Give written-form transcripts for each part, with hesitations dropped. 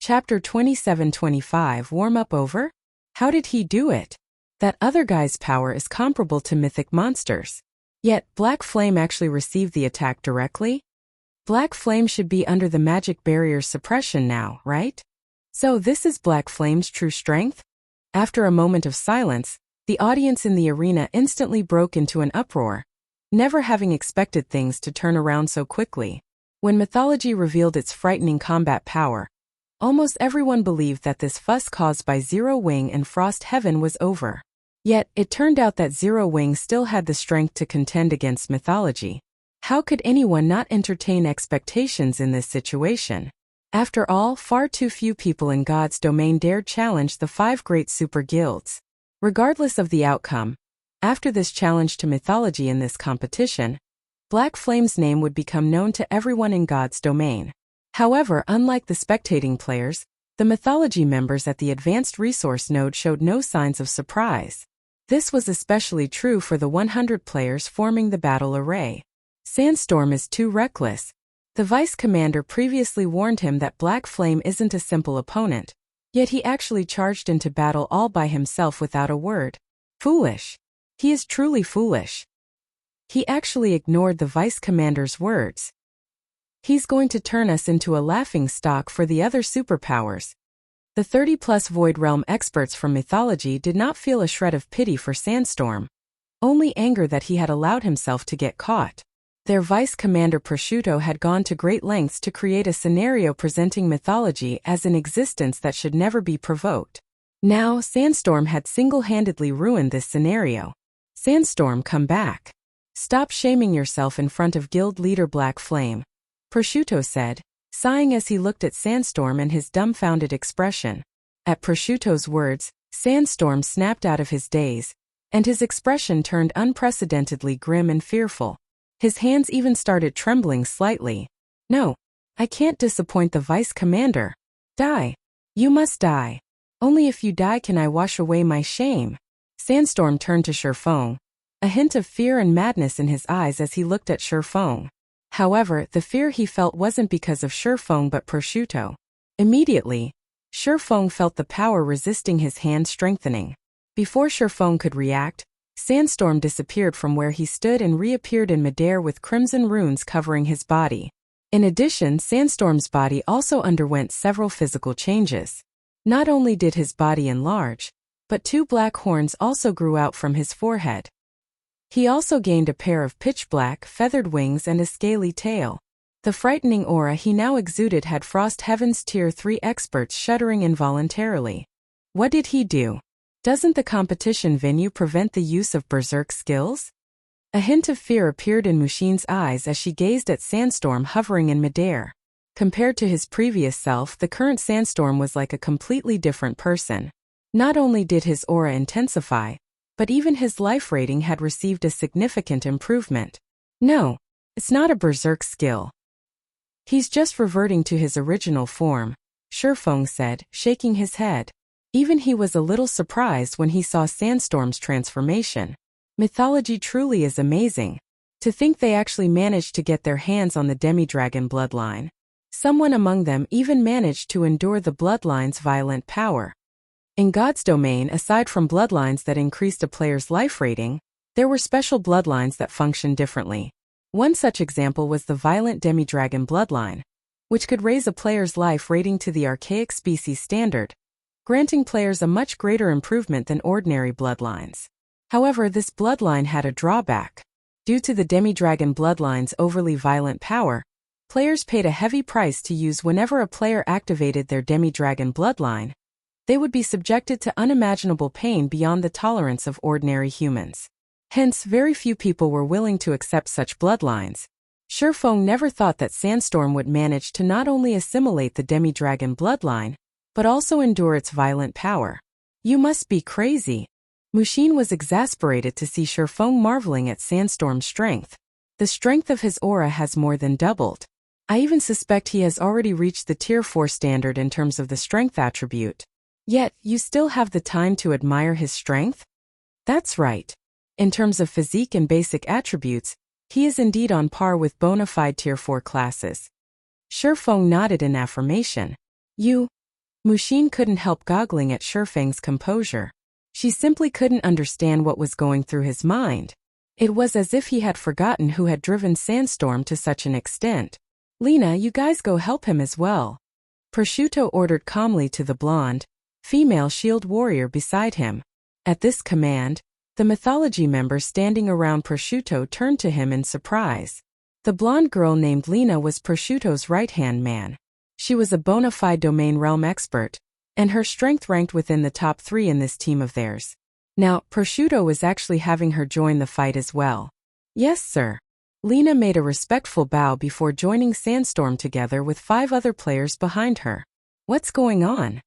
Chapter 27-25 Warm-up over? How did he do it? That other guy's power is comparable to mythic monsters. Yet, Black Flame actually received the attack directly? Black Flame should be under the magic barrier's suppression now, right? So this is Black Flame's true strength? After a moment of silence, the audience in the arena instantly broke into an uproar, never having expected things to turn around so quickly. When mythology revealed its frightening combat power, almost everyone believed that this fuss caused by Zero Wing and Frost Heaven was over. Yet, it turned out that Zero Wing still had the strength to contend against mythology. How could anyone not entertain expectations in this situation? After all, far too few people in God's domain dared challenge the 5 great super guilds. Regardless of the outcome, after this challenge to mythology in this competition, Black Flame's name would become known to everyone in God's domain. However, unlike the spectating players, the mythology members at the advanced resource node showed no signs of surprise. This was especially true for the 100 players forming the battle array. Sandstorm is too reckless. The vice commander previously warned him that Black Flame isn't a simple opponent, yet he actually charged into battle all by himself without a word. Foolish. He is truly foolish. He actually ignored the vice commander's words. He's going to turn us into a laughingstock for the other superpowers. The 30-plus Void Realm experts from mythology did not feel a shred of pity for Sandstorm, only anger that he had allowed himself to get caught. Their vice commander Prosciutto had gone to great lengths to create a scenario presenting mythology as an existence that should never be provoked. Now, Sandstorm had single-handedly ruined this scenario. Sandstorm, come back. Stop shaming yourself in front of guild leader Black Flame, Prosciutto said, sighing as he looked at Sandstorm and his dumbfounded expression. At Prosciutto's words, Sandstorm snapped out of his daze, and his expression turned unprecedentedly grim and fearful. His hands even started trembling slightly. No, I can't disappoint the vice commander. Die. You must die. Only if you die can I wash away my shame. Sandstorm turned to Shi Feng, a hint of fear and madness in his eyes as he looked at Shi Feng. However, the fear he felt wasn't because of Shi Feng but Prosciutto. Immediately, Shi Feng felt the power resisting his hand strengthening. Before Shi Feng could react, Sandstorm disappeared from where he stood and reappeared in midair with crimson runes covering his body. In addition, Sandstorm's body also underwent several physical changes. Not only did his body enlarge, but 2 black horns also grew out from his forehead. He also gained a pair of pitch-black, feathered wings and a scaly tail. The frightening aura he now exuded had Frost Heaven's Tier 3 experts shuddering involuntarily. What did he do? Doesn't the competition venue prevent the use of berserk skills? A hint of fear appeared in Mushin's eyes as she gazed at Sandstorm hovering in midair. Compared to his previous self, the current Sandstorm was like a completely different person. Not only did his aura intensify, but even his life rating had received a significant improvement. No, it's not a berserk skill. He's just reverting to his original form, Shi Feng said, shaking his head. Even he was a little surprised when he saw Sandstorm's transformation. Mythology truly is amazing. To think they actually managed to get their hands on the demi-dragon bloodline. Someone among them even managed to endure the bloodline's violent power. In God's domain, aside from bloodlines that increased a player's life rating, there were special bloodlines that functioned differently. One such example was the violent demi-dragon bloodline, which could raise a player's life rating to the archaic species standard, granting players a much greater improvement than ordinary bloodlines. However, this bloodline had a drawback. Due to the demi-dragon bloodline's overly violent power, players paid a heavy price to use whenever a player activated their demi-dragon bloodline. They would be subjected to unimaginable pain beyond the tolerance of ordinary humans. Hence, very few people were willing to accept such bloodlines. Shi Feng never thought that Sandstorm would manage to not only assimilate the demi-dragon bloodline, but also endure its violent power. You must be crazy. Mushin was exasperated to see Shi Feng marveling at Sandstorm's strength. The strength of his aura has more than doubled. I even suspect he has already reached the Tier 4 standard in terms of the strength attribute. Yet, you still have the time to admire his strength? That's right. In terms of physique and basic attributes, he is indeed on par with bona fide Tier 4 classes. Shi Feng nodded in affirmation. You Mushin couldn't help goggling at Shi Feng's composure. She simply couldn't understand what was going through his mind. It was as if he had forgotten who had driven Sandstorm to such an extent. "Lena, you guys go help him as well," Prosciutto ordered calmly to the blonde, female shield warrior beside him. At this command, the mythology members standing around Prosciutto turned to him in surprise. The blonde girl named Lena was Prosciutto's right-hand man. She was a bona fide domain realm expert, and her strength ranked within the top 3 in this team of theirs. Now, Prosciutto was actually having her join the fight as well. "Yes, sir." Lena made a respectful bow before joining Sandstorm together with 5 other players behind her. What's going on?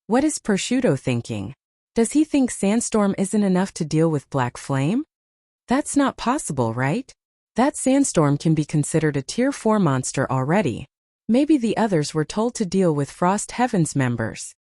What is Prosciutto thinking? Does he think Sandstorm isn't enough to deal with Black Flame? That's not possible, right? That Sandstorm can be considered a Tier 4 monster already. Maybe the others were told to deal with Frost Heaven's members.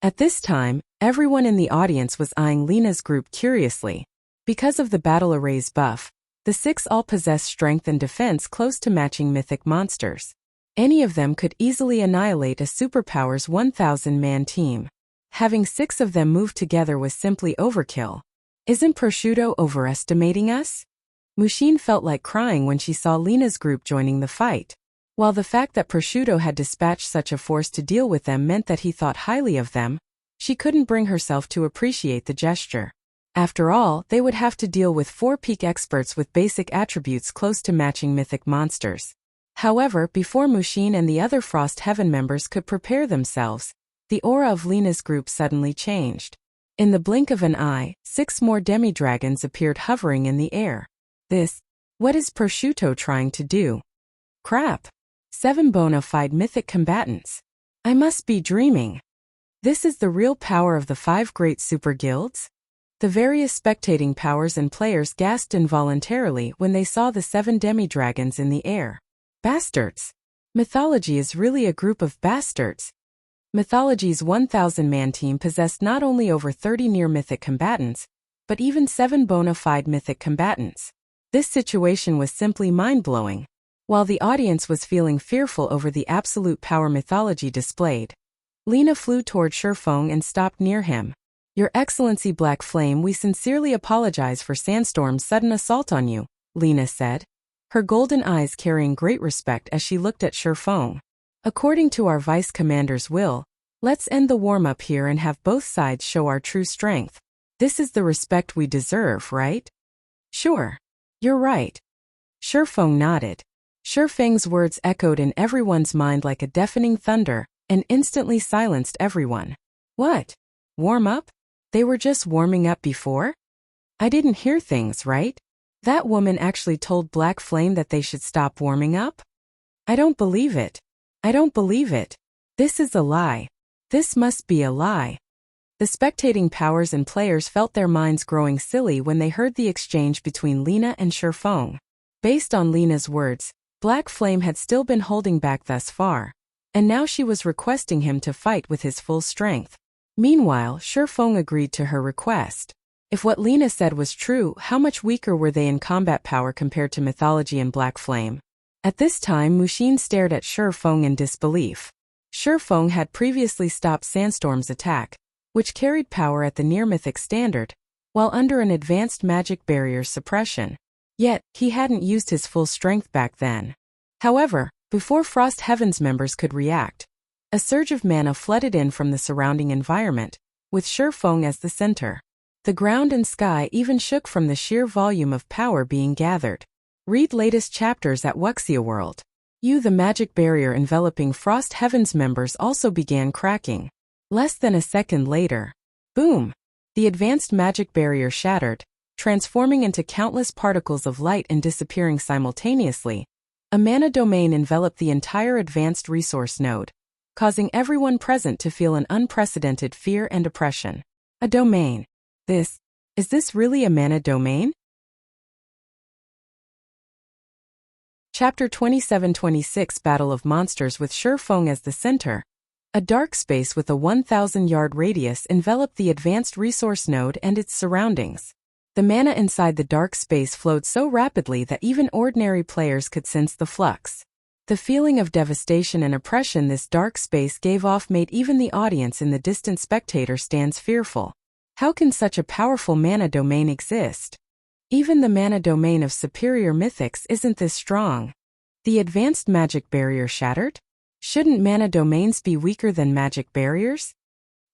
At this time, everyone in the audience was eyeing Lena's group curiously. Because of the battle array's buff, the 6 all possess strength and defense close to matching mythic monsters. Any of them could easily annihilate a superpower's 1,000-man team. Having 6 of them move together was simply overkill. Isn't Prosciutto overestimating us? Mushin felt like crying when she saw Lena's group joining the fight. While the fact that Prosciutto had dispatched such a force to deal with them meant that he thought highly of them, she couldn't bring herself to appreciate the gesture. After all, they would have to deal with 4 peak experts with basic attributes close to matching mythic monsters. However, before Mushin and the other Frost Heaven members could prepare themselves, the aura of Lena's group suddenly changed. In the blink of an eye, 6 more demi-dragons appeared hovering in the air. What is Prosciutto trying to do? Crap! 7 bona fide mythic combatants. I must be dreaming. This is the real power of the 5 great super guilds? The various spectating powers and players gasped involuntarily when they saw the 7 demi-dragons in the air. Bastards! Mythology is really a group of bastards. Mythology's 1,000-man team possessed not only over 30 near-mythic combatants, but even 7 bona fide mythic combatants. This situation was simply mind-blowing. While the audience was feeling fearful over the absolute power mythology displayed, Lena flew toward Shi Feng and stopped near him. "Your Excellency Black Flame, we sincerely apologize for Sandstorm's sudden assault on you," Lena said, her golden eyes carrying great respect as she looked at Shi Feng. "According to our Vice Commander's will, let's end the warm-up here and have both sides show our true strength. This is the respect we deserve, right?" "Sure. You're right." Shi Feng nodded. Shi Feng's words echoed in everyone's mind like a deafening thunder, and instantly silenced everyone. What? Warm up? They were just warming up before? I didn't hear things right. That woman actually told Black Flame that they should stop warming up? I don't believe it. I don't believe it. This is a lie. This must be a lie. The spectating powers and players felt their minds growing silly when they heard the exchange between Lena and Shi Feng. Based on Lena's words, Black Flame had still been holding back thus far, and now she was requesting him to fight with his full strength. Meanwhile, Shi Feng agreed to her request. If what Lena said was true, how much weaker were they in combat power compared to Mythology and Black Flame? At this time, Mushin stared at Shi Feng in disbelief. Shi Feng had previously stopped Sandstorm's attack, which carried power at the near-mythic standard, while under an advanced magic barrier suppression. Yet, he hadn't used his full strength back then. However, before Frost Heaven's members could react, a surge of mana flooded in from the surrounding environment, with Shi Feng as the center. The ground and sky even shook from the sheer volume of power being gathered. Read latest chapters at Wuxia World. The magic barrier enveloping Frost Heaven's members also began cracking. Less than a second later, boom! The advanced magic barrier shattered, transforming into countless particles of light and disappearing simultaneously. A mana domain enveloped the entire advanced resource node, causing everyone present to feel an unprecedented fear and oppression. A domain. Is this really a mana domain? Chapter 27-26 Battle of Monsters with Shi Feng as the center. A dark space with a 1,000-yard radius enveloped the advanced resource node and its surroundings. The mana inside the dark space flowed so rapidly that even ordinary players could sense the flux. The feeling of devastation and oppression this dark space gave off made even the audience in the distant spectator stands fearful. How can such a powerful mana domain exist? Even the mana domain of superior mythics isn't this strong. The advanced magic barrier shattered? Shouldn't mana domains be weaker than magic barriers?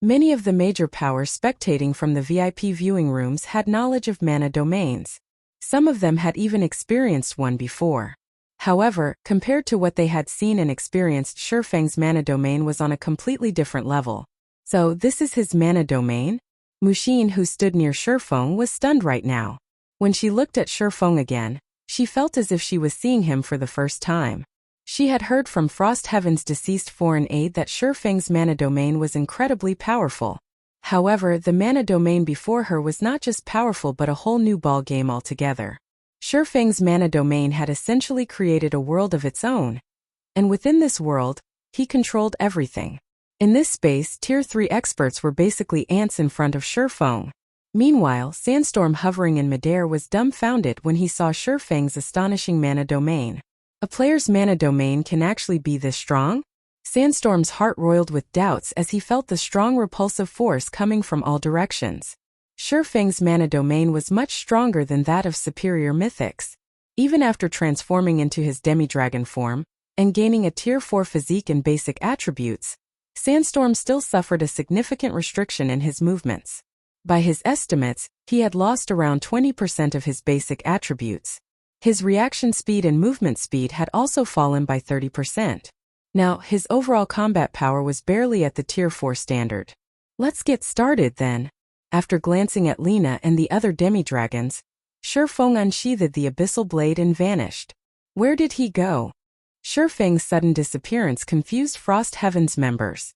Many of the major powers spectating from the VIP viewing rooms had knowledge of mana domains. Some of them had even experienced one before. However, compared to what they had seen and experienced, Shi Feng's mana domain was on a completely different level. So this is his mana domain? Muxin, who stood near Shi Feng, was stunned right now. When she looked at Shi Feng again, she felt as if she was seeing him for the first time. She had heard from Frost Heaven's deceased foreign aide that Shi Feng's mana domain was incredibly powerful. However, the mana domain before her was not just powerful but a whole new ballgame altogether. Shi Feng's mana domain had essentially created a world of its own. And within this world, he controlled everything. In this space, Tier 3 experts were basically ants in front of Shi Feng. Meanwhile, Sandstorm, hovering in midair, was dumbfounded when he saw Shi Feng's astonishing mana domain. A player's mana domain can actually be this strong? Sandstorm's heart roiled with doubts as he felt the strong repulsive force coming from all directions. Shi Feng's mana domain was much stronger than that of superior mythics. Even after transforming into his demi-dragon form and gaining a Tier 4 physique and basic attributes, Sandstorm still suffered a significant restriction in his movements. By his estimates, he had lost around 20% of his basic attributes. His reaction speed and movement speed had also fallen by 30%. Now, his overall combat power was barely at the Tier 4 standard. Let's get started then. After glancing at Lina and the other demi-dragons, Shi Feng unsheathed the abyssal blade and vanished. Where did he go? Shi Feng's sudden disappearance confused Frost Heaven's members.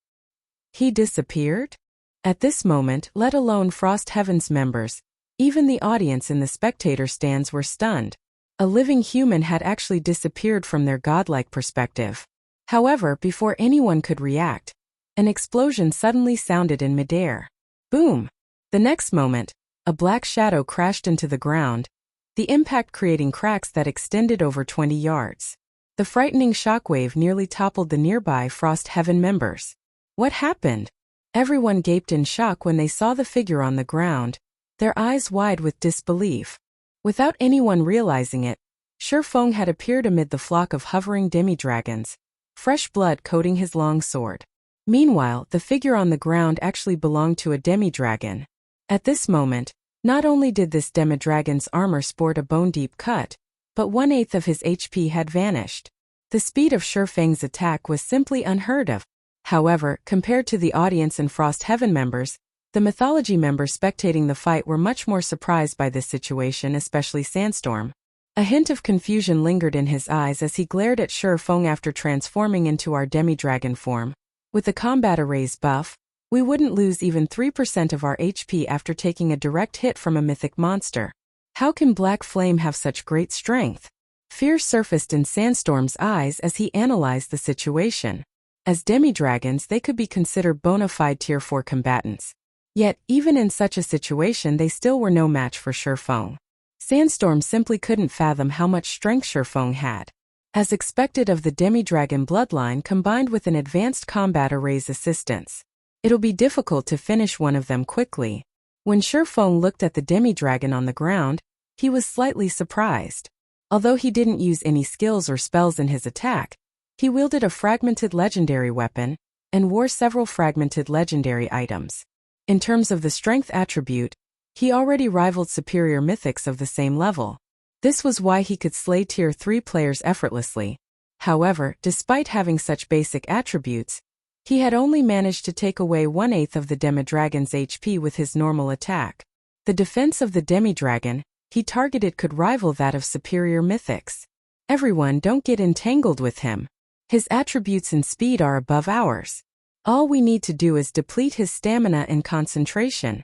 He disappeared? At this moment, let alone Frost Heaven's members, even the audience in the spectator stands were stunned. A living human had actually disappeared from their godlike perspective. However, before anyone could react, an explosion suddenly sounded in midair. Boom! The next moment, a black shadow crashed into the ground, the impact creating cracks that extended over 20 yards. The frightening shockwave nearly toppled the nearby Frost Heaven members. What happened? Everyone gaped in shock when they saw the figure on the ground, their eyes wide with disbelief. Without anyone realizing it, Shi Feng had appeared amid the flock of hovering demi-dragons, fresh blood coating his long sword. Meanwhile, the figure on the ground actually belonged to a demi-dragon. At this moment, not only did this demi-dragon's armor sport a bone-deep cut, but 1/8 of his HP had vanished. The speed of Shi Feng's attack was simply unheard of. However, compared to the audience and Frost Heaven members, the mythology members spectating the fight were much more surprised by this situation, especially Sandstorm. A hint of confusion lingered in his eyes as he glared at Shi Feng after transforming into our demi-dragon form. With the combat arrays buff, we wouldn't lose even 3% of our HP after taking a direct hit from a mythic monster. How can Black Flame have such great strength? Fear surfaced in Sandstorm's eyes as he analyzed the situation. As demi-dragons, they could be considered bona fide Tier 4 combatants. Yet, even in such a situation, they still were no match for Shi Feng. Sandstorm simply couldn't fathom how much strength Shi Feng had. As expected of the demi-dragon bloodline combined with an advanced combat array's assistance, it'll be difficult to finish one of them quickly. When Shi Feng looked at the demi-dragon on the ground, he was slightly surprised. Although he didn't use any skills or spells in his attack, he wielded a fragmented legendary weapon and wore several fragmented legendary items. In terms of the strength attribute, he already rivaled superior mythics of the same level. This was why he could slay Tier 3 players effortlessly. However, despite having such basic attributes, he had only managed to take away 1/8 of the demi-dragon's HP with his normal attack. The defense of the demi-dragon he targeted could rival that of superior mythics. Everyone, don't get entangled with him. His attributes and speed are above ours. All we need to do is deplete his stamina and concentration.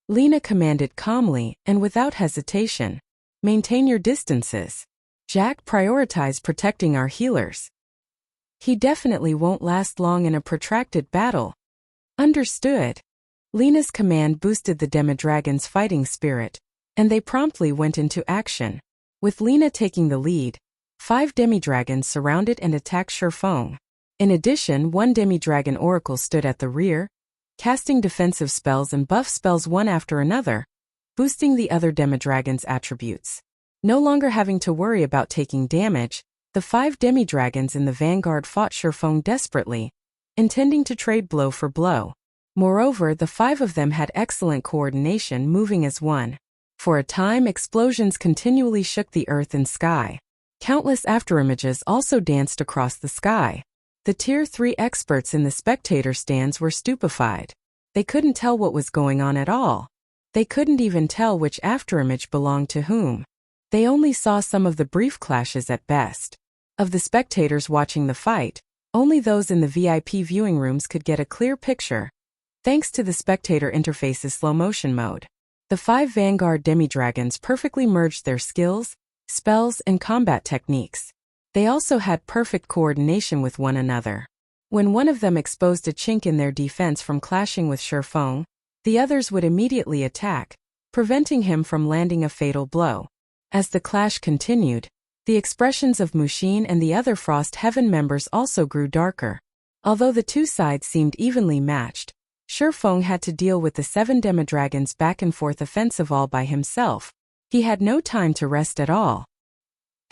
Lina commanded calmly and without hesitation. Maintain your distances. Jack, prioritize protecting our healers. He definitely won't last long in a protracted battle. Understood. Lina's command boosted the demi-dragon's fighting spirit, and they promptly went into action. With Lina taking the lead, 5 demi-dragons surrounded and attacked Shi Feng. In addition, 1 demi-dragon oracle stood at the rear, casting defensive spells and buff spells one after another, boosting the other demi-dragon's attributes. No longer having to worry about taking damage, the 5 demi-dragons in the vanguard fought Shi Feng desperately, intending to trade blow for blow. Moreover, the 5 of them had excellent coordination, moving as one. For a time, explosions continually shook the earth and sky. Countless afterimages also danced across the sky. The Tier 3 experts in the spectator stands were stupefied. They couldn't tell what was going on at all. They couldn't even tell which afterimage belonged to whom. They only saw some of the brief clashes at best. Of the spectators watching the fight, only those in the VIP viewing rooms could get a clear picture, thanks to the spectator interface's slow-motion mode. The 5 Vanguard demi-dragons perfectly merged their skills, spells, and combat techniques. They also had perfect coordination with one another. When one of them exposed a chink in their defense from clashing with Shi Feng, the others would immediately attack, preventing him from landing a fatal blow. As the clash continued, the expressions of Mushin and the other Frost Heaven members also grew darker. Although the two sides seemed evenly matched, Shi Feng had to deal with the 7 demi-dragons back-and-forth offensive all by himself. He had no time to rest at all.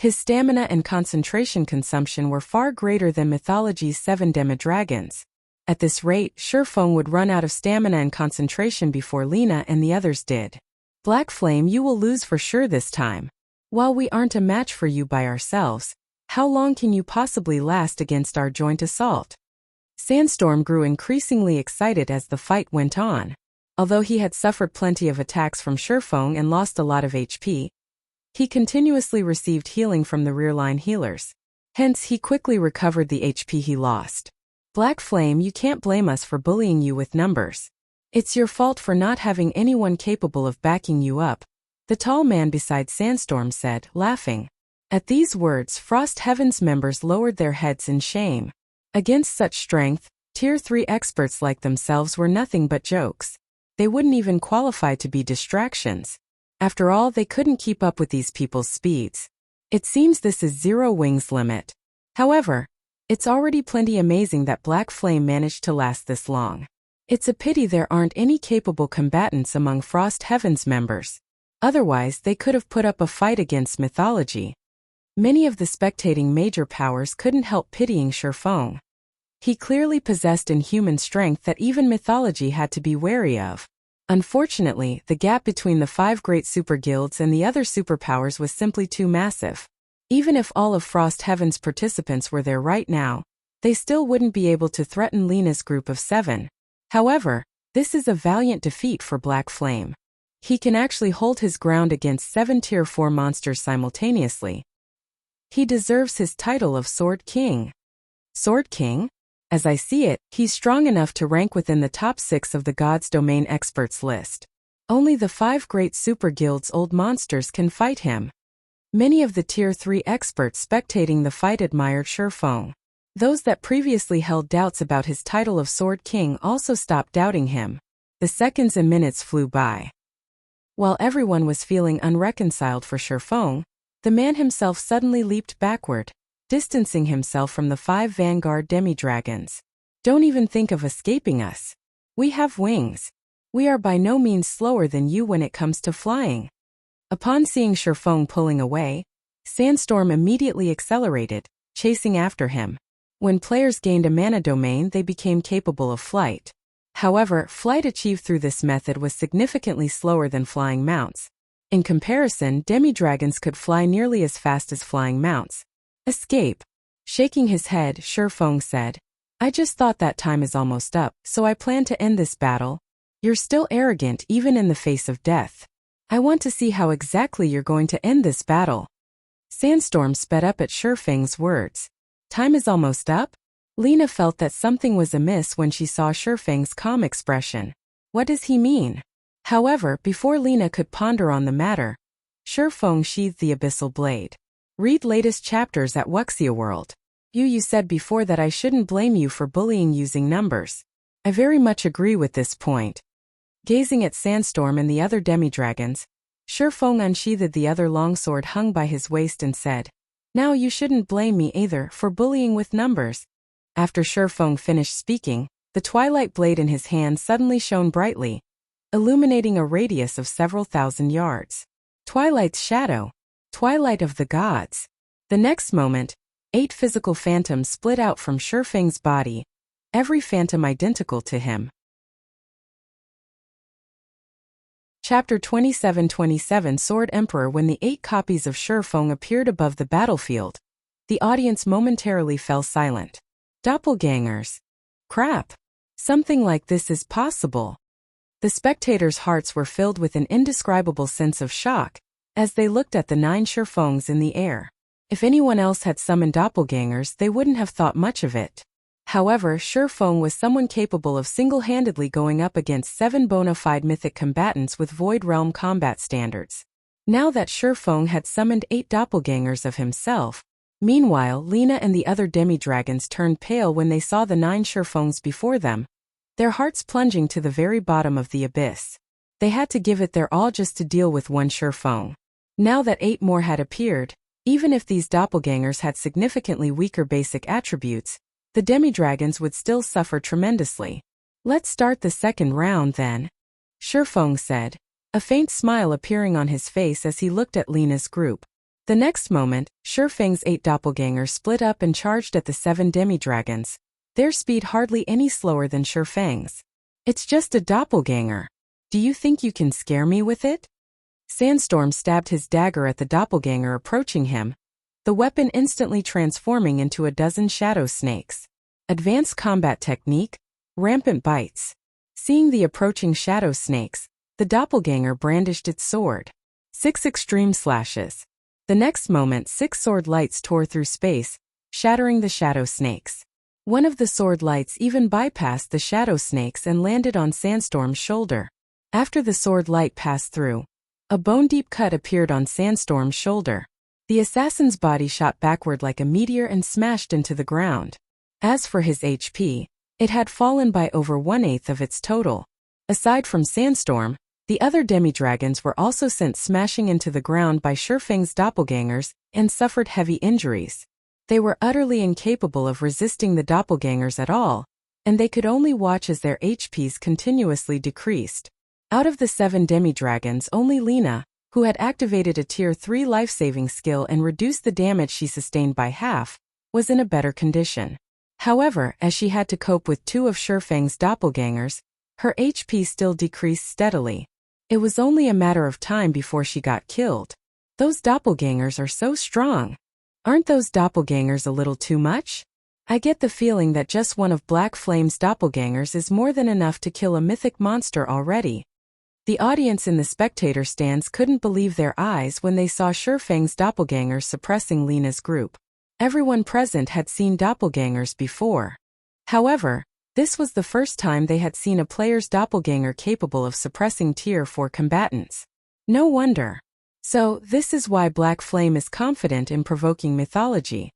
His stamina and concentration consumption were far greater than mythology's 7 demi-dragons. At this rate, Shi Feng would run out of stamina and concentration before Lina and the others did. Black Flame, you will lose for sure this time. While we aren't a match for you by ourselves, how long can you possibly last against our joint assault? Sandstorm grew increasingly excited as the fight went on. Although he had suffered plenty of attacks from Shi Feng and lost a lot of HP, he continuously received healing from the rear-line healers. Hence, he quickly recovered the HP he lost. Black Flame, you can't blame us for bullying you with numbers. It's your fault for not having anyone capable of backing you up, the tall man beside Sandstorm said, laughing. At these words, Frost Heaven's members lowered their heads in shame. Against such strength, Tier 3 experts like themselves were nothing but jokes. They wouldn't even qualify to be distractions. After all, they couldn't keep up with these people's speeds. It seems this is Zero Wing's limit. However, it's already plenty amazing that Black Flame managed to last this long. It's a pity there aren't any capable combatants among Frost Heaven's members. Otherwise, they could have put up a fight against mythology. Many of the spectating major powers couldn't help pitying Shi Feng. He clearly possessed inhuman strength that even mythology had to be wary of. Unfortunately, the gap between the 5 great super guilds and the other superpowers was simply too massive. Even if all of Frost Heaven's participants were there right now, they still wouldn't be able to threaten Lina's group of 7. However, this is a valiant defeat for Black Flame. He can actually hold his ground against 7 Tier 4 monsters simultaneously. He deserves his title of Sword King. Sword King? As I see it, he's strong enough to rank within the top 6 of the God's Domain experts list. Only the 5 great super guilds' old monsters can fight him. Many of the Tier 3 experts spectating the fight admired Shi Feng. Those that previously held doubts about his title of Sword King also stopped doubting him. The seconds and minutes flew by. While everyone was feeling unreconciled for Shi Feng, the man himself suddenly leaped backward, distancing himself from the 5 Vanguard demi-dragons. Don't even think of escaping us. We have wings. We are by no means slower than you when it comes to flying. Upon seeing Shi Feng pulling away, Sandstorm immediately accelerated, chasing after him. When players gained a mana domain, they became capable of flight. However, flight achieved through this method was significantly slower than flying mounts. In comparison, demi-dragons could fly nearly as fast as flying mounts. Escape. Shaking his head, Shi Feng said, I just thought that time is almost up, so I plan to end this battle. You're still arrogant even in the face of death. I want to see how exactly you're going to end this battle. Sandstorm sped up at Shi Feng's words. Time is almost up? Lina felt that something was amiss when she saw Shi Feng's calm expression. What does he mean? However, before Lina could ponder on the matter, Shi Feng sheathed the abyssal blade. Read latest chapters at Wuxia World. You said before that I shouldn't blame you for bullying using numbers. I very much agree with this point. Gazing at Sandstorm and the other demi-dragons, Shi Feng unsheathed the other longsword hung by his waist and said, Now you shouldn't blame me either for bullying with numbers. After Shi Feng finished speaking, the twilight blade in his hand suddenly shone brightly, illuminating a radius of several thousand yards. Twilight's shadow. Twilight of the gods. The next moment, 8 physical phantoms split out from Shi Feng's body, every phantom identical to him. Chapter 27:27 Sword Emperor. When the 8 copies of Shi Feng appeared above the battlefield, the audience momentarily fell silent. Doppelgangers. Crap. Something like this is possible. The spectators' hearts were filled with an indescribable sense of shock as they looked at the 9 Shi Fengs in the air. If anyone else had summoned doppelgangers, they wouldn't have thought much of it. However, Shi Feng was someone capable of single-handedly going up against 7 bona fide mythic combatants with Void Realm combat standards. Now that Shi Feng had summoned 8 doppelgangers of himself, meanwhile Lina and the other demi-dragons turned pale when they saw the 9 Shi Fengs before them, their hearts plunging to the very bottom of the abyss. They had to give it their all just to deal with one Shi Feng. Now that 8 more had appeared, even if these doppelgangers had significantly weaker basic attributes, the demi-dragons would still suffer tremendously. Let's start the second round then, Shi Feng said, a faint smile appearing on his face as he looked at Lina's group. The next moment, Shi Feng's 8 doppelgangers split up and charged at the 7 demi-dragons, their speed hardly any slower than Shi Feng's. It's just a doppelganger. Do you think you can scare me with it? Sandstorm stabbed his dagger at the doppelganger approaching him, the weapon instantly transforming into a dozen shadow snakes. Advanced combat technique, rampant bites. Seeing the approaching shadow snakes, the doppelganger brandished its sword. 6 extreme slashes. The next moment 6 sword lights tore through space, shattering the shadow snakes. One of the sword lights even bypassed the shadow snakes and landed on Sandstorm's shoulder. After the sword light passed through, a bone-deep cut appeared on Sandstorm's shoulder. The assassin's body shot backward like a meteor and smashed into the ground. As for his HP, it had fallen by over 1/8 of its total. Aside from Sandstorm, the other demi-dragons were also sent smashing into the ground by Shi Feng's doppelgangers and suffered heavy injuries. They were utterly incapable of resisting the doppelgangers at all, and they could only watch as their HPs continuously decreased. Out of the 7 demi-dragons, only Lina, who had activated a Tier 3 life-saving skill and reduced the damage she sustained by half, was in a better condition. However, as she had to cope with 2 of Shi Feng's doppelgangers, her HP still decreased steadily. It was only a matter of time before she got killed. Those doppelgangers are so strong. Aren't those doppelgangers a little too much? I get the feeling that just one of Black Flame's doppelgangers is more than enough to kill a mythic monster already. The audience in the spectator stands couldn't believe their eyes when they saw Shi Feng's doppelgangers suppressing Lina's group. Everyone present had seen doppelgangers before. However, this was the first time they had seen a player's doppelganger capable of suppressing Tier 4 combatants. No wonder. So, this is why Black Flame is confident in provoking mythology.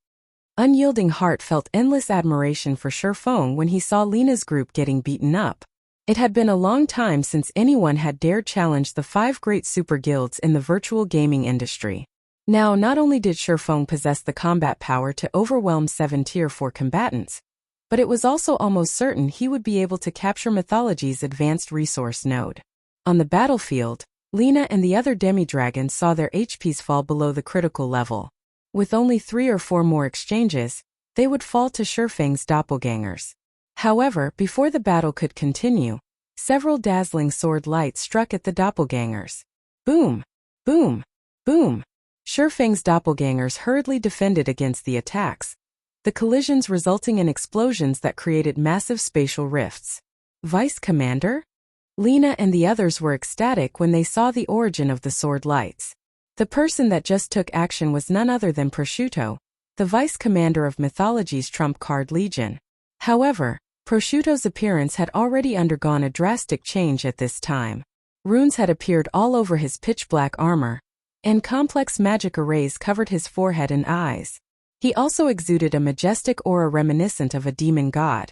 Unyielding Heart felt endless admiration for Shi Feng when he saw Lina's group getting beaten up. It had been a long time since anyone had dared challenge the 5 great super guilds in the virtual gaming industry. Now, not only did Shi Feng possess the combat power to overwhelm 7 Tier 4 combatants, but it was also almost certain he would be able to capture mythology's advanced resource node. On the battlefield, Lina and the other demi-dragons saw their HPs fall below the critical level. With only 3 or 4 more exchanges, they would fall to Shi Feng's doppelgangers. However, before the battle could continue, several dazzling sword lights struck at the doppelgangers. Boom! Boom! Boom! Shi Feng's doppelgangers hurriedly defended against the attacks, the collisions resulting in explosions that created massive spatial rifts. Vice Commander? Lina and the others were ecstatic when they saw the origin of the sword lights. The person that just took action was none other than Prosciutto, the Vice Commander of Mythology's trump card Legion. However, Prosciutto's appearance had already undergone a drastic change at this time. Runes had appeared all over his pitch-black armor, and complex magic arrays covered his forehead and eyes. He also exuded a majestic aura reminiscent of a demon god.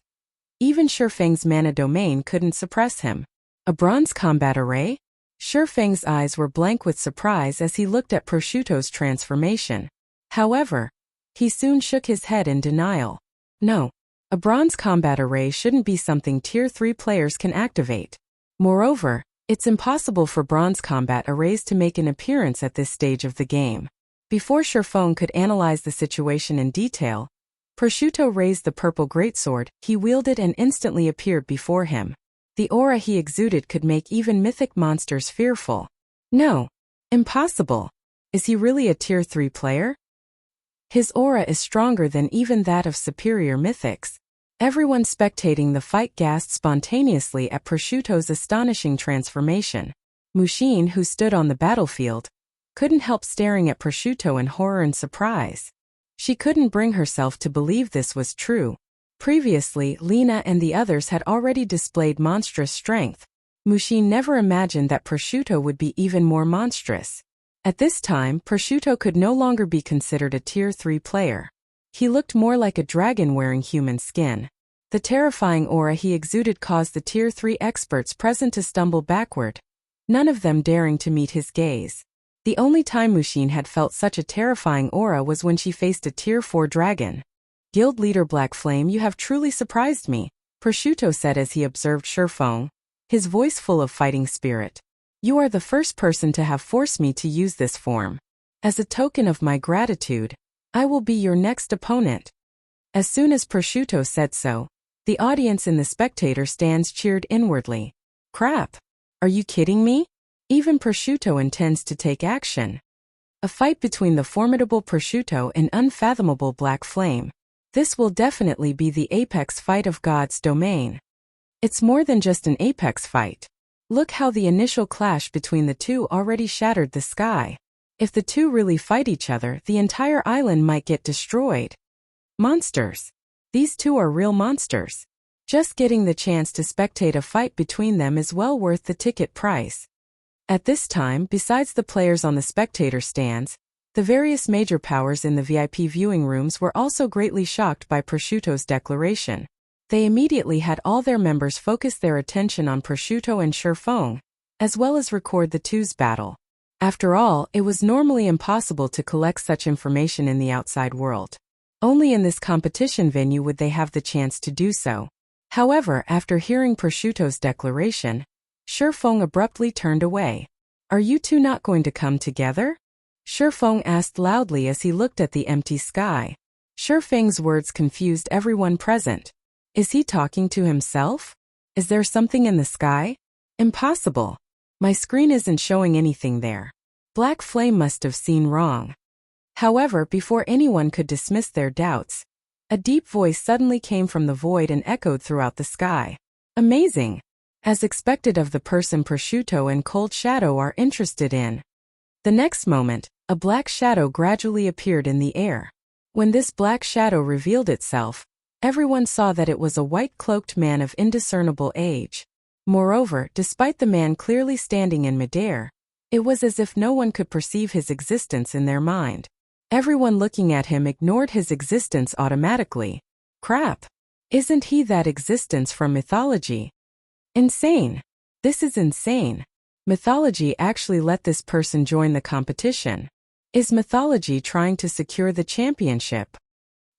Even Shi Feng's mana domain couldn't suppress him. A bronze combat array? Shi Feng's eyes were blank with surprise as he looked at Prosciutto's transformation. However, He soon shook his head in denial. No. A bronze combat array shouldn't be something Tier 3 players can activate. Moreover, it's impossible for bronze combat arrays to make an appearance at this stage of the game. Before Shi Feng could analyze the situation in detail, Prosciutto raised the purple greatsword, he wielded and instantly appeared before him. The aura he exuded could make even mythic monsters fearful. No. Impossible. Is he really a Tier 3 player? His aura is stronger than even that of superior mythics. Everyone spectating the fight gasped spontaneously at Prosciutto's astonishing transformation. Mushin, who stood on the battlefield, couldn't help staring at Prosciutto in horror and surprise. She couldn't bring herself to believe this was true. Previously, Lena and the others had already displayed monstrous strength. Mushin never imagined that Prosciutto would be even more monstrous. At this time, Prosciutto could no longer be considered a Tier 3 player. He looked more like a dragon wearing human skin. The terrifying aura he exuded caused the Tier 3 experts present to stumble backward, none of them daring to meet his gaze. The only time Mushin had felt such a terrifying aura was when she faced a Tier 4 dragon. Guild leader Black Flame, you have truly surprised me, Prosciutto said as he observed Shi Feng, his voice full of fighting spirit. You are the first person to have forced me to use this form. As a token of my gratitude, I will be your next opponent. As soon as Prosciutto said so, the audience in the spectator stands cheered inwardly. Crap! Are you kidding me? Even Prosciutto intends to take action. A fight between the formidable Prosciutto and Unfathomable Black Flame. This will definitely be the apex fight of God's domain. It's more than just an apex fight. Look how the initial clash between the two already shattered the sky. If the two really fight each other, the entire island might get destroyed. Monsters. These two are real monsters. Just getting the chance to spectate a fight between them is well worth the ticket price. At this time, besides the players on the spectator stands, the various major powers in the VIP viewing rooms were also greatly shocked by Prosciutto's declaration. They immediately had all their members focus their attention on Prosciutto and Shi Feng, as well as record the two's battle. After all, it was normally impossible to collect such information in the outside world. Only in this competition venue would they have the chance to do so. However, after hearing Prosciutto's declaration, Shi Feng abruptly turned away. Are you two not going to come together? Shi Feng asked loudly as he looked at the empty sky. Shi Feng's words confused everyone present. Is he talking to himself? Is there something in the sky? Impossible. My screen isn't showing anything there. Black Flame must have seen wrong. However, before anyone could dismiss their doubts, a deep voice suddenly came from the void and echoed throughout the sky. Amazing! As expected of the person Prosciutto and Cold Shadow are interested in. The next moment, a black shadow gradually appeared in the air. When this black shadow revealed itself, everyone saw that it was a white-cloaked man of indiscernible age. Moreover, despite the man clearly standing in midair, it was as if no one could perceive his existence in their mind. Everyone looking at him ignored his existence automatically. Crap! Isn't he that existence from mythology? Insane! This is insane. Mythology actually let this person join the competition. Is mythology trying to secure the championship?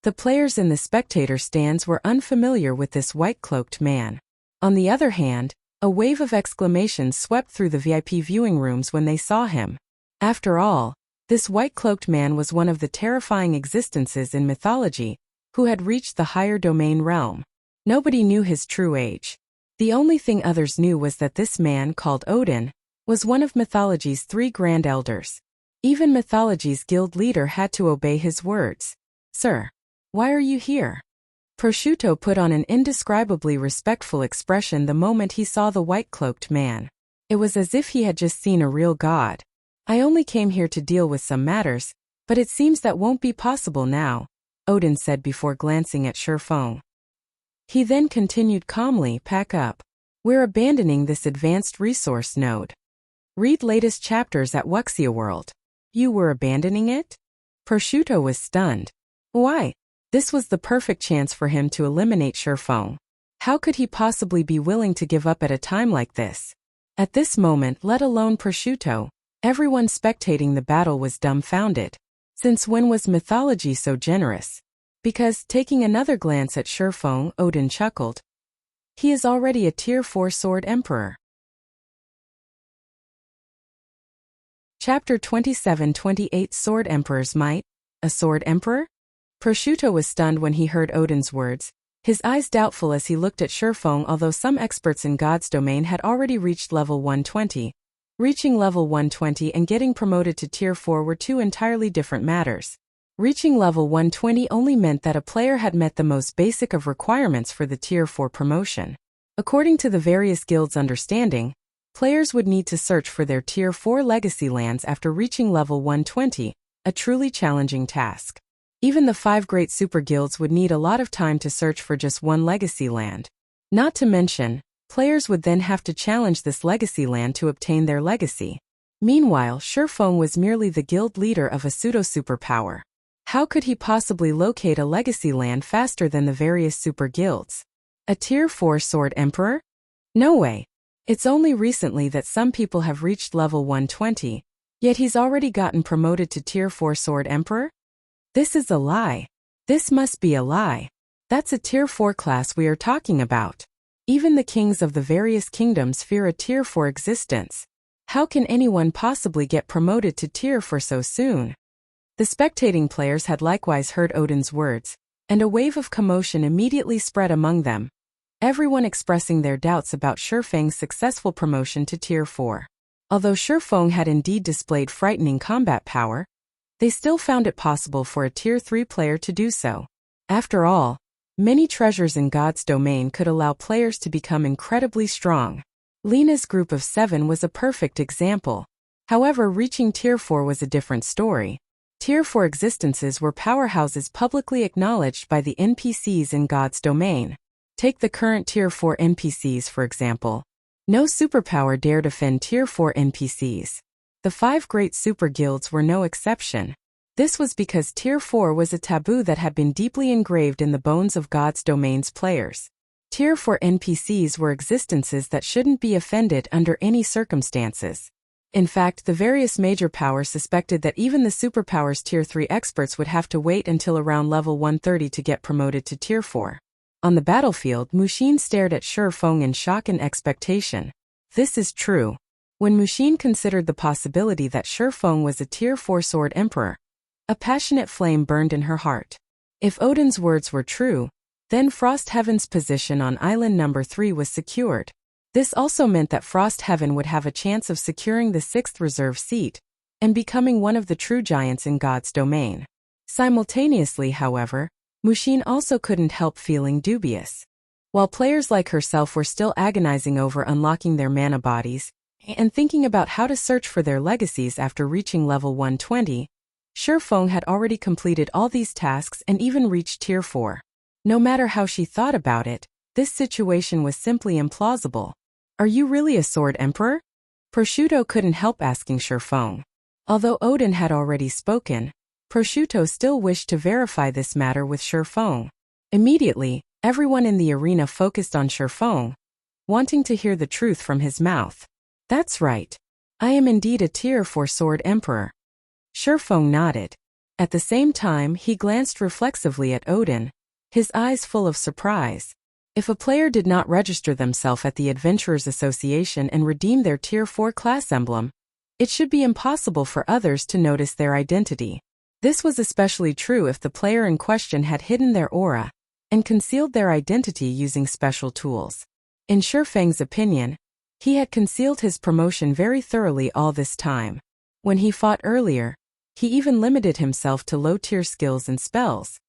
The players in the spectator stands were unfamiliar with this white-cloaked man. On the other hand, a wave of exclamations swept through the VIP viewing rooms when they saw him. After all, this white-cloaked man was one of the terrifying existences in mythology, who had reached the higher domain realm. Nobody knew his true age. The only thing others knew was that this man, called Odin, was one of mythology's 3 grand elders. Even mythology's guild leader had to obey his words. Sir, why are you here? Prosciutto put on an indescribably respectful expression the moment he saw the white-cloaked man. It was as if he had just seen a real god. I only came here to deal with some matters, but it seems that won't be possible now, Odin said before glancing at Shi Feng. He then continued calmly, pack up. We're abandoning this advanced resource node. Read latest chapters at Wuxia World. You were abandoning it? Prosciutto was stunned. Why? This was the perfect chance for him to eliminate Shi Feng. How could he possibly be willing to give up at a time like this? At this moment, let alone Prosciutto, everyone spectating the battle was dumbfounded. Since when was mythology so generous? Because, taking another glance at Shi Feng, Odin chuckled. He is already a Tier 4 Sword Emperor. Chapter 27-28 Sword Emperor's Might. A Sword Emperor? Prosciutto was stunned when he heard Odin's words, his eyes doubtful as he looked at Shi Feng. Although some experts in God's domain had already reached level 120, reaching level 120 and getting promoted to Tier 4 were two entirely different matters. Reaching level 120 only meant that a player had met the most basic of requirements for the Tier 4 promotion. According to the various guilds' understanding, players would need to search for their Tier 4 legacy lands after reaching level 120, a truly challenging task. Even the 5 great super guilds would need a lot of time to search for just one legacy land. Not to mention, players would then have to challenge this legacy land to obtain their legacy. Meanwhile, Shi Feng was merely the guild leader of a pseudo-superpower. How could he possibly locate a legacy land faster than the various super guilds? A Tier 4 Sword Emperor? No way. It's only recently that some people have reached level 120, yet he's already gotten promoted to Tier 4 Sword Emperor? This is a lie. This must be a lie. That's a Tier 4 class we are talking about. Even the kings of the various kingdoms fear a Tier 4 existence. How can anyone possibly get promoted to Tier 4 so soon? The spectating players had likewise heard Odin's words, and a wave of commotion immediately spread among them, everyone expressing their doubts about Shi Feng's successful promotion to Tier 4. Although Shi Feng had indeed displayed frightening combat power, they still found it possible for a Tier 3 player to do so. After all, many treasures in God's domain could allow players to become incredibly strong. Lena's group of 7 was a perfect example. However, reaching Tier 4 was a different story. Tier 4 existences were powerhouses publicly acknowledged by the NPCs in God's domain. Take the current Tier 4 NPCs for example. No superpower dared offend Tier 4 NPCs. The 5 great super guilds were no exception. This was because Tier 4 was a taboo that had been deeply engraved in the bones of God's domain's players. Tier 4 NPCs were existences that shouldn't be offended under any circumstances. In fact, the various major powers suspected that even the superpowers Tier 3 experts would have to wait until around level 130 to get promoted to Tier 4. On the battlefield, Mushin stared at Shi Feng in shock and expectation. This is true. When Mushin considered the possibility that Shi Feng was a Tier 4 Sword Emperor, a passionate flame burned in her heart. If Odin's words were true, then Frost Heaven's position on Island number 3 was secured. This also meant that Frost Heaven would have a chance of securing the 6th reserve seat and becoming one of the true giants in God's domain. Simultaneously, however, Mushin also couldn't help feeling dubious. While players like herself were still agonizing over unlocking their mana bodies and thinking about how to search for their legacies after reaching level 120, Shi Feng had already completed all these tasks and even reached Tier 4. No matter how she thought about it, this situation was simply implausible. Are you really a Sword Emperor? Prosciutto couldn't help asking Shi Feng. Although Odin had already spoken, Prosciutto still wished to verify this matter with Shi Feng. Immediately, everyone in the arena focused on Shi Feng, wanting to hear the truth from his mouth. That's right. I am indeed a Tier 4 Sword Emperor. Shi Feng nodded. At the same time, he glanced reflexively at Odin, his eyes full of surprise. If a player did not register themselves at the Adventurers Association and redeem their Tier 4 class emblem, it should be impossible for others to notice their identity. This was especially true if the player in question had hidden their aura and concealed their identity using special tools. In Shi Feng's opinion, he had concealed his promotion very thoroughly all this time. When he fought earlier, he even limited himself to low-tier skills and spells.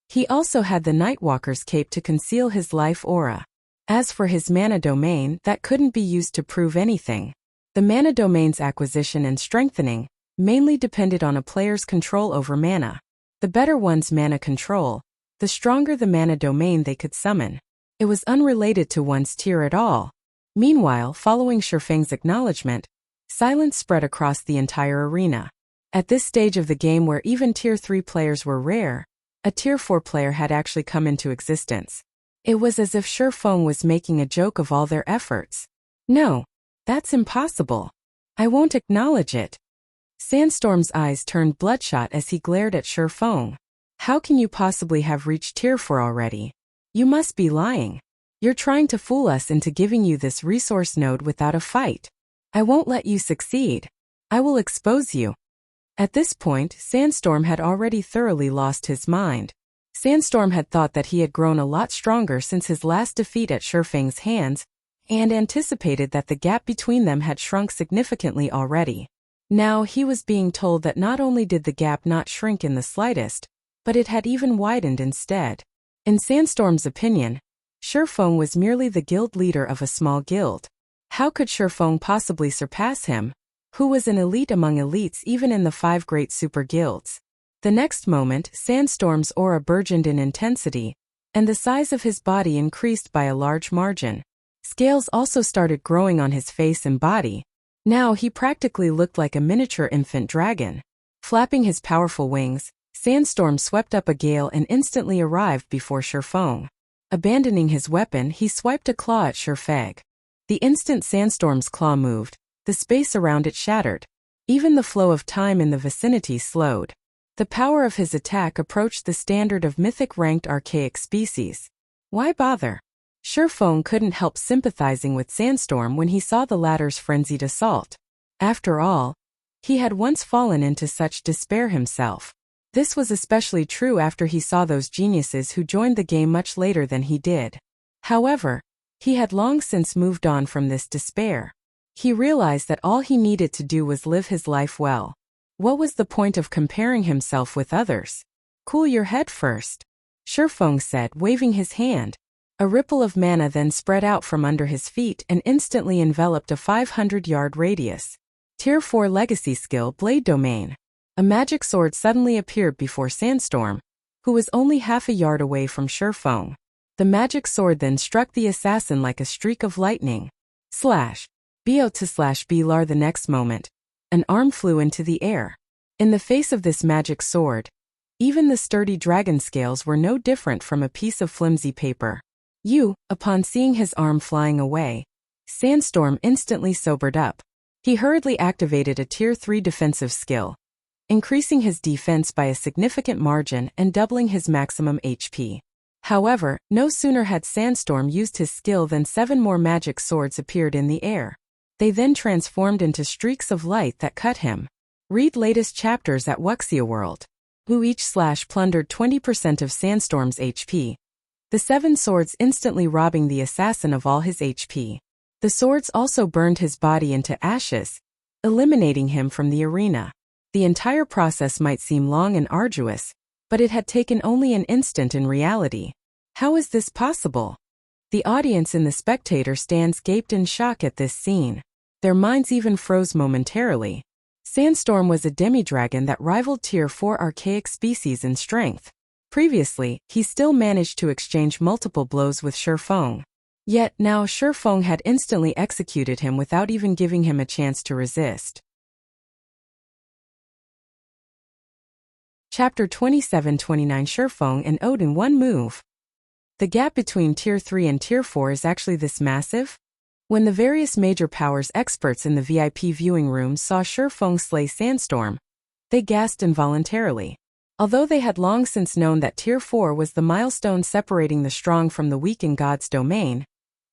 He also had the Nightwalker's cape to conceal his life aura. As for his mana domain, that couldn't be used to prove anything. The mana domain's acquisition and strengthening mainly depended on a player's control over mana. The better one's mana control, the stronger the mana domain they could summon. It was unrelated to one's tier at all. Meanwhile, following Shi Feng's acknowledgement, silence spread across the entire arena. At this stage of the game where even Tier 3 players were rare, a Tier 4 player had actually come into existence. It was as if Shi Feng was making a joke of all their efforts. No, that's impossible. I won't acknowledge it. Sandstorm's eyes turned bloodshot as he glared at Shi Feng. How can you possibly have reached Tier 4 already? You must be lying. You're trying to fool us into giving you this resource node without a fight. I won't let you succeed. I will expose you. At this point, Sandstorm had already thoroughly lost his mind. Sandstorm had thought that he had grown a lot stronger since his last defeat at Shi Feng's hands, and anticipated that the gap between them had shrunk significantly already. Now he was being told that not only did the gap not shrink in the slightest, but it had even widened instead. In Sandstorm's opinion, Shi Feng was merely the guild leader of a small guild. How could Shi Feng possibly surpass him, who was an elite among elites even in the 5 great super guilds? The next moment, Sandstorm's aura burgeoned in intensity, and the size of his body increased by a large margin. Scales also started growing on his face and body. Now he practically looked like a miniature infant dragon. Flapping his powerful wings, Sandstorm swept up a gale and instantly arrived before Shi Feng. Abandoning his weapon, he swiped a claw at Shi Feng. The instant Sandstorm's claw moved, the space around it shattered. Even the flow of time in the vicinity slowed. The power of his attack approached the standard of mythic-ranked archaic species. Why bother? Shi Feng couldn't help sympathizing with Sandstorm when he saw the latter's frenzied assault. After all, he had once fallen into such despair himself. This was especially true after he saw those geniuses who joined the game much later than he did. However, he had long since moved on from this despair. He realized that all he needed to do was live his life well. What was the point of comparing himself with others? Cool your head first, Shi Feng said, waving his hand. A ripple of mana then spread out from under his feet and instantly enveloped a 500-yard radius. Tier 4 legacy skill Blade Domain. A magic sword suddenly appeared before Sandstorm, who was only half a yard away from Shi Feng. The magic sword then struck the assassin like a streak of lightning. Slash. BO to slash BLAR. The next moment, an arm flew into the air. In the face of this magic sword, even the sturdy dragon scales were no different from a piece of flimsy paper. Upon seeing his arm flying away, Sandstorm instantly sobered up. He hurriedly activated a Tier 3 defensive skill, increasing his defense by a significant margin and doubling his maximum HP. However, no sooner had Sandstorm used his skill than 7 more magic swords appeared in the air. They then transformed into streaks of light that cut him. Read latest chapters at Wuxia World. Who each plundered 20% of Sandstorm's HP. The 7 swords instantly robbing the assassin of all his HP. The swords also burned his body into ashes, eliminating him from the arena. The entire process might seem long and arduous, but it had taken only an instant in reality. How is this possible? The audience in the spectator stands gaped in shock at this scene. Their minds even froze momentarily. Sandstorm was a demi-dragon that rivaled Tier 4 archaic species in strength. Previously, he still managed to exchange multiple blows with Shi Feng. Yet now Shi Feng had instantly executed him without even giving him a chance to resist. Chapter 27-29 Shi Feng and Odin. One move. The gap between Tier 3 and Tier 4 is actually this massive? When the various major powers experts in the VIP viewing room saw Shi Feng slay Sandstorm, they gasped involuntarily. Although they had long since known that Tier 4 was the milestone separating the strong from the weak in God's domain,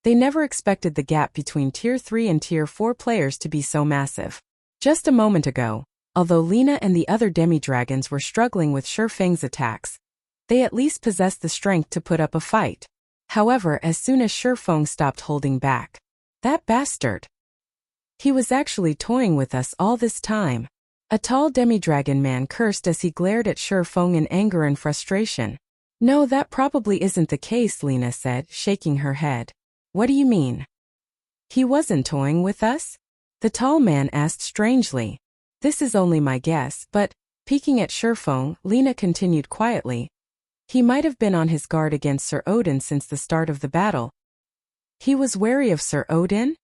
they never expected the gap between Tier 3 and Tier 4 players to be so massive. Just a moment ago, although Lina and the other demi-dragons were struggling with Shi Feng's attacks, they at least possessed the strength to put up a fight. However, as soon as Shi Feng stopped holding back, that bastard! He was actually toying with us all this time. A tall demi-dragon man cursed as he glared at Shi Feng in anger and frustration. No, that probably isn't the case, Lina said, shaking her head. What do you mean? He wasn't toying with us? The tall man asked strangely. This is only my guess, but, peeking at Shi Feng, Lina continued quietly. He might have been on his guard against Sir Odin since the start of the battle. He was wary of Sir Odin?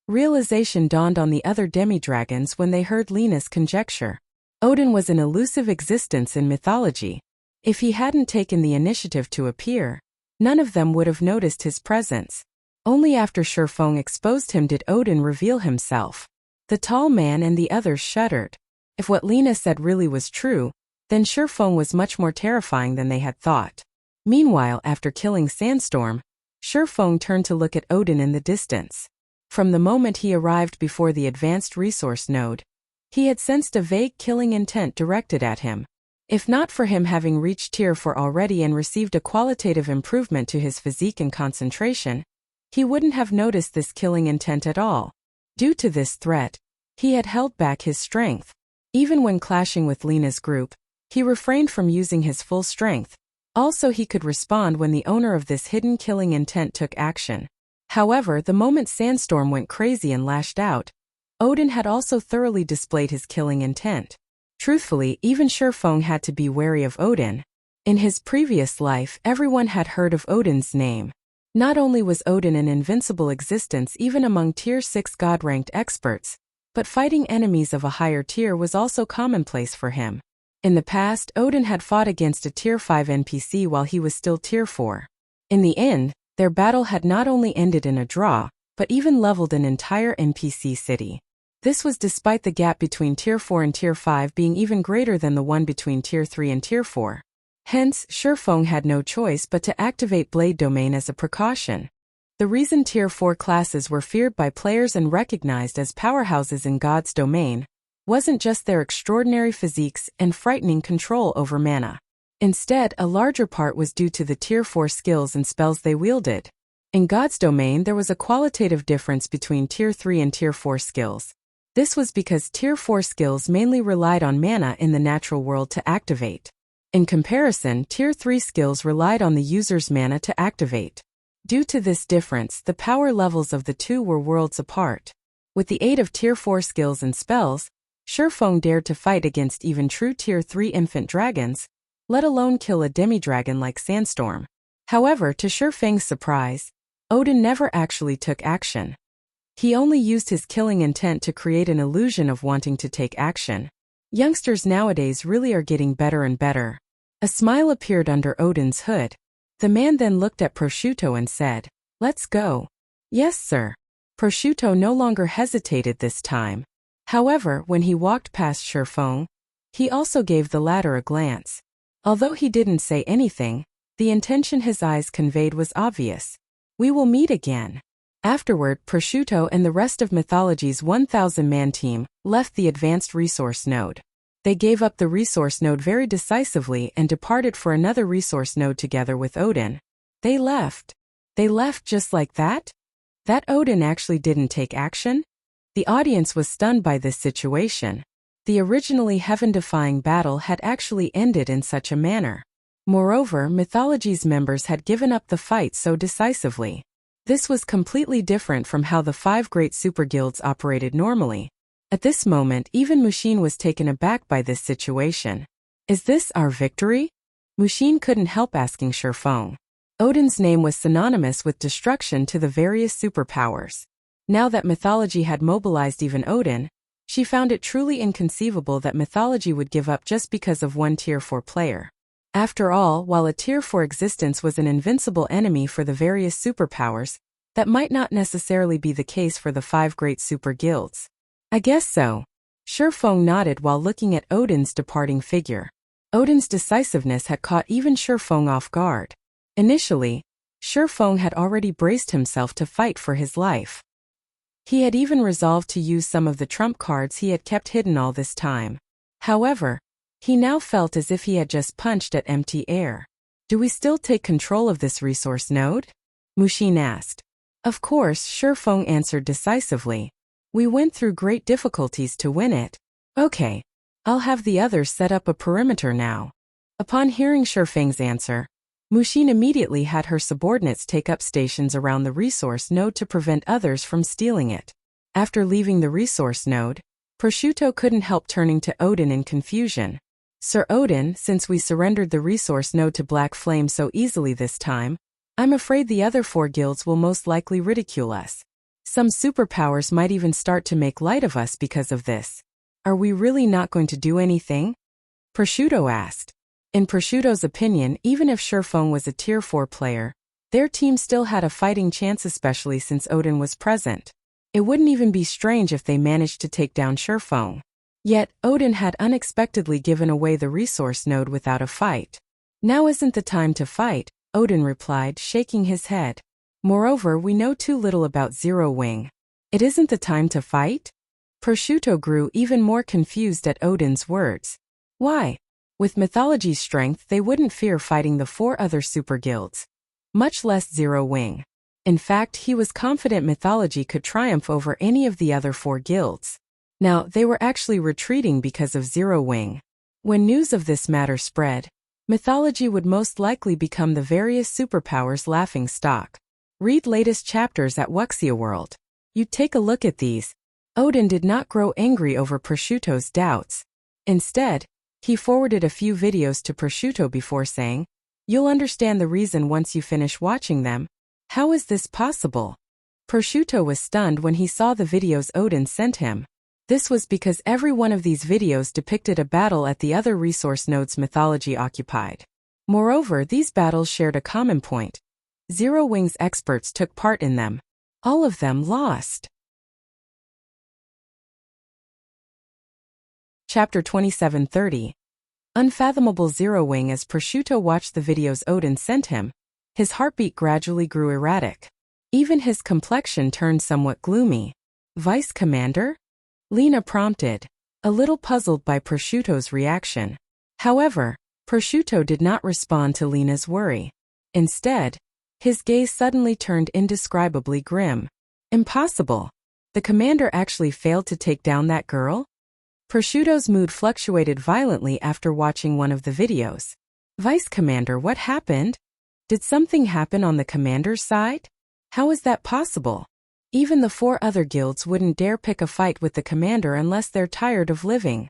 Realization dawned on the other demi-dragons when they heard Lina's conjecture. Odin was an elusive existence in mythology. If he hadn't taken the initiative to appear, none of them would have noticed his presence. Only after Shi Feng exposed him did Odin reveal himself. The tall man and the others shuddered. If what Lena said really was true, then Shi Feng was much more terrifying than they had thought. Meanwhile, after killing Sandstorm, Shi Feng turned to look at Odin in the distance. From the moment he arrived before the advanced resource node, he had sensed a vague killing intent directed at him. If not for him having reached Tier 4 already and received a qualitative improvement to his physique and concentration, he wouldn't have noticed this killing intent at all. Due to this threat, he had held back his strength. Even when clashing with Lena's group, he refrained from using his full strength. Also, he could respond when the owner of this hidden killing intent took action. However, the moment Sandstorm went crazy and lashed out, Odin had also thoroughly displayed his killing intent. Truthfully, even Shi Feng had to be wary of Odin. In his previous life, everyone had heard of Odin's name. Not only was Odin an invincible existence even among Tier 6 God-ranked experts, but fighting enemies of a higher tier was also commonplace for him. In the past, Odin had fought against a Tier 5 NPC while he was still Tier 4. In the end, their battle had not only ended in a draw, but even leveled an entire NPC city. This was despite the gap between Tier 4 and Tier 5 being even greater than the one between Tier 3 and Tier 4. Hence, Shi Feng had no choice but to activate Blade Domain as a precaution. The reason Tier 4 classes were feared by players and recognized as powerhouses in God's domain wasn't just their extraordinary physiques and frightening control over mana. Instead, a larger part was due to the Tier 4 skills and spells they wielded. In God's domain, there was a qualitative difference between Tier 3 and Tier 4 skills. This was because Tier 4 skills mainly relied on mana in the natural world to activate. In comparison, Tier 3 skills relied on the user's mana to activate. Due to this difference, the power levels of the two were worlds apart. With the aid of Tier 4 skills and spells, Shi Feng dared to fight against even true Tier 3 infant dragons, let alone kill a demi-dragon like Sandstorm. However, to Shi Feng's surprise, Odin never actually took action. He only used his killing intent to create an illusion of wanting to take action. Youngsters nowadays really are getting better and better. A smile appeared under Odin's hood. The man then looked at Prosciutto and said, "Let's go." "Yes, sir." Prosciutto no longer hesitated this time. However, when he walked past Shi Feng, he also gave the latter a glance. Although he didn't say anything, the intention his eyes conveyed was obvious. "We will meet again." Afterward, Prosciutto and the rest of Mythology's 1,000-man team left the advanced resource node. They gave up the resource node very decisively and departed for another resource node together with Odin. They left. They left just like that? That Odin actually didn't take action? The audience was stunned by this situation. The originally heaven-defying battle had actually ended in such a manner. Moreover, Mythology's members had given up the fight so decisively. This was completely different from how the 5 great superguilds operated normally. At this moment, even Mushin was taken aback by this situation. "Is this our victory?" Mushin couldn't help asking Shi Feng. Odin's name was synonymous with destruction to the various superpowers. Now that Mythology had mobilized even Odin, she found it truly inconceivable that Mythology would give up just because of one Tier 4 player. After all, while a Tier 4 existence was an invincible enemy for the various superpowers, that might not necessarily be the case for the 5 great super guilds. "I guess so." Shi Feng nodded while looking at Odin's departing figure. Odin's decisiveness had caught even Shi Feng off guard. Initially, Shi Feng had already braced himself to fight for his life. He had even resolved to use some of the trump cards he had kept hidden all this time. However, he now felt as if he had just punched at empty air. "Do we still take control of this resource node?" Mushin asked. Of course, Shi Feng answered decisively. "We went through great difficulties to win it." "Okay. I'll have the others set up a perimeter now." Upon hearing Shi Feng's answer, Mushin immediately had her subordinates take up stations around the resource node to prevent others from stealing it. After leaving the resource node, Prosciutto couldn't help turning to Odin in confusion. "Sir Odin, since we surrendered the resource node to Black Flame so easily this time, I'm afraid the other 4 guilds will most likely ridicule us. Some superpowers might even start to make light of us because of this. Are we really not going to do anything?" Prosciutto asked. In Prosciutto's opinion, even if Shi Feng was a Tier 4 player, their team still had a fighting chance, especially since Odin was present. It wouldn't even be strange if they managed to take down Shi Feng. Yet, Odin had unexpectedly given away the resource node without a fight. Now isn't the time to fight, Odin replied, shaking his head. Moreover, we know too little about Zero Wing. It isn't the time to fight? Prosciutto grew even more confused at Odin's words. Why? With mythology's strength, they wouldn't fear fighting the 4 other super guilds. Much less Zero Wing. In fact, he was confident mythology could triumph over any of the other 4 guilds. Now, they were actually retreating because of Zero Wing. When news of this matter spread, mythology would most likely become the various superpowers' laughing stock. Read latest chapters at Wuxia World. You take a look at these. Odin did not grow angry over Prosciutto's doubts. Instead, he forwarded a few videos to Prosciutto before saying, "You'll understand the reason once you finish watching them." How is this possible? Prosciutto was stunned when he saw the videos Odin sent him. This was because every one of these videos depicted a battle at the other resource nodes mythology occupied. Moreover, these battles shared a common point. Zero Wing's experts took part in them. All of them lost. Chapter 27:30. Unfathomable. Zero Wing. As Prosciutto watched the videos Odin sent him, his heartbeat gradually grew erratic. Even his complexion turned somewhat gloomy. Vice Commander? Lena prompted, a little puzzled by Prosciutto's reaction. However, Prosciutto did not respond to Lena's worry. Instead, his gaze suddenly turned indescribably grim. Impossible. The commander actually failed to take down that girl? Prosciutto's mood fluctuated violently after watching one of the videos. Vice Commander, what happened? Did something happen on the commander's side? How is that possible? Even the 4 other guilds wouldn't dare pick a fight with the commander unless they're tired of living.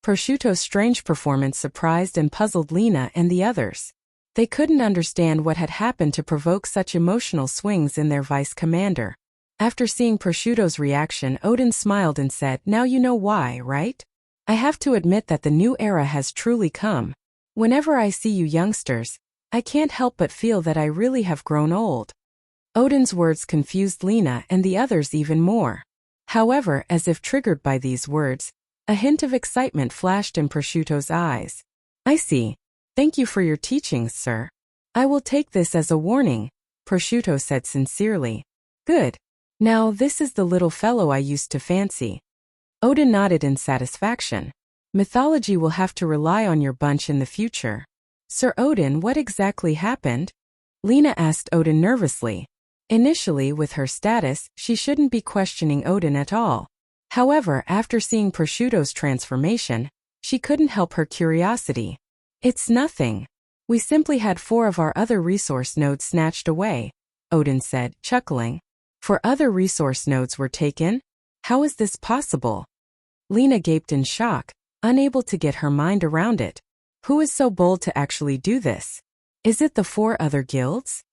Prosciutto's strange performance surprised and puzzled Lena and the others. They couldn't understand what had happened to provoke such emotional swings in their vice commander. After seeing Prosciutto's reaction, Odin smiled and said, "Now you know why, right? I have to admit that the new era has truly come. Whenever I see you youngsters, I can't help but feel that I really have grown old." Odin's words confused Lena and the others even more. However, as if triggered by these words, a hint of excitement flashed in Prosciutto's eyes. "I see. Thank you for your teachings, sir. I will take this as a warning," Prosciutto said sincerely. "Good. Now this is the little fellow I used to fancy." Odin nodded in satisfaction. "Mythology will have to rely on your bunch in the future." "Sir Odin, what exactly happened?" Lena asked Odin nervously. Initially, with her status, she shouldn't be questioning Odin at all. However, after seeing Prosciutto's transformation, she couldn't help her curiosity. "It's nothing. We simply had 4 of our other resource nodes snatched away," Odin said, chuckling. 4 other resource nodes were taken? How is this possible? Lena gaped in shock, unable to get her mind around it. Who is so bold to actually do this? Is it the 4 other guilds?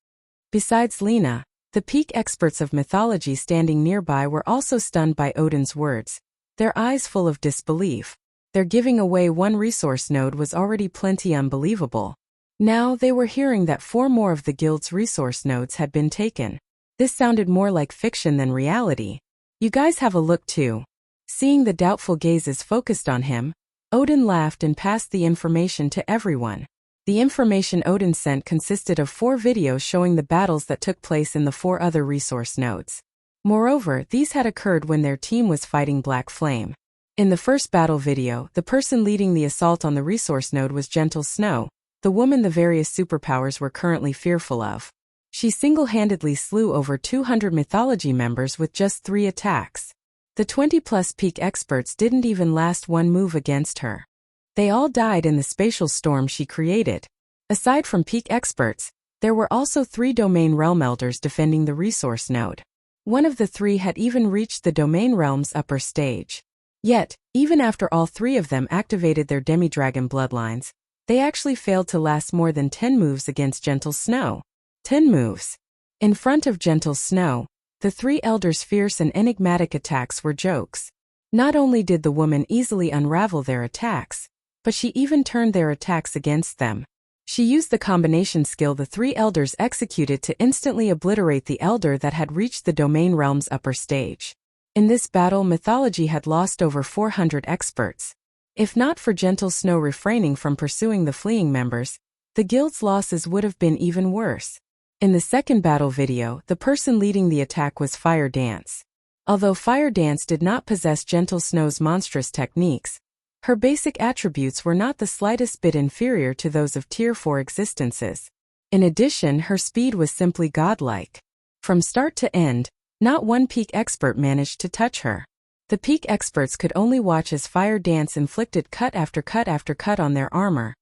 Besides Lena, the peak experts of mythology standing nearby were also stunned by Odin's words, their eyes full of disbelief. Their giving away 1 resource node was already plenty unbelievable. Now they were hearing that 4 more of the guild's resource nodes had been taken. This sounded more like fiction than reality. "You guys have a look too." Seeing the doubtful gazes focused on him, Odin laughed and passed the information to everyone. The information Odin sent consisted of 4 videos showing the battles that took place in the 4 other resource nodes. Moreover, these had occurred when their team was fighting Black Flame. In the first battle video, the person leading the assault on the resource node was Gentle Snow, the woman the various superpowers were currently fearful of. She single-handedly slew over 200 mythology members with just 3 attacks. The 20-plus peak experts didn't even last 1 move against her. They all died in the spatial storm she created. Aside from peak experts, there were also 3 domain realm elders defending the resource node. One of the 3 had even reached the domain realm's upper stage. Yet, even after all 3 of them activated their demi-dragon bloodlines, they actually failed to last more than 10 moves against Gentle Snow. 10 moves. In front of Gentle Snow, the 3 elders' fierce and enigmatic attacks were jokes. Not only did the woman easily unravel their attacks, but she even turned their attacks against them. She used the combination skill the 3 elders executed to instantly obliterate the elder that had reached the domain realm's upper stage. In this battle, Mythology had lost over 400 experts. If not for Gentle Snow refraining from pursuing the fleeing members, the guild's losses would have been even worse. In the second battle video, the person leading the attack was Fire Dance. Although Fire Dance did not possess Gentle Snow's monstrous techniques, her basic attributes were not the slightest bit inferior to those of Tier 4 existences. In addition, her speed was simply godlike. From start to end, not one peak expert managed to touch her. The peak experts could only watch as Fire Dance inflicted cut after cut after cut on their armor,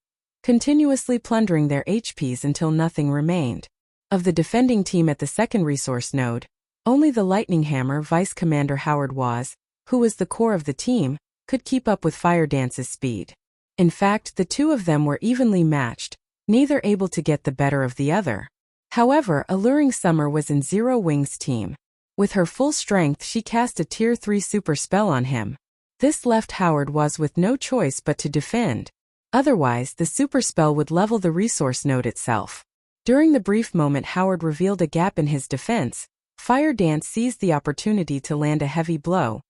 continuously plundering their HPs until nothing remained. Of the defending team at the second resource node, only the Lightning Hammer Vice Commander Howard Waz, who was the core of the team, could keep up with Fire Dance's speed. In fact, the two of them were evenly matched, neither able to get the better of the other. However, Alluring Summer was in Zero Wing's team. With her full strength, she cast a Tier 3 super spell on him. This left Howard Waz with no choice but to defend. Otherwise, the super spell would level the resource node itself. During the brief moment Howard revealed a gap in his defense, Fire Dance seized the opportunity to land a heavy blow,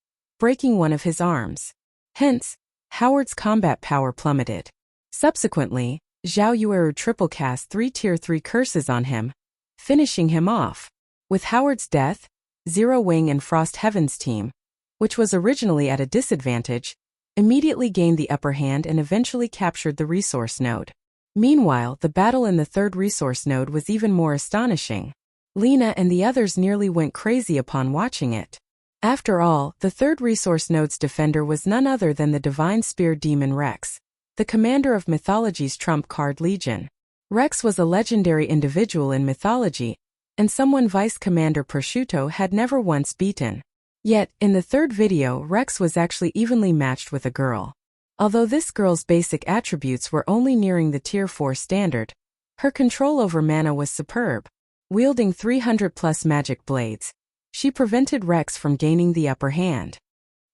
breaking one of his arms. Hence, Howard's combat power plummeted. Subsequently, Zhao Yueru triple cast 3 Tier 3 curses on him, finishing him off. With Howard's death, Zero Wing and Frost Heaven's team, which was originally at a disadvantage, immediately gained the upper hand and eventually captured the resource node. Meanwhile, the battle in the third resource node was even more astonishing. Lena and the others nearly went crazy upon watching it. After all, the third resource node's defender was none other than the Divine Spear Demon Rex, the commander of Mythology's trump card Legion. Rex was a legendary individual in Mythology, and someone Vice Commander Prosciutto had never once beaten. Yet, in the third video, Rex was actually evenly matched with a girl. Although this girl's basic attributes were only nearing the Tier 4 standard, her control over mana was superb. Wielding 300+ magic blades, she prevented Rex from gaining the upper hand.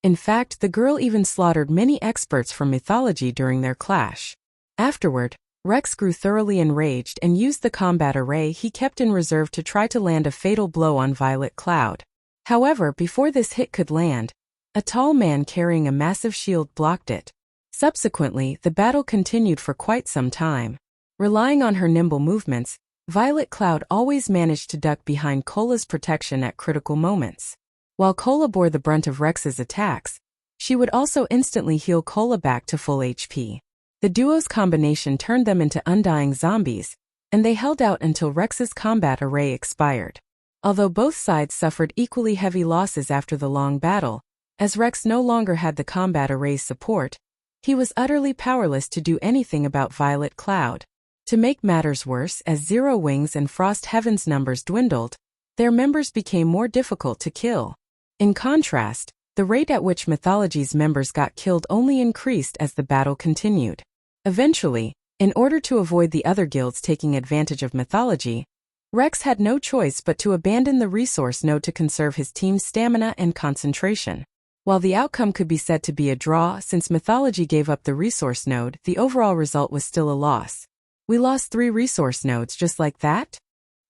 In fact, the girl even slaughtered many experts from Mythology during their clash. Afterward, Rex grew thoroughly enraged and used the combat array he kept in reserve to try to land a fatal blow on Violet Cloud. However, before this hit could land, a tall man carrying a massive shield blocked it. Subsequently, the battle continued for quite some time. Relying on her nimble movements, Violet Cloud always managed to duck behind Cola's protection at critical moments. While Cola bore the brunt of Rex's attacks, she would also instantly heal Cola back to full HP. The duo's combination turned them into undying zombies, and they held out until Rex's combat array expired. Although both sides suffered equally heavy losses after the long battle, as Rex no longer had the combat array's support, he was utterly powerless to do anything about Violet Cloud. To make matters worse, as Zero Wings and Frost Heaven's numbers dwindled, their members became more difficult to kill. In contrast, the rate at which Mythology's members got killed only increased as the battle continued. Eventually, in order to avoid the other guilds taking advantage of Mythology, Rex had no choice but to abandon the resource node to conserve his team's stamina and concentration. While the outcome could be said to be a draw since Mythology gave up the resource node, the overall result was still a loss. We lost 3 resource nodes just like that?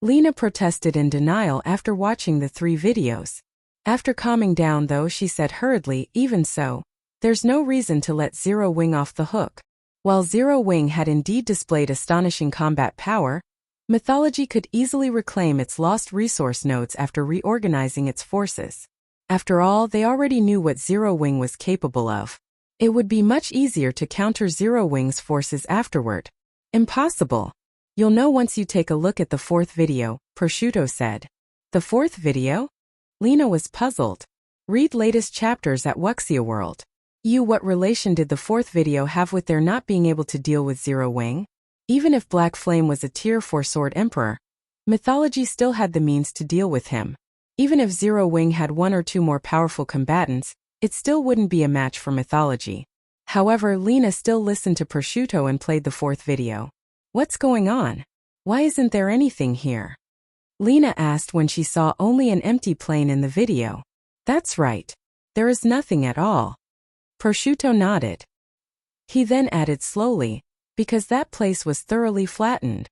Lena protested in denial after watching the 3 videos. After calming down though, she said hurriedly, even so, there's no reason to let Zero Wing off the hook. While Zero Wing had indeed displayed astonishing combat power, Mythology could easily reclaim its lost resource nodes after reorganizing its forces. After all, they already knew what Zero Wing was capable of. It would be much easier to counter Zero Wing's forces afterward. Impossible. You'll know once you take a look at the 4th video, Prosciutto said. The 4th video? Lena was puzzled. Read latest chapters at Wuxia World. What relation did the 4th video have with their not being able to deal with Zero Wing? Even if Black Flame was a Tier 4 Sword Emperor, Mythology still had the means to deal with him. Even if Zero Wing had 1 or 2 more powerful combatants, it still wouldn't be a match for Mythology. However, Lena still listened to Prosciutto and played the 4th video. What's going on? Why isn't there anything here? Lena asked when she saw only an empty plane in the video. That's right. There is nothing at all. Prosciutto nodded. He then added slowly, because that place was thoroughly flattened.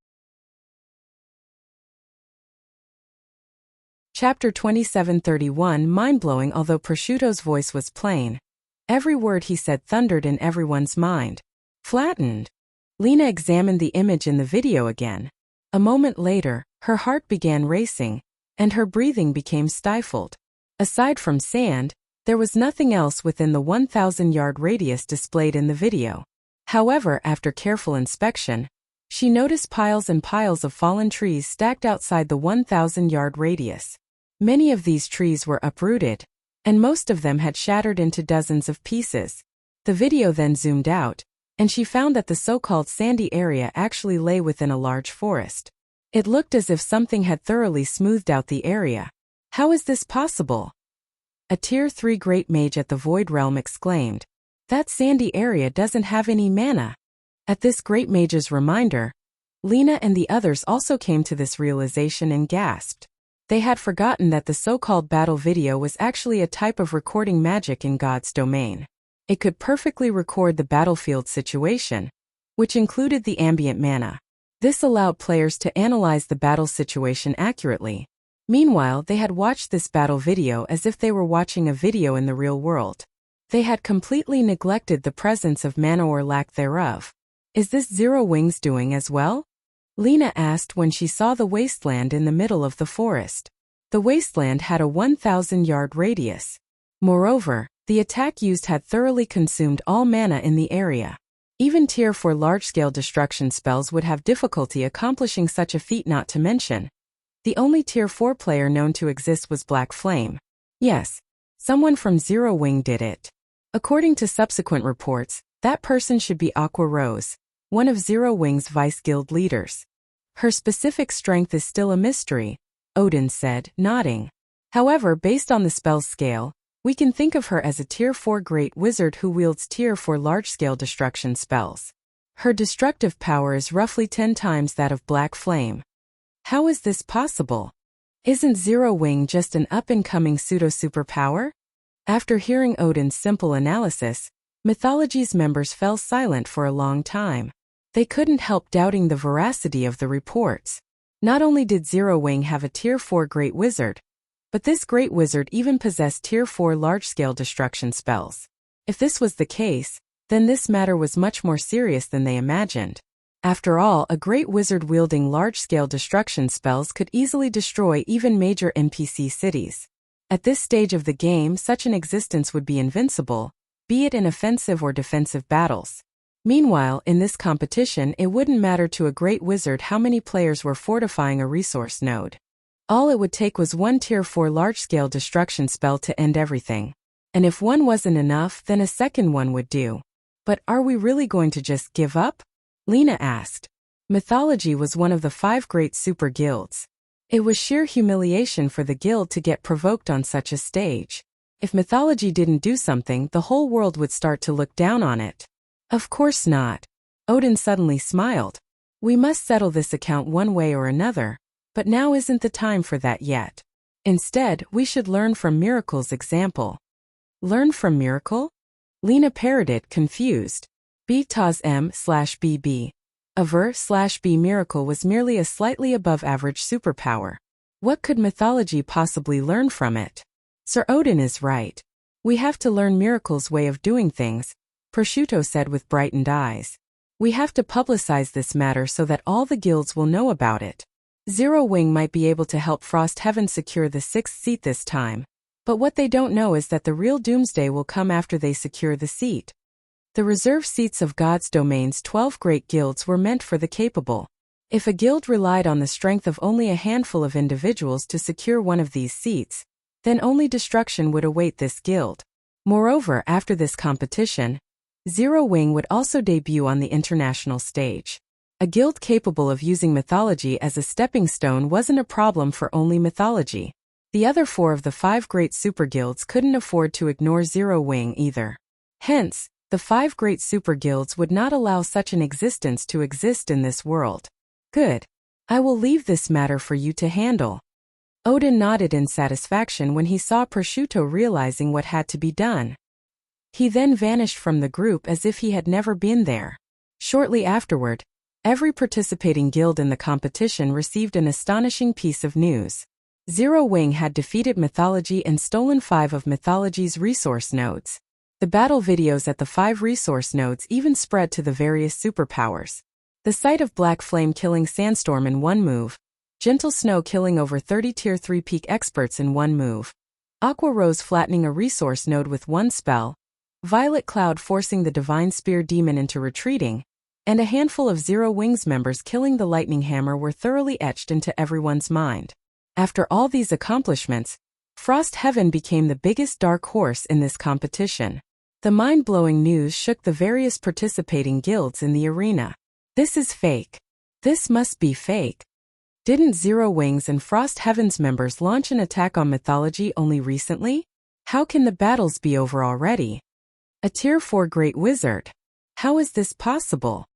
Chapter 2731 Mind-blowing. Although Prosciutto's voice was plain, every word he said thundered in everyone's mind. Flattened. Lena examined the image in the video again. A moment later, her heart began racing, and her breathing became stifled. Aside from sand, there was nothing else within the 1,000-yard radius displayed in the video. However, after careful inspection, she noticed piles and piles of fallen trees stacked outside the 1,000-yard radius. Many of these trees were uprooted, and most of them had shattered into dozens of pieces. The video then zoomed out, and she found that the so-called sandy area actually lay within a large forest. It looked as if something had thoroughly smoothed out the area. How is this possible? A Tier 3 Great Mage at the Void Realm exclaimed. That sandy area doesn't have any mana. At this Great Mage's reminder, Lena and the others also came to this realization and gasped. They had forgotten that the so-called battle video was actually a type of recording magic in God's domain. It could perfectly record the battlefield situation, which included the ambient mana. This allowed players to analyze the battle situation accurately. Meanwhile, they had watched this battle video as if they were watching a video in the real world. They had completely neglected the presence of mana or lack thereof. Is this Zero Wings doing as well? Lena asked when she saw the wasteland in the middle of the forest. The wasteland had a 1,000-yard radius. Moreover, the attack used had thoroughly consumed all mana in the area. Even Tier 4 large-scale destruction spells would have difficulty accomplishing such a feat. Not to mention, the only Tier 4 player known to exist was Black Flame. Yes, someone from Zero Wing did it. According to subsequent reports, that person should be Aqua Rose, one of Zero Wing's vice guild leaders. Her specific strength is still a mystery, Odin said, nodding. However, based on the spell's scale, we can think of her as a Tier 4 Great Wizard who wields Tier 4 large-scale destruction spells. Her destructive power is roughly 10 times that of Black Flame. How is this possible? Isn't Zero Wing just an up-and-coming pseudo-superpower? After hearing Odin's simple analysis, Mythology's members fell silent for a long time. They couldn't help doubting the veracity of the reports. Not only did Zero Wing have a Tier 4 Great Wizard, but this Great Wizard even possessed Tier 4 large-scale destruction spells. If this was the case, then this matter was much more serious than they imagined. After all, a Great Wizard wielding large-scale destruction spells could easily destroy even major NPC cities. At this stage of the game, such an existence would be invincible, be it in offensive or defensive battles. Meanwhile, in this competition, it wouldn't matter to a Great Wizard how many players were fortifying a resource node. All it would take was one Tier 4 large-scale destruction spell to end everything. And if one wasn't enough, then a second one would do. But are we really going to just give up? Lena asked. Mythology was one of the 5 great super guilds. It was sheer humiliation for the guild to get provoked on such a stage. If Mythology didn't do something, the whole world would start to look down on it. Of course not. Odin suddenly smiled. We must settle this account one way or another, but now isn't the time for that yet. Instead, we should learn from Miracle's example. Learn from Miracle? Lena parroted, confused. B-TOS-M/BB. A B Miracle was merely a slightly above average superpower. What could Mythology possibly learn from it? Sir Odin is right. We have to learn Miracle's way of doing things, Prosciutto said with brightened eyes. We have to publicize this matter so that all the guilds will know about it. Zero Wing might be able to help Frost Heaven secure the 6th seat this time, but what they don't know is that the real doomsday will come after they secure the seat. The reserve seats of God's domain's 12 great guilds were meant for the capable. If a guild relied on the strength of only a handful of individuals to secure one of these seats, then only destruction would await this guild. Moreover, after this competition, Zero Wing would also debut on the international stage. A guild capable of using Mythology as a stepping stone wasn't a problem for only Mythology. The other 4 of the 5 great super guilds couldn't afford to ignore Zero Wing either. Hence, the 5 great super guilds would not allow such an existence to exist in this world. Good. I will leave this matter for you to handle. Odin nodded in satisfaction when he saw Prosciutto realizing what had to be done. He then vanished from the group as if he had never been there. Shortly afterward, every participating guild in the competition received an astonishing piece of news. Zero Wing had defeated Mythology and stolen 5 of Mythology's resource nodes. The battle videos at the 5 resource nodes even spread to the various superpowers. The sight of Black Flame killing Sandstorm in one move, Gentle Snow killing over 30 Tier 3 peak experts in one move, Aqua Rose flattening a resource node with one spell, Violet Cloud forcing the Divine Spear Demon into retreating, and a handful of Zero Wings members killing the Lightning Hammer were thoroughly etched into everyone's mind. After all these accomplishments, Frost Heaven became the biggest dark horse in this competition. The mind-blowing news shook the various participating guilds in the arena. This is fake. This must be fake. Didn't Zero Wings and Frost Heaven's members launch an attack on Mythology only recently? How can the battles be over already? A Tier 4 Great Wizard. How is this possible?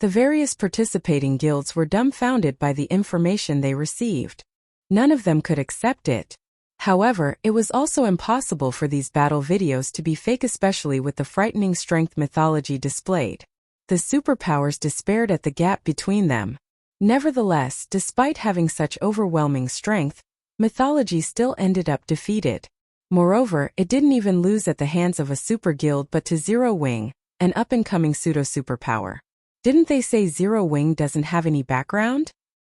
The various participating guilds were dumbfounded by the information they received. None of them could accept it. However, it was also impossible for these battle videos to be fake, especially with the frightening strength Mythology displayed. The superpowers despaired at the gap between them. Nevertheless, despite having such overwhelming strength, Mythology still ended up defeated. Moreover, it didn't even lose at the hands of a super guild but to Zero Wing, an up-and-coming pseudo-superpower. Didn't they say Zero Wing doesn't have any background?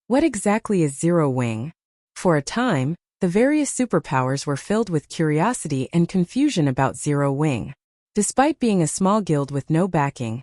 What exactly is Zero Wing? For a time, the various superpowers were filled with curiosity and confusion about Zero Wing. Despite being a small guild with no backing,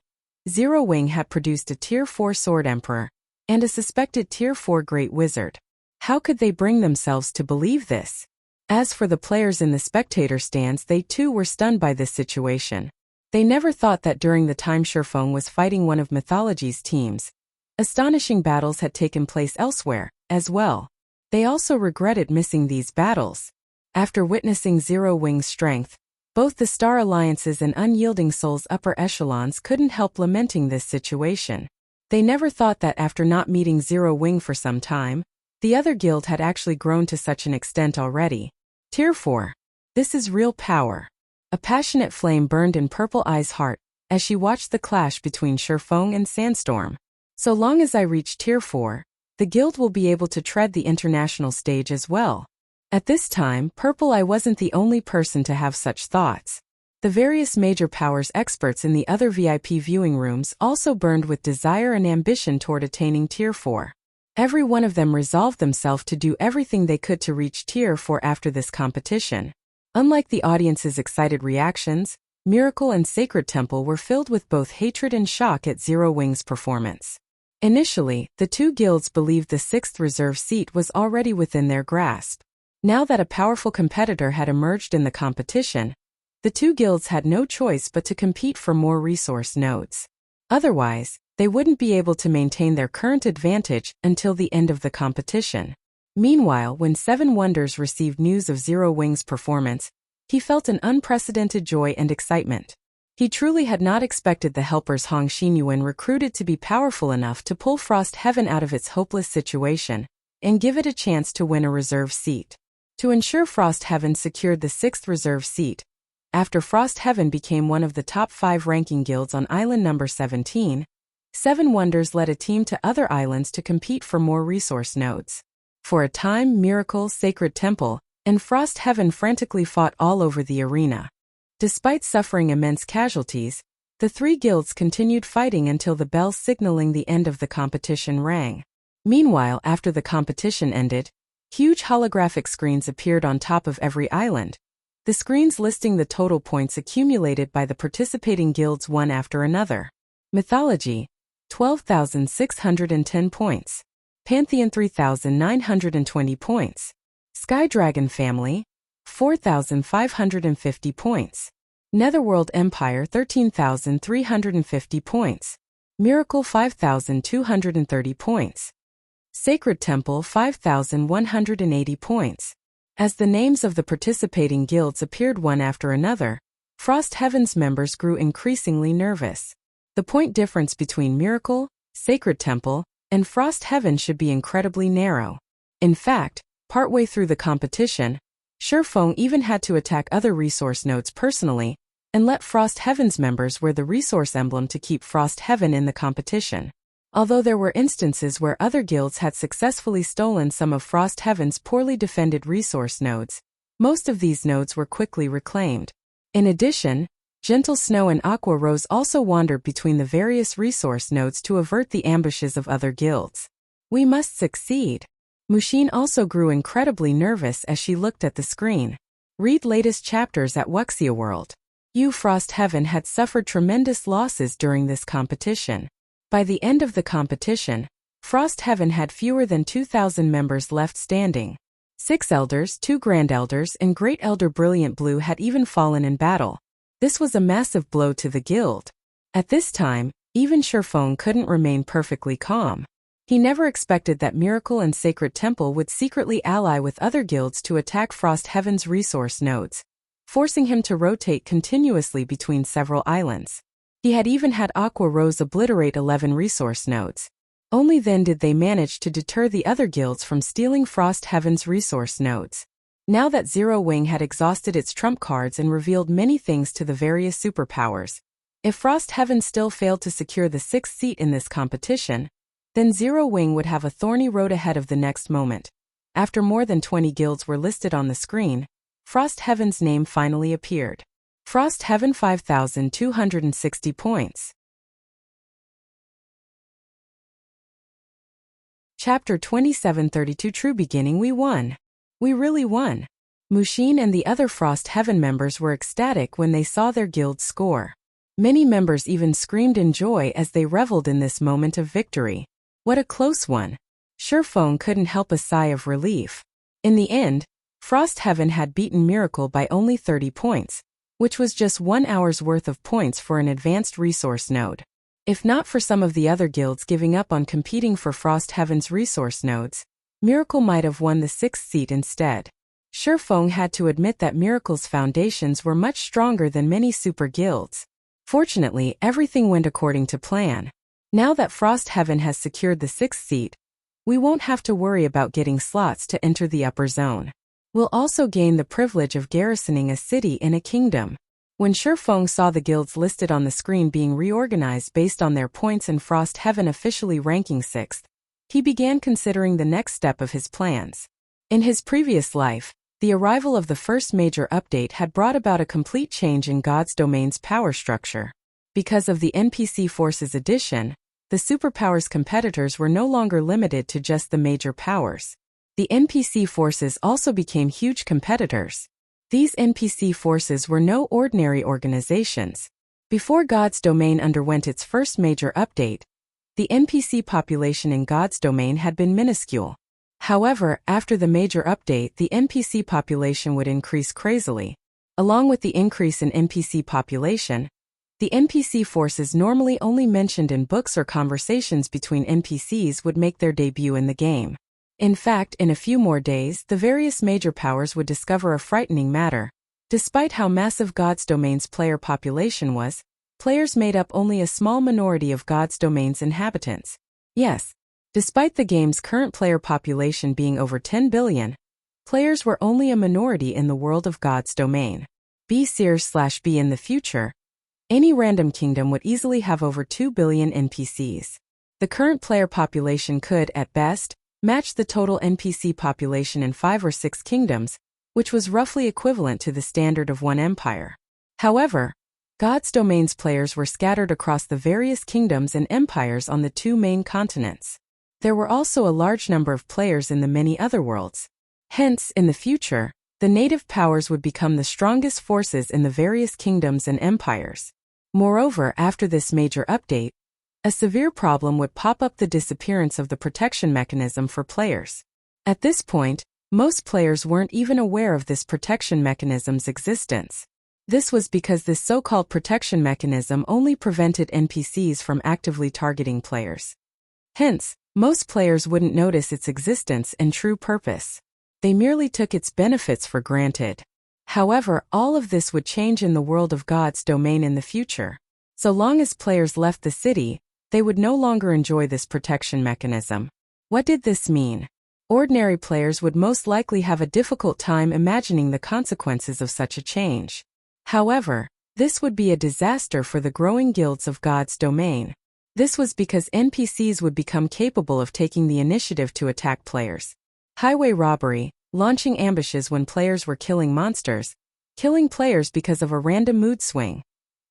Zero Wing had produced a Tier 4 Sword Emperor and a suspected Tier 4 Great Wizard. How could they bring themselves to believe this? As for the players in the spectator stands, they too were stunned by this situation. They never thought that during the time Shi Feng was fighting one of Mythology's teams, astonishing battles had taken place elsewhere, as well. They also regretted missing these battles. After witnessing Zero Wing's strength, both the Star Alliances and Unyielding Soul's upper echelons couldn't help lamenting this situation. They never thought that after not meeting Zero Wing for some time, the other guild had actually grown to such an extent already. Tier 4. This is real power. A passionate flame burned in Purple Eye's heart as she watched the clash between Shi Feng and Sandstorm. So long as I reach Tier 4, the guild will be able to tread the international stage as well. At this time, Purple Eye wasn't the only person to have such thoughts. The various major powers experts in the other VIP viewing rooms also burned with desire and ambition toward attaining Tier 4. Every one of them resolved themselves to do everything they could to reach Tier 4 after this competition. Unlike the audience's excited reactions, Miracle and Sacred Temple were filled with both hatred and shock at Zero Wing's performance. Initially, the two guilds believed the 6th reserve seat was already within their grasp. Now that a powerful competitor had emerged in the competition, the two guilds had no choice but to compete for more resource nodes. Otherwise, they wouldn't be able to maintain their current advantage until the end of the competition. Meanwhile, when Seven Wonders received news of Zero Wing's performance, he felt an unprecedented joy and excitement. He truly had not expected the helpers Hong Xinyuan recruited to be powerful enough to pull Frost Heaven out of its hopeless situation and give it a chance to win a reserve seat. To ensure Frost Heaven secured the 6th reserve seat, after Frost Heaven became one of the top 5 ranking guilds on island number 17, Seven Wonders led a team to other islands to compete for more resource nodes. For a time, Miracle, Sacred Temple, and Frost Heaven frantically fought all over the arena. Despite suffering immense casualties, the 3 guilds continued fighting until the bell signaling the end of the competition rang. Meanwhile, after the competition ended, huge holographic screens appeared on top of every island. The screens listing the total points accumulated by the participating guilds one after another. Mythology, 12,610 points. Pantheon 3,920 points. Sky Dragon Family, 4,550 points. Netherworld Empire 13,350 points. Miracle 5,230 points. Sacred Temple 5,180 points. As the names of the participating guilds appeared one after another, Frost Heaven's members grew increasingly nervous. The point difference between Miracle, Sacred Temple, and Frost Heaven should be incredibly narrow. In fact, partway through the competition, Shi Feng even had to attack other resource nodes personally and let Frost Heaven's members wear the resource emblem to keep Frost Heaven in the competition. Although there were instances where other guilds had successfully stolen some of Frost Heaven's poorly defended resource nodes, most of these nodes were quickly reclaimed. In addition, Gentle Snow and Aqua Rose also wandered between the various resource nodes to avert the ambushes of other guilds. We must succeed. Mushin also grew incredibly nervous as she looked at the screen. Read latest chapters at Wuxia World. Frost Heaven had suffered tremendous losses during this competition. By the end of the competition, Frost Heaven had fewer than 2,000 members left standing. 6 elders, 2 grand elders, and Great Elder Brilliant Blue had even fallen in battle. This was a massive blow to the guild. At this time, even Shi Feng couldn't remain perfectly calm. He never expected that Miracle and Sacred Temple would secretly ally with other guilds to attack Frost Heaven's resource nodes, forcing him to rotate continuously between several islands. He had even had Aqua Rose obliterate 11 resource nodes. Only then did they manage to deter the other guilds from stealing Frost Heaven's resource nodes. Now that Zero Wing had exhausted its trump cards and revealed many things to the various superpowers, if Frost Heaven still failed to secure the 6th seat in this competition, then Zero Wing would have a thorny road ahead of the next moment. After more than 20 guilds were listed on the screen, Frost Heaven's name finally appeared. Frost Heaven 5,260 points. Chapter 2732 True Beginning. We won. We really won. Mushin and the other Frost Heaven members were ecstatic when they saw their guild's score. Many members even screamed in joy as they reveled in this moment of victory. What a close one. Shi Feng couldn't help a sigh of relief. In the end, Frost Heaven had beaten Miracle by only 30 points, which was just 1 hour's worth of points for an advanced resource node. If not for some of the other guilds giving up on competing for Frost Heaven's resource nodes, Miracle might have won the 6th seat instead. Shi Feng had to admit that Miracle's foundations were much stronger than many super guilds. Fortunately, everything went according to plan. Now that Frost Heaven has secured the 6th seat, we won't have to worry about getting slots to enter the upper zone. We'll also gain the privilege of garrisoning a city in a kingdom. When Shi Feng saw the guilds listed on the screen being reorganized based on their points and Frost Heaven officially ranking 6th, he began considering the next step of his plans. In his previous life, the arrival of the first major update had brought about a complete change in God's domain's power structure. Because of the NPC Forces addition, the superpowers competitors were no longer limited to just the major powers. The NPC Forces also became huge competitors. These NPC Forces were no ordinary organizations. Before God's domain underwent its first major update, the NPC population in God's domain had been minuscule. However, after the major update, the NPC population would increase crazily. Along with the increase in NPC population, the NPC forces normally only mentioned in books or conversations between NPCs would make their debut in the game. In fact, in a few more days, the various major powers would discover a frightening matter. Despite how massive God's domain's player population was, players made up only a small minority of God's domain's inhabitants. Yes, despite the game's current player population being over 10 billion, players were only a minority in the world of God's domain. B/B in the future, any random kingdom would easily have over 2 billion NPCs. The current player population could, at best, match the total NPC population in 5 or 6 kingdoms, which was roughly equivalent to the standard of one empire. However, God's domain's players were scattered across the various kingdoms and empires on the 2 main continents. There were also a large number of players in the many other worlds. Hence, in the future, the native powers would become the strongest forces in the various kingdoms and empires. Moreover, after this major update, a severe problem would pop up: the disappearance of the protection mechanism for players. At this point, most players weren't even aware of this protection mechanism's existence. This was because this so-called protection mechanism only prevented NPCs from actively targeting players. Hence, most players wouldn't notice its existence and true purpose. They merely took its benefits for granted. However, all of this would change in the world of God's domain in the future. So long as players left the city, they would no longer enjoy this protection mechanism. What did this mean? Ordinary players would most likely have a difficult time imagining the consequences of such a change. However, this would be a disaster for the growing guilds of God's domain. This was because NPCs would become capable of taking the initiative to attack players. Highway robbery, launching ambushes when players were killing monsters, killing players because of a random mood swing.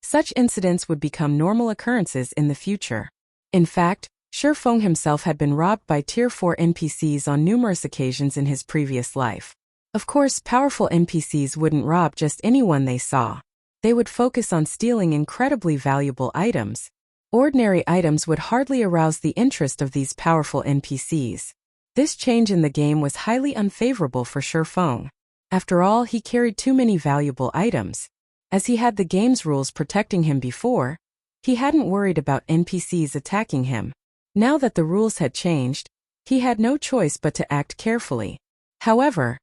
Such incidents would become normal occurrences in the future. In fact, Shi Feng himself had been robbed by Tier 4 NPCs on numerous occasions in his previous life. Of course, powerful NPCs wouldn't rob just anyone they saw. They would focus on stealing incredibly valuable items. Ordinary items would hardly arouse the interest of these powerful NPCs. This change in the game was highly unfavorable for Shi Feng. After all, he carried too many valuable items. As he had the game's rules protecting him before, he hadn't worried about NPCs attacking him. Now that the rules had changed, he had no choice but to act carefully. However,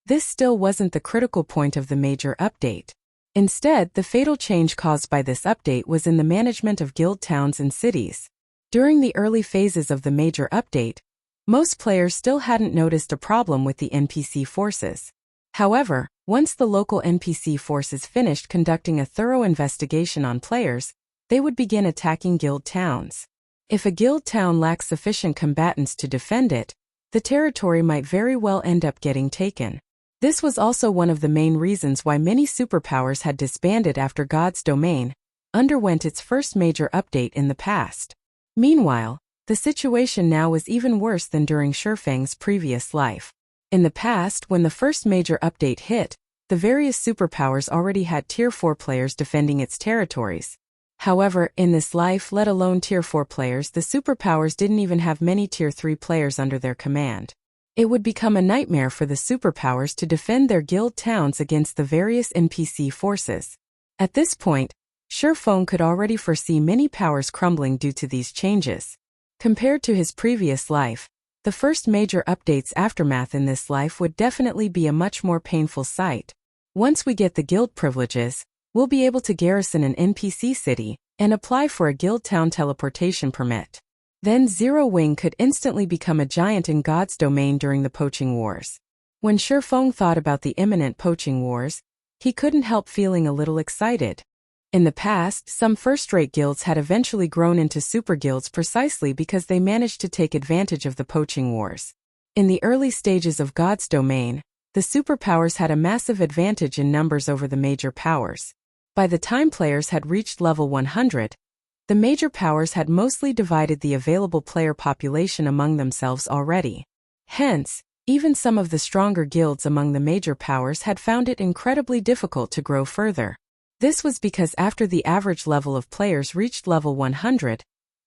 this still wasn't the critical point of the major update. Instead, the fatal change caused by this update was in the management of guild towns and cities. During the early phases of the major update, most players still hadn't noticed a problem with the NPC forces. However, once the local NPC forces finished conducting a thorough investigation on players, they would begin attacking guild towns. If a guild town lacks sufficient combatants to defend it, the territory might very well end up getting taken. This was also one of the main reasons why many superpowers had disbanded after God's Domain underwent its first major update in the past. Meanwhile, the situation now was even worse than during Shi Feng's previous life. In the past, when the first major update hit, the various superpowers already had Tier 4 players defending its territories. However, in this life, let alone Tier 4 players, the superpowers didn't even have many Tier 3 players under their command. It would become a nightmare for the superpowers to defend their guild towns against the various NPC forces. At this point, Shi Feng could already foresee many powers crumbling due to these changes. Compared to his previous life, the first major update's aftermath in this life would definitely be a much more painful sight. Once we get the guild privileges, we'll be able to garrison an NPC city and apply for a guild town teleportation permit. Then Zero Wing could instantly become a giant in God's Domain during the poaching wars. When Shi Feng thought about the imminent poaching wars, he couldn't help feeling a little excited. In the past, some first-rate guilds had eventually grown into super guilds precisely because they managed to take advantage of the poaching wars. In the early stages of God's Domain, the superpowers had a massive advantage in numbers over the major powers. By the time players had reached level 100, the major powers had mostly divided the available player population among themselves already. Hence, even some of the stronger guilds among the major powers had found it incredibly difficult to grow further. This was because after the average level of players reached level 100,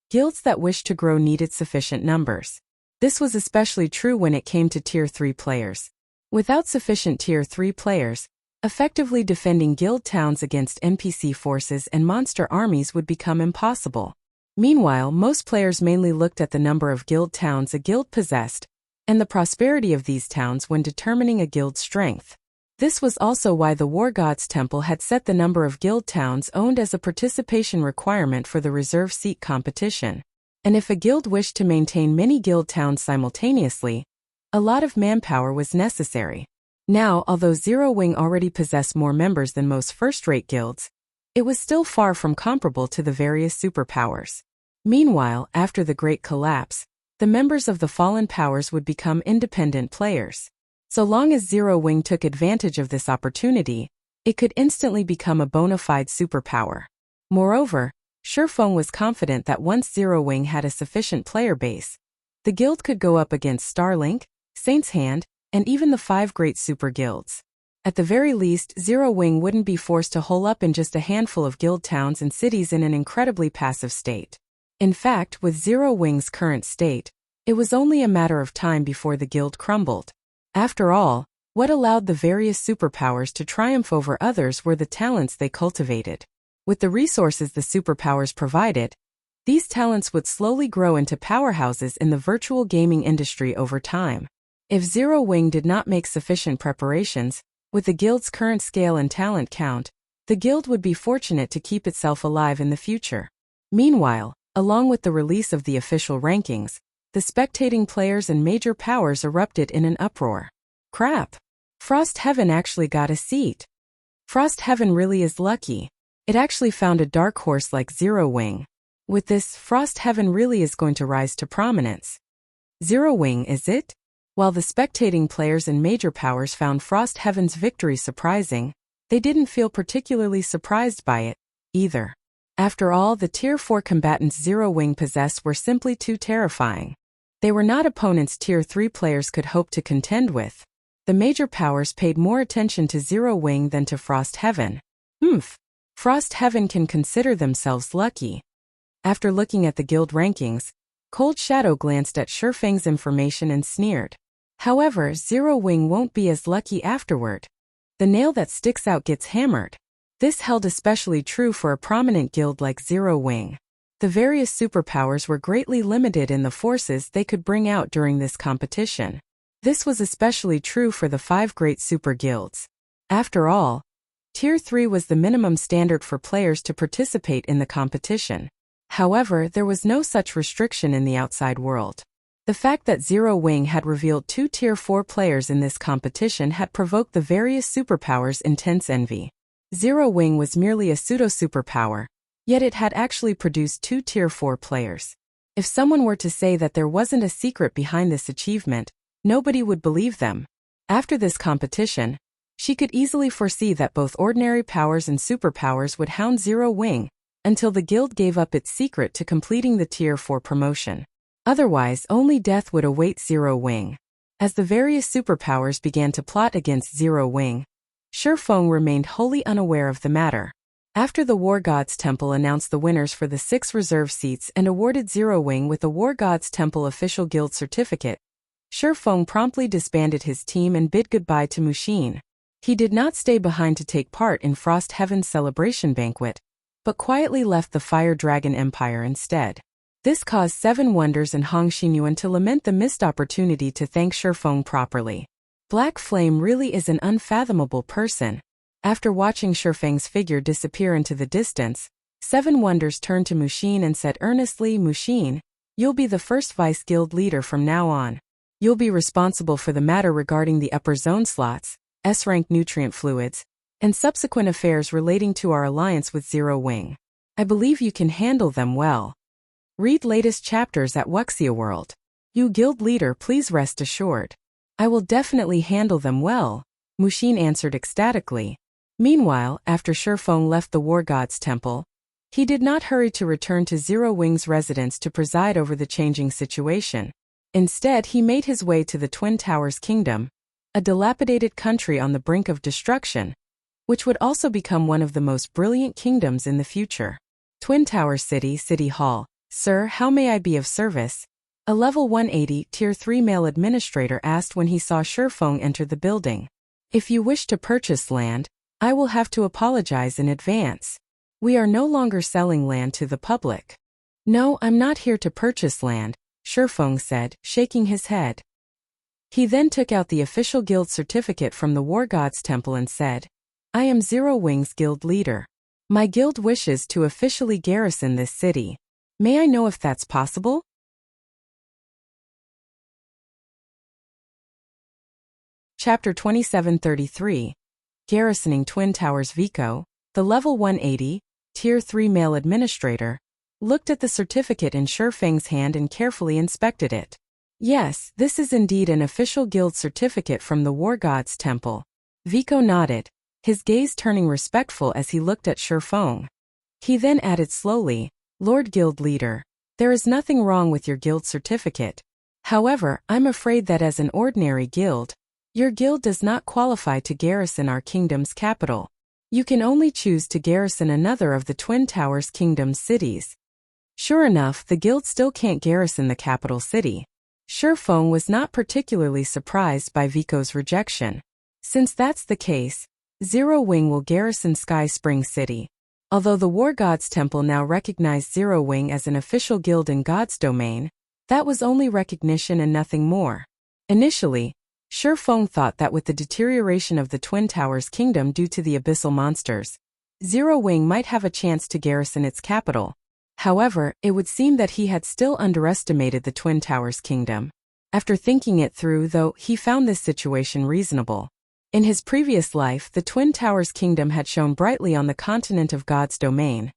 guilds that wished to grow needed sufficient numbers. This was especially true when it came to Tier 3 players. Without sufficient Tier 3 players, effectively defending guild towns against NPC forces and monster armies would become impossible. Meanwhile, most players mainly looked at the number of guild towns a guild possessed, and the prosperity of these towns when determining a guild's strength. This was also why the War God's Temple had set the number of guild towns owned as a participation requirement for the reserve seat competition. And if a guild wished to maintain many guild towns simultaneously, a lot of manpower was necessary. Now, although Zero Wing already possessed more members than most first-rate guilds, it was still far from comparable to the various superpowers. Meanwhile, after the Great Collapse, the members of the fallen powers would become independent players. So long as Zero Wing took advantage of this opportunity, it could instantly become a bona fide superpower. Moreover, Shi Feng was confident that once Zero Wing had a sufficient player base, the guild could go up against Starlink, Saint's Hand, and even the 5 great super guilds. At the very least, Zero Wing wouldn't be forced to hole up in just a handful of guild towns and cities in an incredibly passive state. In fact, with Zero Wing's current state, it was only a matter of time before the guild crumbled. After all, what allowed the various superpowers to triumph over others were the talents they cultivated. With the resources the superpowers provided, these talents would slowly grow into powerhouses in the virtual gaming industry over time. If Zero Wing did not make sufficient preparations, with the guild's current scale and talent count, the guild would be fortunate to keep itself alive in the future. Meanwhile, along with the release of the official rankings, the spectating players and major powers erupted in an uproar. Crap! Frost Heaven actually got a seat. Frost Heaven really is lucky. It actually found a dark horse like Zero Wing. With this, Frost Heaven really is going to rise to prominence. Zero Wing, is it? While the spectating players and major powers found Frost Heaven's victory surprising, they didn't feel particularly surprised by it, either. After all, the Tier 4 combatants Zero Wing possessed were simply too terrifying. They were not opponents Tier 3 players could hope to contend with. The major powers paid more attention to Zero Wing than to Frost Heaven. Frost Heaven can consider themselves lucky. After looking at the guild rankings, Cold Shadow glanced at Shi Feng's information and sneered. However, Zero Wing won't be as lucky afterward. The nail that sticks out gets hammered. This held especially true for a prominent guild like Zero Wing. The various superpowers were greatly limited in the forces they could bring out during this competition. This was especially true for the 5 great super guilds. After all, Tier 3 was the minimum standard for players to participate in the competition. However, there was no such restriction in the outside world. The fact that Zero Wing had revealed 2 Tier 4 players in this competition had provoked the various superpowers intense envy. Zero Wing was merely a pseudo-superpower, yet it had actually produced 2 Tier 4 players. If someone were to say that there wasn't a secret behind this achievement, nobody would believe them. After this competition, she could easily foresee that both ordinary powers and superpowers would hound Zero Wing, until the guild gave up its secret to completing the Tier 4 promotion. Otherwise, only death would await Zero Wing. As the various superpowers began to plot against Zero Wing, Shi Feng remained wholly unaware of the matter. After the War Gods Temple announced the winners for the 6 reserve seats and awarded Zero Wing with the War Gods Temple official guild certificate, Shi Feng promptly disbanded his team and bid goodbye to Mushin. He did not stay behind to take part in Frost Heaven's celebration banquet, but quietly left the Fire Dragon Empire instead. This caused 7 Wonders and Hong Xinyuan to lament the missed opportunity to thank Shi Feng properly. Black Flame really is an unfathomable person. After watching Shi Feng's figure disappear into the distance, 7 Wonders turned to Mushin and said earnestly, "Mushin, you'll be the first Vice Guild leader from now on. You'll be responsible for the matter regarding the upper zone slots, S-rank nutrient fluids, and subsequent affairs relating to our alliance with Zero Wing. I believe you can handle them well. Read latest chapters at Wuxia World. You guild leader, please rest assured. I will definitely handle them well," Mushin answered ecstatically. Meanwhile, after Shi Feng left the War Gods Temple, he did not hurry to return to Zero Wing's residence to preside over the changing situation. Instead, he made his way to the Twin Towers Kingdom, a dilapidated country on the brink of destruction, which would also become one of the most brilliant kingdoms in the future. Twin Towers City Hall. "Sir, how may I be of service?" a level 180 Tier 3 male administrator asked when he saw Shi Feng enter the building. "If you wish to purchase land, I will have to apologize in advance. We are no longer selling land to the public." "No, I'm not here to purchase land," Shi Feng said, shaking his head. He then took out the official guild certificate from the War Gods Temple and said, "I am Zero Wing's guild leader. My guild wishes to officially garrison this city. May I know if that's possible?" Chapter 2733. Garrisoning Twin Towers. Vico, the level 180, Tier 3 male administrator, looked at the certificate in Shi Feng's hand and carefully inspected it. "Yes, this is indeed an official guild certificate from the War Gods Temple." Vico nodded, his gaze turning respectful as he looked at Shi Feng. He then added slowly, "Lord Guild Leader, there is nothing wrong with your guild certificate. However, I'm afraid that as an ordinary guild, your guild does not qualify to garrison our kingdom's capital. You can only choose to garrison another of the Twin Towers Kingdom's cities." Sure enough, the guild still can't garrison the capital city. Shi Feng was not particularly surprised by Vico's rejection. Since that's the case, Zero Wing will garrison Sky Spring City. Although the War Gods Temple now recognized Zero Wing as an official guild in God's domain, that was only recognition and nothing more. Initially, Shi Feng thought that with the deterioration of the Twin Towers Kingdom due to the abyssal monsters, Zero Wing might have a chance to garrison its capital. However, it would seem that he had still underestimated the Twin Towers Kingdom. After thinking it through, though, he found this situation reasonable. In his previous life, the Twin Towers Kingdom had shone brightly on the continent of God's domain.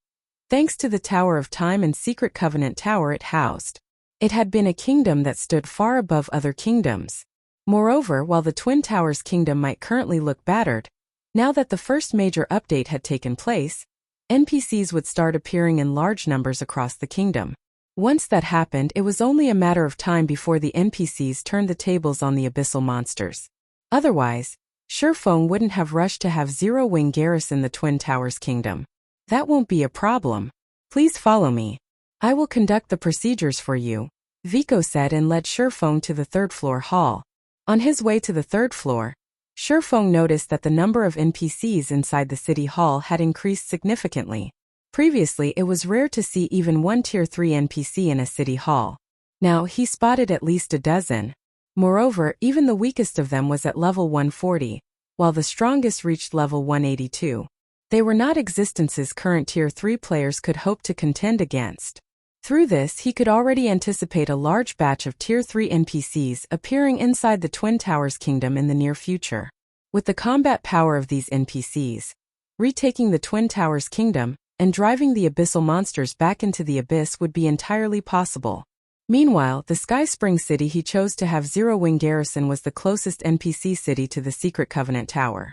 thanks to the Tower of Time and secret covenant tower it housed. It had been a kingdom that stood far above other kingdoms. Moreover, while the Twin Towers kingdom might currently look battered, now that the first major update had taken place, NPCs would start appearing in large numbers across the kingdom. Once that happened, it was only a matter of time before the NPCs turned the tables on the abyssal monsters. Otherwise, Shi Feng wouldn't have rushed to have Zero-Wing garrison the Twin Towers kingdom. That won't be a problem. Please follow me. I will conduct the procedures for you, Vico said and led Shi Feng to the third-floor hall. On his way to the third floor, Shi Feng noticed that the number of NPCs inside the city hall had increased significantly. Previously, it was rare to see even one Tier 3 NPC in a city hall. Now, he spotted at least a dozen. Moreover, even the weakest of them was at level 140, while the strongest reached level 182. They were not existences current Tier 3 players could hope to contend against. Through this, he could already anticipate a large batch of Tier 3 NPCs appearing inside the Twin Towers kingdom in the near future. With the combat power of these NPCs, retaking the Twin Towers kingdom and driving the abyssal monsters back into the abyss would be entirely possible. Meanwhile, the Sky Spring City he chose to have Zero-Wing garrison was the closest NPC city to the Secret Covenant Tower.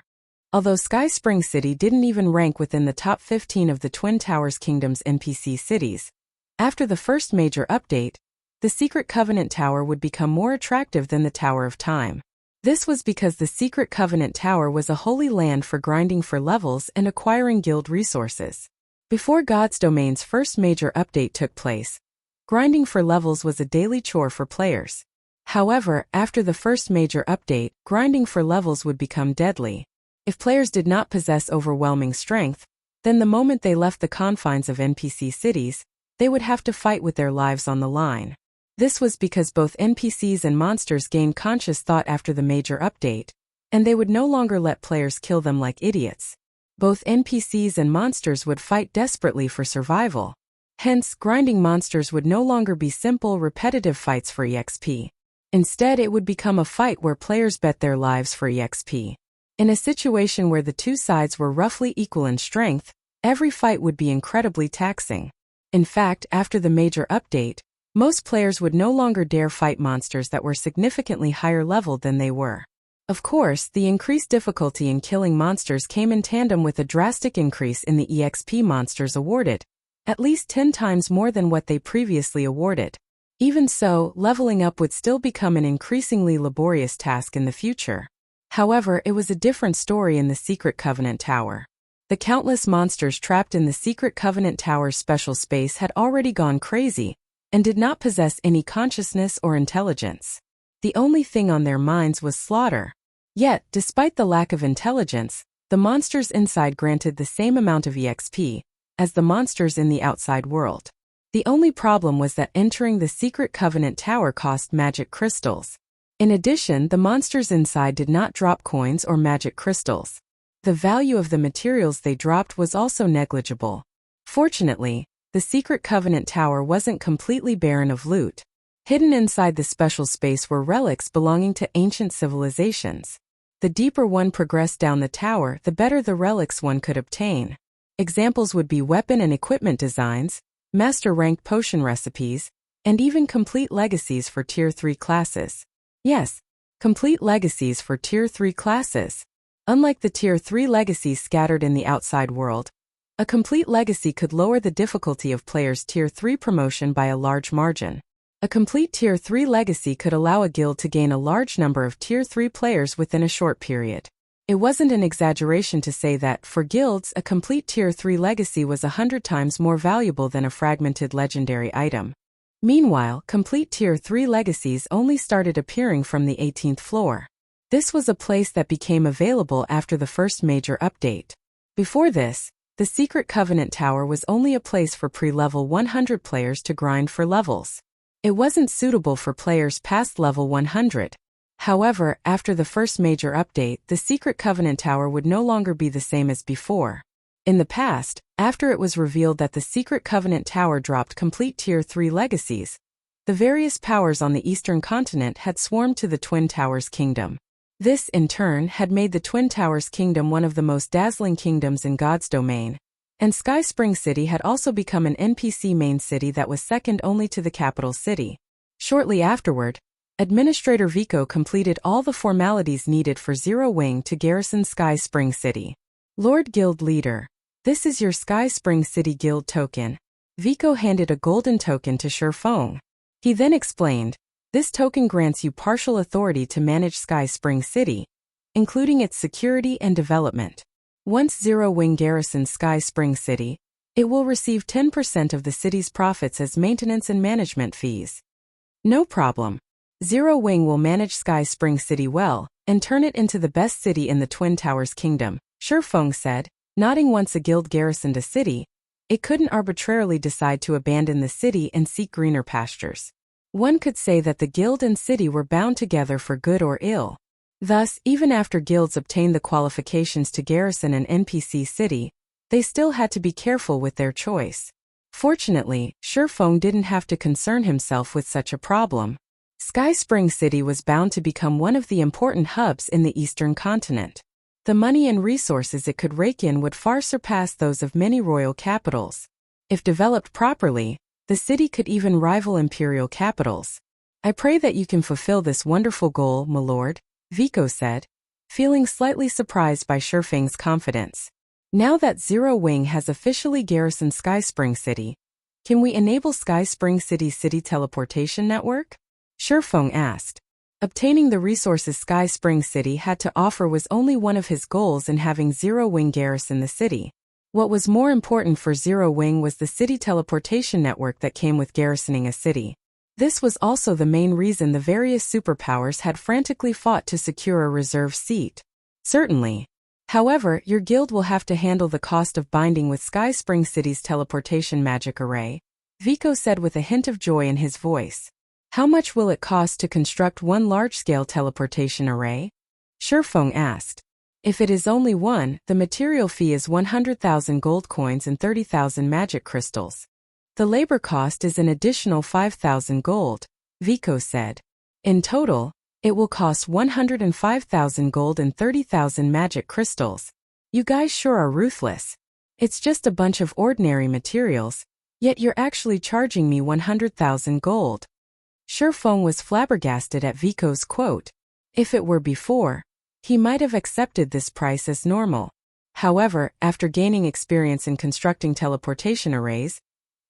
Although Sky Spring City didn't even rank within the top 15 of the Twin Towers Kingdom's NPC cities, after the first major update, the Secret Covenant Tower would become more attractive than the Tower of Time. This was because the Secret Covenant Tower was a holy land for grinding for levels and acquiring guild resources. Before God's Domain's first major update took place, grinding for levels was a daily chore for players. However, after the first major update, grinding for levels would become deadly. If players did not possess overwhelming strength, then the moment they left the confines of NPC cities, they would have to fight with their lives on the line. This was because both NPCs and monsters gained conscious thought after the major update, and they would no longer let players kill them like idiots. Both NPCs and monsters would fight desperately for survival. Hence, grinding monsters would no longer be simple, repetitive fights for EXP. Instead, it would become a fight where players bet their lives for EXP. In a situation where the two sides were roughly equal in strength, every fight would be incredibly taxing. In fact, after the major update, most players would no longer dare fight monsters that were significantly higher level than they were. Of course, the increased difficulty in killing monsters came in tandem with a drastic increase in the EXP monsters awarded, at least 10 times more than what they previously awarded. Even so, leveling up would still become an increasingly laborious task in the future. However, it was a different story in the Secret Covenant Tower. The countless monsters trapped in the Secret Covenant Tower's special space had already gone crazy, and did not possess any consciousness or intelligence. The only thing on their minds was slaughter. Yet, despite the lack of intelligence, the monsters inside granted the same amount of EXP as the monsters in the outside world. The only problem was that entering the Secret Covenant Tower cost magic crystals. In addition, the monsters inside did not drop coins or magic crystals. The value of the materials they dropped was also negligible. Fortunately, the Secret Covenant Tower wasn't completely barren of loot. Hidden inside the special space were relics belonging to ancient civilizations. The deeper one progressed down the tower, the better the relics one could obtain. Examples would be weapon and equipment designs, master-ranked potion recipes, and even complete legacies for Tier 3 classes. Yes, complete legacies for Tier 3 classes. Unlike the Tier 3 legacies scattered in the outside world, a complete legacy could lower the difficulty of players' Tier 3 promotion by a large margin. A complete Tier 3 legacy could allow a guild to gain a large number of Tier 3 players within a short period. It wasn't an exaggeration to say that, for guilds, a complete Tier 3 legacy was 100 times more valuable than a fragmented legendary item. Meanwhile, complete Tier 3 legacies only started appearing from the 18th floor. This was a place that became available after the first major update. Before this, the Secret Covenant Tower was only a place for pre-level 100 players to grind for levels. It wasn't suitable for players past level 100. However, after the first major update, the Secret Covenant Tower would no longer be the same as before. In the past, after it was revealed that the Secret Covenant Tower dropped complete Tier 3 legacies, the various powers on the Eastern continent had swarmed to the Twin Towers Kingdom. This, in turn, had made the Twin Towers Kingdom one of the most dazzling kingdoms in God's Domain, And Sky Spring City had also become an NPC main city that was second only to the capital city. Shortly afterward, Administrator Vico completed all the formalities needed for Zero Wing to garrison Sky Spring City. Lord Guild Leader, this is your Sky Spring City Guild token. Vico handed a golden token to Shi Feng. He then explained, this token grants you partial authority to manage Sky Spring City, including its security and development. Once Zero Wing garrisons Sky Spring City, it will receive 10% of the city's profits as maintenance and management fees. No problem. Zero Wing will manage Sky Spring City well, and turn it into the best city in the Twin Towers Kingdom, Shi Feng said, nodding. Once a guild garrisoned a city, it couldn't arbitrarily decide to abandon the city and seek greener pastures. One could say that the guild and city were bound together for good or ill. Thus, even after guilds obtained the qualifications to garrison an NPC city, they still had to be careful with their choice. Fortunately, Shi Feng didn't have to concern himself with such a problem. Sky Spring City was bound to become one of the important hubs in the Eastern continent. The money and resources it could rake in would far surpass those of many royal capitals. If developed properly, the city could even rival imperial capitals. I pray that you can fulfill this wonderful goal, my lord, Vico said, feeling slightly surprised by Shi Feng's confidence. Now that Zero Wing has officially garrisoned Sky Spring City, can we enable Sky Spring City's city teleportation network? Shi Feng asked. Obtaining the resources Sky Spring City had to offer was only one of his goals in having Zero Wing garrison the city. What was more important for Zero Wing was the city teleportation network that came with garrisoning a city. This was also the main reason the various superpowers had frantically fought to secure a reserve seat. Certainly. However, your guild will have to handle the cost of binding with Sky Spring City's teleportation magic array, Vico said with a hint of joy in his voice. How much will it cost to construct one large-scale teleportation array? Shi Feng asked. If it is only one, the material fee is 100,000 gold coins and 30,000 magic crystals. The labor cost is an additional 5,000 gold, Vico said. In total, it will cost 105,000 gold and 30,000 magic crystals. You guys sure are ruthless. It's just a bunch of ordinary materials, yet you're actually charging me 100,000 gold. Shi Feng was flabbergasted at Vico's quote. If it were before, he might have accepted this price as normal. However, after gaining experience in constructing teleportation arrays,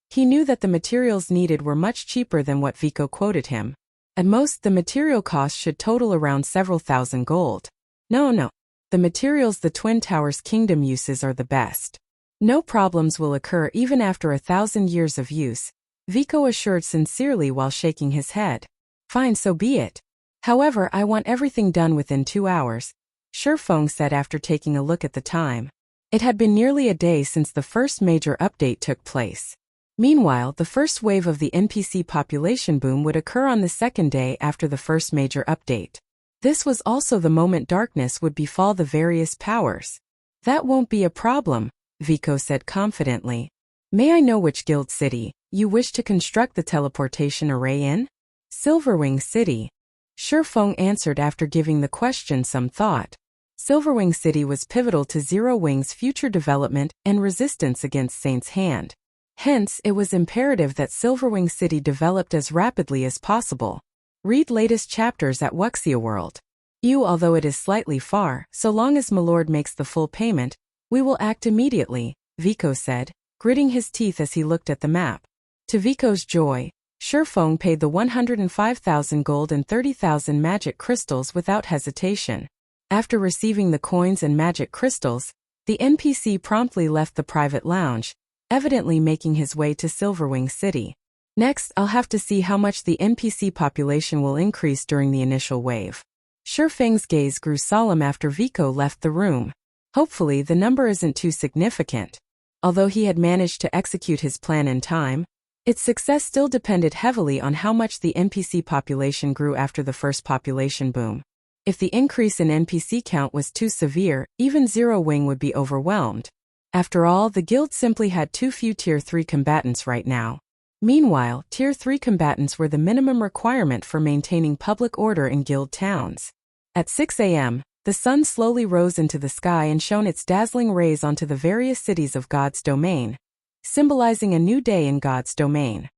he knew that the materials needed were much cheaper than what Vico quoted him. At most, the material cost should total around several thousand gold. No. The materials the Twin Towers Kingdom uses are the best. No problems will occur even after 1,000 years of use, Vico assured sincerely while shaking his head. Fine, so be it. However, I want everything done within 2 hours, Shi Feng said after taking a look at the time. It had been nearly a day since the first major update took place. Meanwhile, the first wave of the NPC population boom would occur on the second day after the first major update. This was also the moment darkness would befall the various powers. That won't be a problem, Vico said confidently. May I know which guild city you wish to construct the teleportation array in? Silverwing City. Shi Feng answered after giving the question some thought. Silverwing City was pivotal to Zero Wing's future development and resistance against Saint's Hand. Hence, it was imperative that Silverwing City developed as rapidly as possible. Read latest chapters at Wuxia World. Although it is slightly far, so long as Milord makes the full payment, we will act immediately, Vico said, gritting his teeth as he looked at the map. To Vico's joy, Shi Feng paid the 105,000 gold and 30,000 magic crystals without hesitation. After receiving the coins and magic crystals, the NPC promptly left the private lounge, evidently making his way to Silverwing City. Next, I'll have to see how much the NPC population will increase during the initial wave. Shi Feng's gaze grew solemn after Vico left the room. Hopefully, the number isn't too significant. Although he had managed to execute his plan in time, its success still depended heavily on how much the NPC population grew after the first population boom. If the increase in NPC count was too severe, even Zero Wing would be overwhelmed. After all, the guild simply had too few Tier 3 combatants right now. Meanwhile, Tier 3 combatants were the minimum requirement for maintaining public order in guild towns. At 6 a.m., The sun slowly rose into the sky and shone its dazzling rays onto the various cities of God's domain, symbolizing a new day in God's domain.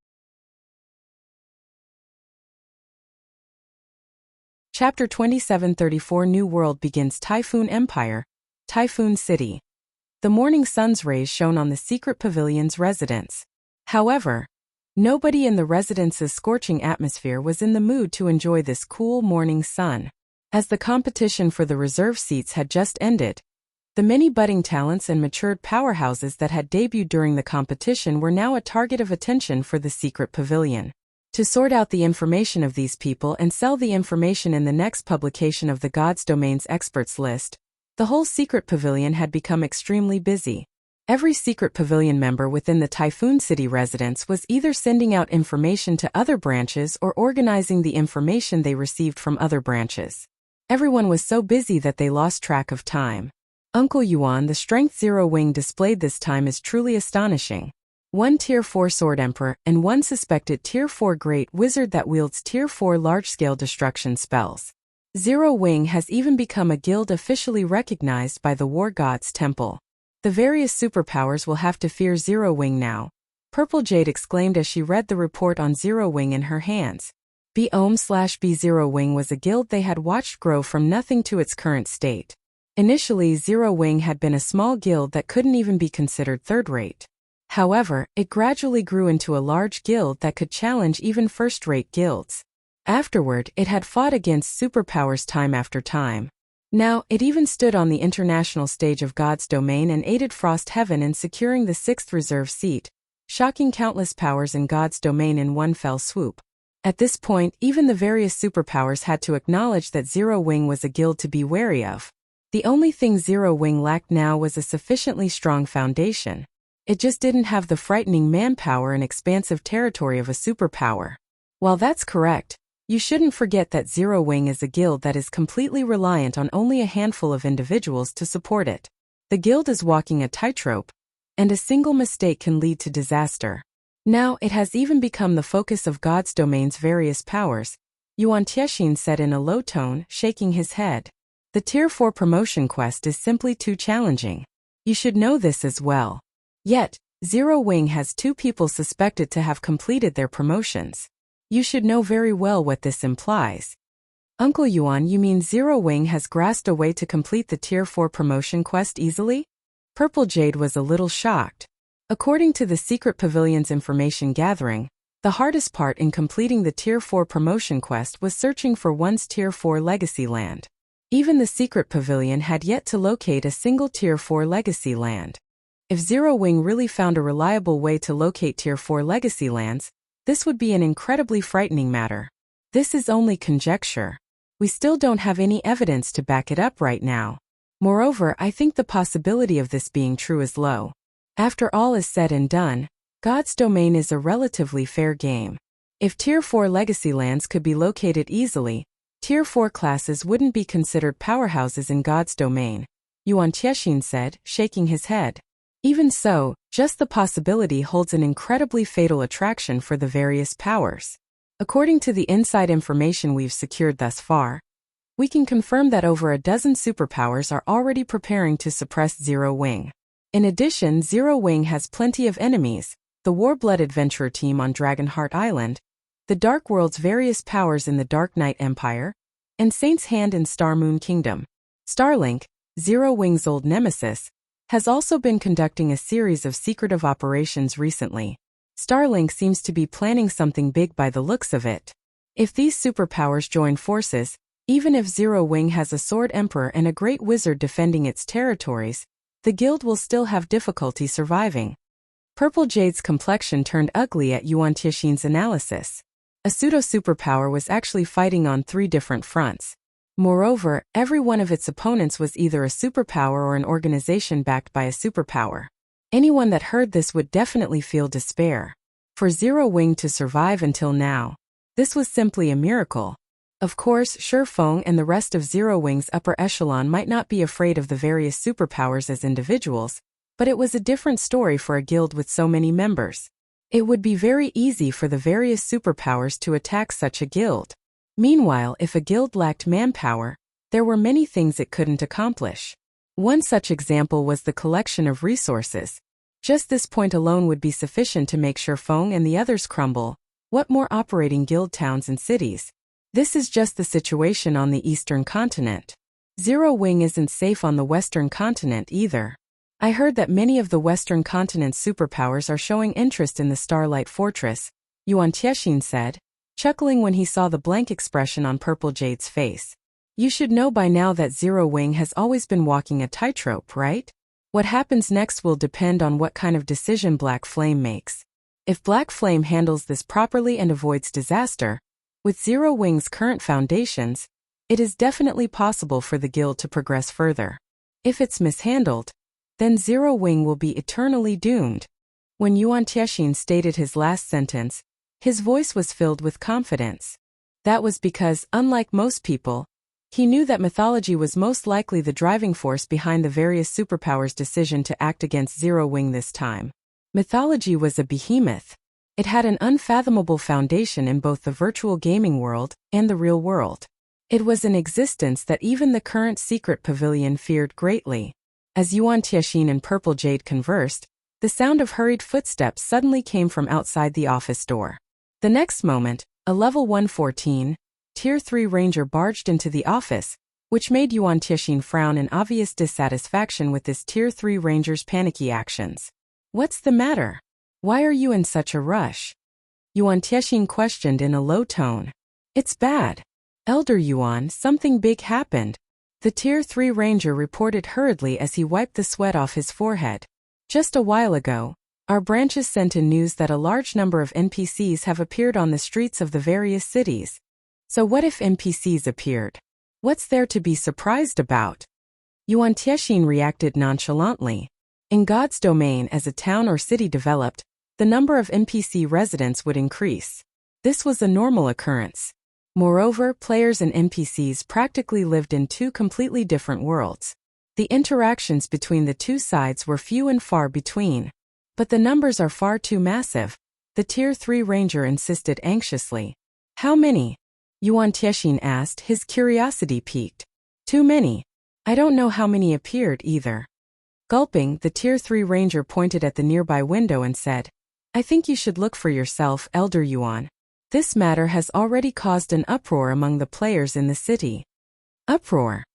Chapter 27:34 New World begins. Typhoon Empire, Typhoon City. The morning sun's rays shone on the secret pavilion's residence. However, nobody in the residence's scorching atmosphere was in the mood to enjoy this cool morning sun. As the competition for the reserve seats had just ended, the many budding talents and matured powerhouses that had debuted during the competition were now a target of attention for the secret pavilion. To sort out the information of these people and sell the information in the next publication of the God's Domain's experts list, the whole secret pavilion had become extremely busy. Every secret pavilion member within the Typhoon City residence was either sending out information to other branches or organizing the information they received from other branches. Everyone was so busy that they lost track of time. Uncle Yuan, the Strength Zero Wing displayed this time is truly astonishing. One Tier 4 Sword Emperor and one suspected Tier 4 Great Wizard that wields Tier 4 large-scale destruction spells. Zero Wing has even become a guild officially recognized by the War God's Temple. The various superpowers will have to fear Zero Wing now, Purple Jade exclaimed as she read the report on Zero Wing in her hands. B-B Zero Wing was a guild they had watched grow from nothing to its current state. Initially, Zero Wing had been a small guild that couldn't even be considered third-rate. However, it gradually grew into a large guild that could challenge even first-rate guilds. Afterward, it had fought against superpowers time after time. Now, it even stood on the international stage of God's Domain and aided Frost Heaven in securing the 6th reserve seat, shocking countless powers in God's Domain in one fell swoop. At this point, even the various superpowers had to acknowledge that Zero Wing was a guild to be wary of. The only thing Zero Wing lacked now was a sufficiently strong foundation. It just didn't have the frightening manpower and expansive territory of a superpower. While that's correct, you shouldn't forget that Zero Wing is a guild that is completely reliant on only a handful of individuals to support it. The guild is walking a tightrope, and a single mistake can lead to disaster. Now it has even become the focus of God's Domain's various powers, Yuan Tiexin said in a low tone, shaking his head. The Tier 4 promotion quest is simply too challenging. You should know this as well. Yet, Zero Wing has 2 people suspected to have completed their promotions. You should know very well what this implies. Uncle Yuan, you mean Zero Wing has grasped a way to complete the Tier 4 promotion quest easily? Purple Jade was a little shocked. According to the Secret Pavilion's information gathering, the hardest part in completing the Tier 4 promotion quest was searching for one's Tier 4 legacy land. Even the Secret Pavilion had yet to locate a single Tier 4 legacy land. If Zero Wing really found a reliable way to locate Tier 4 legacy lands, this would be an incredibly frightening matter. This is only conjecture. We still don't have any evidence to back it up right now. Moreover, I think the possibility of this being true is low. After all is said and done, God's Domain is a relatively fair game. If Tier 4 legacy lands could be located easily, Tier 4 classes wouldn't be considered powerhouses in God's Domain, Yuan Tiexin said, shaking his head. Even so, just the possibility holds an incredibly fatal attraction for the various powers. According to the inside information we've secured thus far, we can confirm that over a dozen superpowers are already preparing to suppress Zero Wing. In addition, Zero Wing has plenty of enemies, the Warblood Adventurer team on Dragonheart Island, the Dark World's various powers in the Dark Knight Empire, and Saint's Hand in Star Moon Kingdom. Starlink, Zero Wing's old nemesis, has also been conducting a series of secretive operations recently. Starlink seems to be planning something big by the looks of it. If these superpowers join forces, even if Zero Wing has a Sword Emperor and a Great Wizard defending its territories, the guild will still have difficulty surviving. Purple Jade's complexion turned ugly at Yuan Tiexin's analysis. A pseudo-superpower was actually fighting on 3 different fronts. Moreover, every one of its opponents was either a superpower or an organization backed by a superpower. Anyone that heard this would definitely feel despair. For Zero Wing to survive until now, this was simply a miracle. Of course, Shi Feng and the rest of Zero Wing's upper echelon might not be afraid of the various superpowers as individuals, but it was a different story for a guild with so many members. It would be very easy for the various superpowers to attack such a guild. Meanwhile, if a guild lacked manpower, there were many things it couldn't accomplish. One such example was the collection of resources. Just this point alone would be sufficient to make Shi Feng and the others crumble. What more operating guild towns and cities? This is just the situation on the eastern continent. Zero Wing isn't safe on the western continent either. I heard that many of the western continent's superpowers are showing interest in the Starlight Fortress, Yuan Tiexin said, chuckling when he saw the blank expression on Purple Jade's face. You should know by now that Zero Wing has always been walking a tightrope, right? What happens next will depend on what kind of decision Black Flame makes. If Black Flame handles this properly and avoids disaster, with Zero Wing's current foundations, it is definitely possible for the guild to progress further. If it's mishandled, then Zero Wing will be eternally doomed. When Yuan Tiexin stated his last sentence, his voice was filled with confidence. That was because, unlike most people, he knew that mythology was most likely the driving force behind the various superpowers' decision to act against Zero Wing this time. Mythology was a behemoth. It had an unfathomable foundation in both the virtual gaming world and the real world. It was an existence that even the current secret pavilion feared greatly. As Yuan Tiexin and Purple Jade conversed, the sound of hurried footsteps suddenly came from outside the office door. The next moment, a level 114, Tier 3 ranger barged into the office, which made Yuan Tiexin frown in obvious dissatisfaction with this Tier 3 ranger's panicky actions. What's the matter? Why are you in such a rush? Yuan Tiexin questioned in a low tone. It's bad. Elder Yuan, something big happened. The Tier 3 ranger reported hurriedly as he wiped the sweat off his forehead. Just a while ago, our branches sent in news that a large number of NPCs have appeared on the streets of the various cities. So what if NPCs appeared? What's there to be surprised about? Yuan Tiexin reacted nonchalantly. In God's domain, as a town or city developed, the number of NPC residents would increase. This was a normal occurrence. Moreover, players and NPCs practically lived in two completely different worlds. The interactions between the two sides were few and far between. But the numbers are far too massive, the Tier 3 ranger insisted anxiously. How many? Yuan Tiexin asked, his curiosity piqued. Too many. I don't know how many appeared either. Gulping, the Tier 3 ranger pointed at the nearby window and said, I think you should look for yourself, Elder Yuan. This matter has already caused an uproar among the players in the city. Uproar?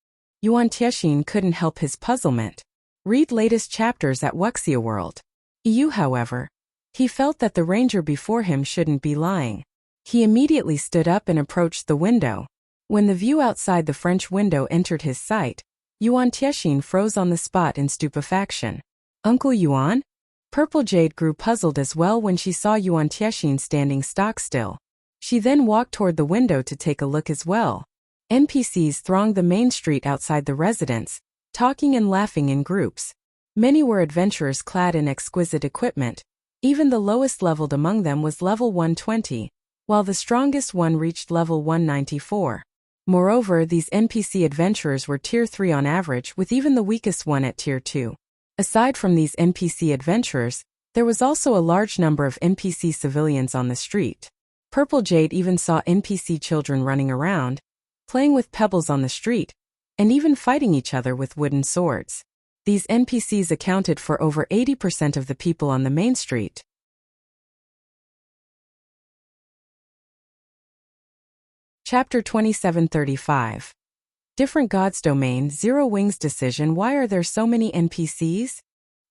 Yuan Tiexin couldn't help his puzzlement. Read latest chapters at Wuxia World. However, he felt that the ranger before him shouldn't be lying. He immediately stood up and approached the window. When the view outside the French window entered his sight, Yuan Tiexin froze on the spot in stupefaction. Uncle Yuan? Purple Jade grew puzzled as well when she saw Yuan Tiexin standing stock still. She then walked toward the window to take a look as well. NPCs thronged the main street outside the residence, talking and laughing in groups. Many were adventurers clad in exquisite equipment. Even the lowest leveled among them was level 120, while the strongest one reached level 194. Moreover, these NPC adventurers were Tier 3 on average, with even the weakest one at Tier 2. Aside from these NPC adventurers, there was also a large number of NPC civilians on the street. Purple Jade even saw NPC children running around, playing with pebbles on the street, and even fighting each other with wooden swords. These NPCs accounted for over 80% of the people on the main street. Chapter 2735. Different God's Domain, Zero Wing's decision. Why are there so many NPCs?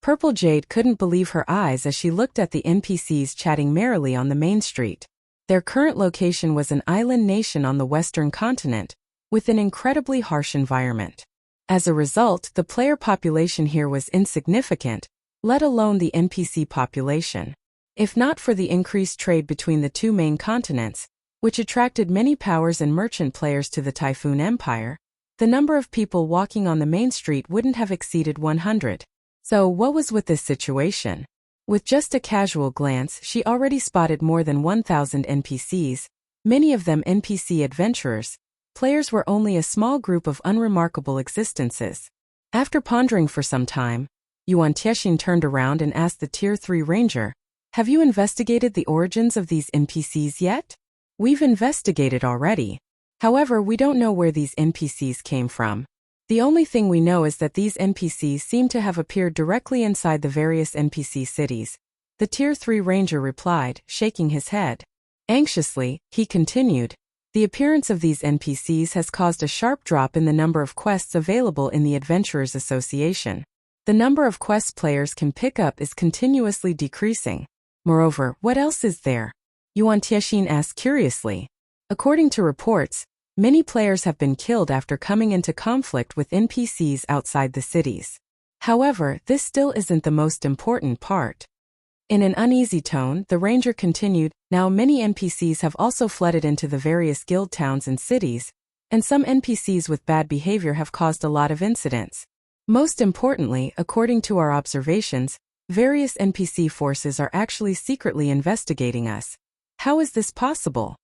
Purple Jade couldn't believe her eyes as she looked at the NPCs chatting merrily on the main street. Their current location was an island nation on the western continent, with an incredibly harsh environment. As a result, the player population here was insignificant, let alone the NPC population. If not for the increased trade between the two main continents, which attracted many powers and merchant players to the Typhoon Empire, the number of people walking on the main street wouldn't have exceeded 100. So what was with this situation? With just a casual glance, she already spotted more than 1,000 NPCs, many of them NPC adventurers. Players were only a small group of unremarkable existences. After pondering for some time, Yuan Tiexin turned around and asked the Tier 3 ranger, "Have you investigated the origins of these NPCs yet?" "We've investigated already. However, we don't know where these NPCs came from. The only thing we know is that these NPCs seem to have appeared directly inside the various NPC cities. The Tier 3 Ranger replied, shaking his head. Anxiously, he continued, the appearance of these NPCs has caused a sharp drop in the number of quests available in the Adventurers Association. The number of quests players can pick up is continuously decreasing. Moreover, what else is there? Yuan Tiexin asked curiously. According to reports, many players have been killed after coming into conflict with NPCs outside the cities. However, this still isn't the most important part. In an uneasy tone, the ranger continued, now many NPCs have also flooded into the various guild towns and cities, and some NPCs with bad behavior have caused a lot of incidents. Most importantly, according to our observations, various NPC forces are actually secretly investigating us. How is this possible?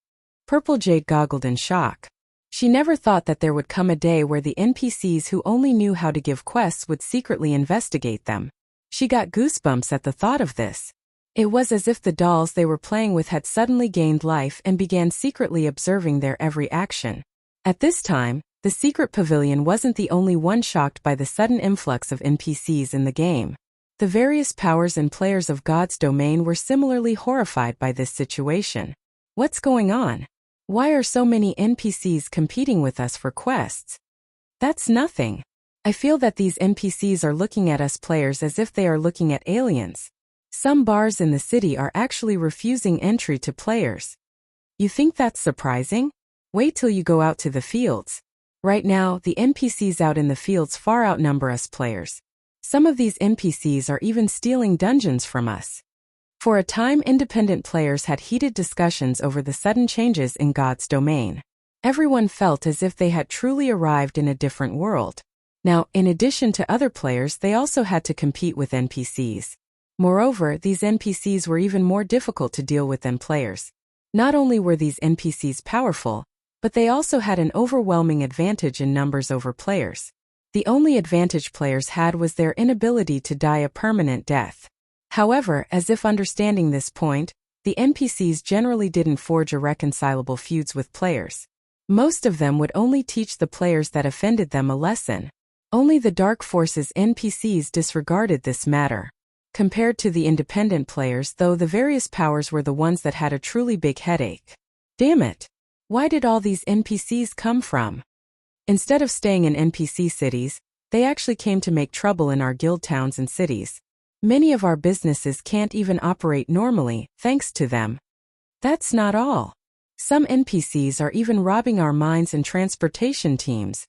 Purple Jade goggled in shock. She never thought that there would come a day where the NPCs who only knew how to give quests would secretly investigate them. She got goosebumps at the thought of this. It was as if the dolls they were playing with had suddenly gained life and began secretly observing their every action. At this time, the secret pavilion wasn't the only one shocked by the sudden influx of NPCs in the game. The various powers and players of God's domain were similarly horrified by this situation. What's going on? Why are so many NPCs competing with us for quests? That's nothing. I feel that these NPCs are looking at us players as if they are looking at aliens. Some bars in the city are actually refusing entry to players. You think that's surprising? Wait till you go out to the fields. Right now, the NPCs out in the fields far outnumber us players. Some of these NPCs are even stealing dungeons from us. For a time, independent players had heated discussions over the sudden changes in God's domain. Everyone felt as if they had truly arrived in a different world. Now, in addition to other players, they also had to compete with NPCs. Moreover, these NPCs were even more difficult to deal with than players. Not only were these NPCs powerful, but they also had an overwhelming advantage in numbers over players. The only advantage players had was their inability to die a permanent death. However, as if understanding this point, the NPCs generally didn't forge irreconcilable feuds with players. Most of them would only teach the players that offended them a lesson. Only the Dark Forces NPCs disregarded this matter. Compared to the independent players, though, the various powers were the ones that had a truly big headache. Damn it! Why did all these NPCs come from? Instead of staying in NPC cities, they actually came to make trouble in our guild towns and cities. Many of our businesses can't even operate normally, thanks to them. That's not all. Some NPCs are even robbing our mines and transportation teams.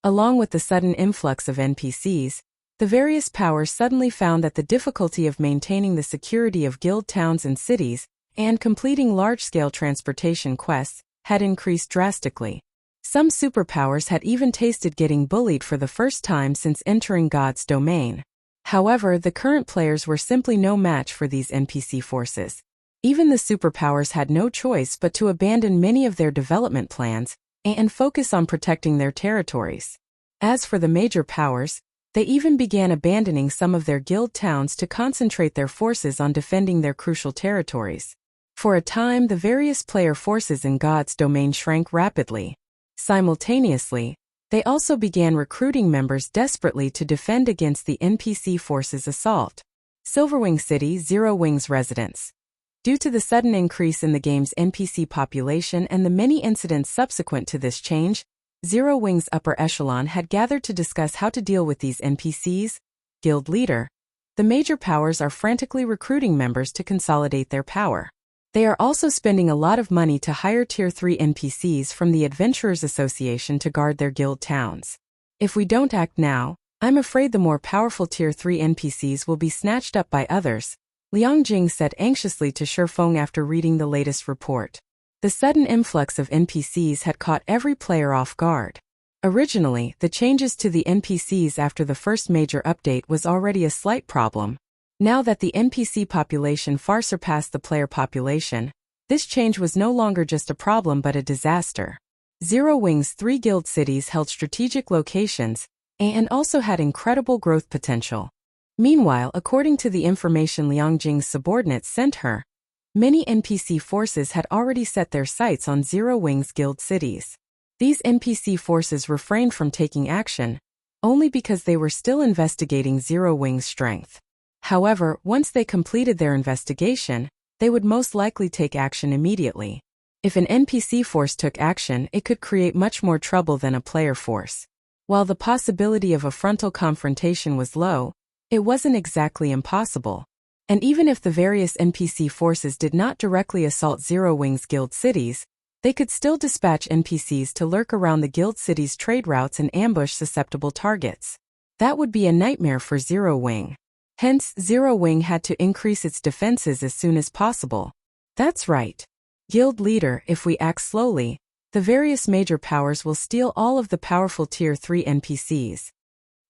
Along with the sudden influx of NPCs, the various powers suddenly found that the difficulty of maintaining the security of guild towns and cities, and completing large-scale transportation quests, had increased drastically. Some superpowers had even tasted getting bullied for the first time since entering God's domain. However, the current players were simply no match for these NPC forces. Even the superpowers had no choice but to abandon many of their development plans and focus on protecting their territories. As for the major powers, they even began abandoning some of their guild towns to concentrate their forces on defending their crucial territories. For a time, the various player forces in God's domain shrank rapidly. Simultaneously, they also began recruiting members desperately to defend against the NPC forces' assault. Silverwing City, Zero Wings residents. Due to the sudden increase in the game's NPC population and the many incidents subsequent to this change, Zero Wings upper echelon had gathered to discuss how to deal with these NPCs. Guild leader. The major powers are frantically recruiting members to consolidate their power. They are also spending a lot of money to hire Tier 3 NPCs from the Adventurers Association to guard their guild towns. If we don't act now, I'm afraid the more powerful Tier 3 NPCs will be snatched up by others, Liang Jing said anxiously to Shi Feng after reading the latest report. The sudden influx of NPCs had caught every player off guard. Originally, the changes to the NPCs after the first major update was already a slight problem. Now that the NPC population far surpassed the player population, this change was no longer just a problem but a disaster. Zero Wing's 3 guild cities held strategic locations and also had incredible growth potential. Meanwhile, according to the information Liang Jing's subordinates sent her, many NPC forces had already set their sights on Zero Wing's guild cities. These NPC forces refrained from taking action, only because they were still investigating Zero Wing's strength. However, once they completed their investigation, they would most likely take action immediately. If an NPC force took action, it could create much more trouble than a player force. While the possibility of a frontal confrontation was low, it wasn't exactly impossible. And even if the various NPC forces did not directly assault Zero Wing's guild cities, they could still dispatch NPCs to lurk around the guild city's trade routes and ambush susceptible targets. That would be a nightmare for Zero Wing. Hence, Zero Wing had to increase its defenses as soon as possible. That's right. Guild leader, if we act slowly, the various major powers will steal all of the powerful Tier 3 NPCs.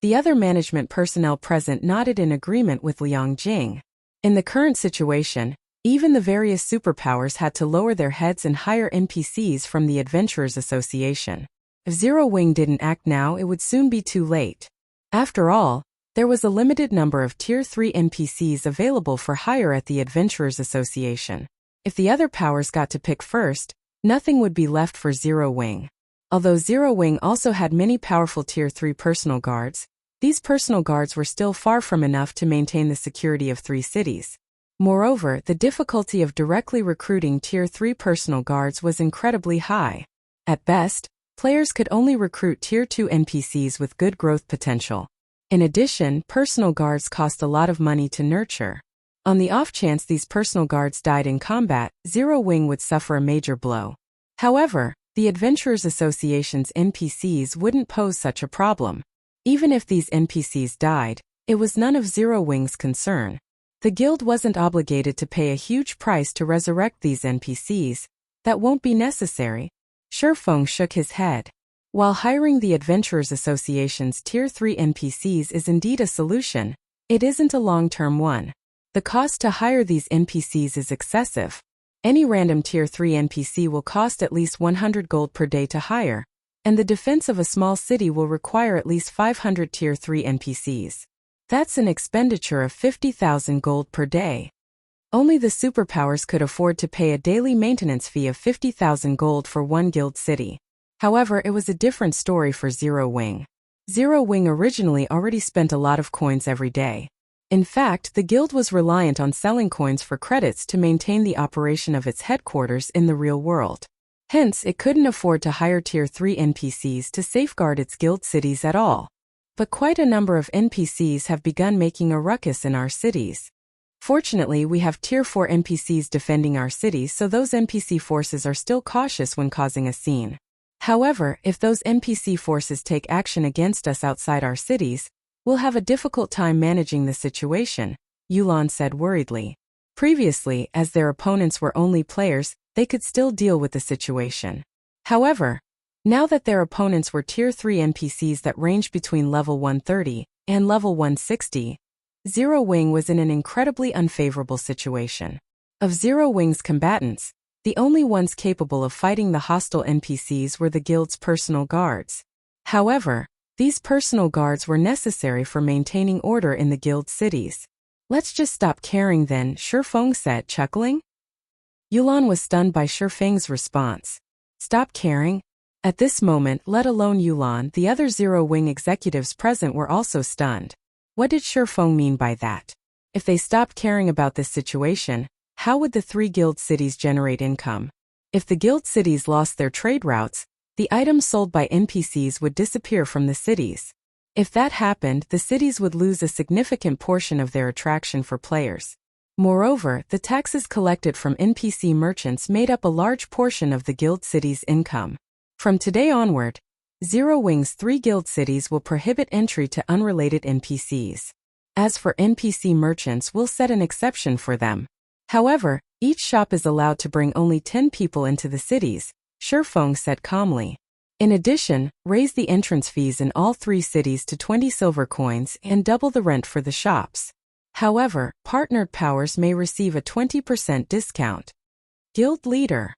The other management personnel present nodded in agreement with Liang Jing. In the current situation, even the various superpowers had to lower their heads and hire NPCs from the Adventurers Association. If Zero Wing didn't act now, it would soon be too late. After all, there was a limited number of Tier 3 NPCs available for hire at the Adventurers Association. If the other powers got to pick first, nothing would be left for Zero Wing. Although Zero Wing also had many powerful Tier 3 personal guards, these personal guards were still far from enough to maintain the security of 3 cities. Moreover, the difficulty of directly recruiting Tier 3 personal guards was incredibly high. At best, players could only recruit Tier 2 NPCs with good growth potential. In addition, personal guards cost a lot of money to nurture. On the off chance these personal guards died in combat, Zero Wing would suffer a major blow. However, the Adventurers Association's NPCs wouldn't pose such a problem. Even if these NPCs died, it was none of Zero Wing's concern. The guild wasn't obligated to pay a huge price to resurrect these NPCs. That won't be necessary. Shi Feng shook his head. While hiring the Adventurers Association's Tier 3 NPCs is indeed a solution, it isn't a long-term one. The cost to hire these NPCs is excessive. Any random Tier 3 NPC will cost at least 100 gold per day to hire, and the defense of a small city will require at least 500 Tier 3 NPCs. That's an expenditure of 50,000 gold per day. Only the superpowers could afford to pay a daily maintenance fee of 50,000 gold for one guild city. However, it was a different story for Zero Wing. Zero Wing originally already spent a lot of coins every day. In fact, the guild was reliant on selling coins for credits to maintain the operation of its headquarters in the real world. Hence, it couldn't afford to hire Tier 3 NPCs to safeguard its guild cities at all. But quite a number of NPCs have begun making a ruckus in our cities. Fortunately, we have Tier 4 NPCs defending our cities, so those NPC forces are still cautious when causing a scene. However, if those NPC forces take action against us outside our cities, we'll have a difficult time managing the situation, Yulan said worriedly. Previously, as their opponents were only players, they could still deal with the situation. However, now that their opponents were Tier 3 NPCs that ranged between level 130 and level 160, Zero Wing was in an incredibly unfavorable situation. Of Zero Wing's combatants, the only ones capable of fighting the hostile NPCs were the guild's personal guards. However, these personal guards were necessary for maintaining order in the guild cities. Let's just stop caring then, Shi Feng said, chuckling. Yulan was stunned by Shi Feng's response. Stop caring? At this moment, let alone Yulan, the other Zero Wing executives present were also stunned. What did Shi Feng mean by that? If they stopped caring about this situation, how would the 3 guild cities generate income? If the guild cities lost their trade routes, the items sold by NPCs would disappear from the cities. If that happened, the cities would lose a significant portion of their attraction for players. Moreover, the taxes collected from NPC merchants made up a large portion of the guild city's income. From today onward, Zero Wing's 3 guild cities will prohibit entry to unrelated NPCs. As for NPC merchants, we'll set an exception for them. However, each shop is allowed to bring only 10 people into the cities, Shi Feng said calmly. In addition, raise the entrance fees in all 3 cities to 20 silver coins and double the rent for the shops. However, partnered powers may receive a 20% discount. Guild leader.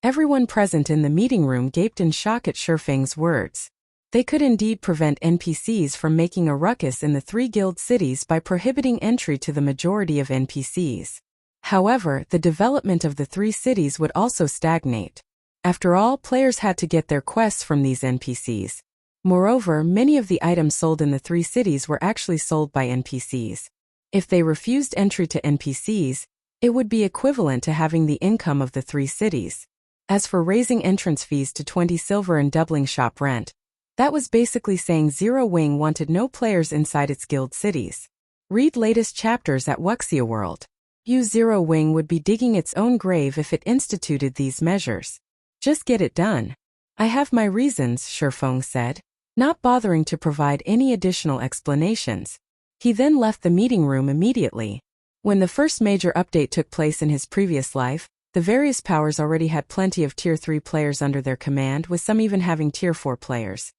Everyone present in the meeting room gaped in shock at Shi Feng's words. They could indeed prevent NPCs from making a ruckus in the 3 guild cities by prohibiting entry to the majority of NPCs. However, the development of the 3 cities would also stagnate. After all, players had to get their quests from these NPCs. Moreover, many of the items sold in the 3 cities were actually sold by NPCs. If they refused entry to NPCs, it would be equivalent to having the income of the 3 cities. As for raising entrance fees to 20 silver and doubling shop rent, that was basically saying Zero Wing wanted no players inside its guild cities. Read latest chapters at Wuxia World. Zero Wing would be digging its own grave if it instituted these measures. Just get it done. I have my reasons, Shi Feng said, not bothering to provide any additional explanations. He then left the meeting room immediately. When the first major update took place in his previous life, the various powers already had plenty of Tier 3 players under their command, with some even having Tier 4 players.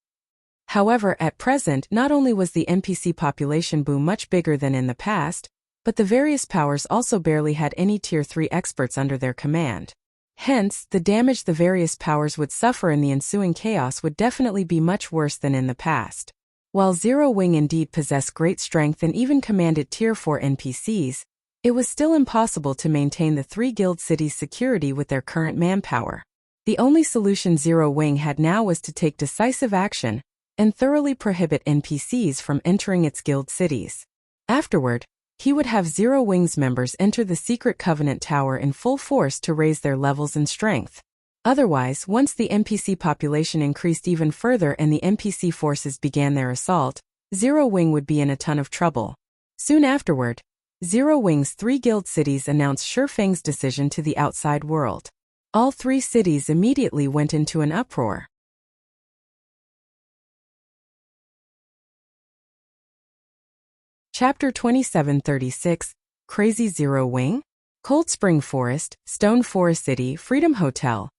However, at present, not only was the NPC population boom much bigger than in the past, but the various powers also barely had any Tier 3 experts under their command. Hence, the damage the various powers would suffer in the ensuing chaos would definitely be much worse than in the past. While Zero Wing indeed possessed great strength and even commanded Tier 4 NPCs, it was still impossible to maintain the 3 guild cities' security with their current manpower. The only solution Zero Wing had now was to take decisive action and thoroughly prohibit NPCs from entering its guild cities. Afterward, he would have Zero Wing's members enter the secret Covenant Tower in full force to raise their levels and strength. Otherwise, once the NPC population increased even further and the NPC forces began their assault, Zero Wing would be in a ton of trouble. Soon afterward, Zero Wing's 3 guild cities announced Shi Feng's decision to the outside world. All 3 cities immediately went into an uproar. Chapter 2736, Crazy Zero Wing? Cold Spring Forest, Stone Forest City, Freedom Hotel.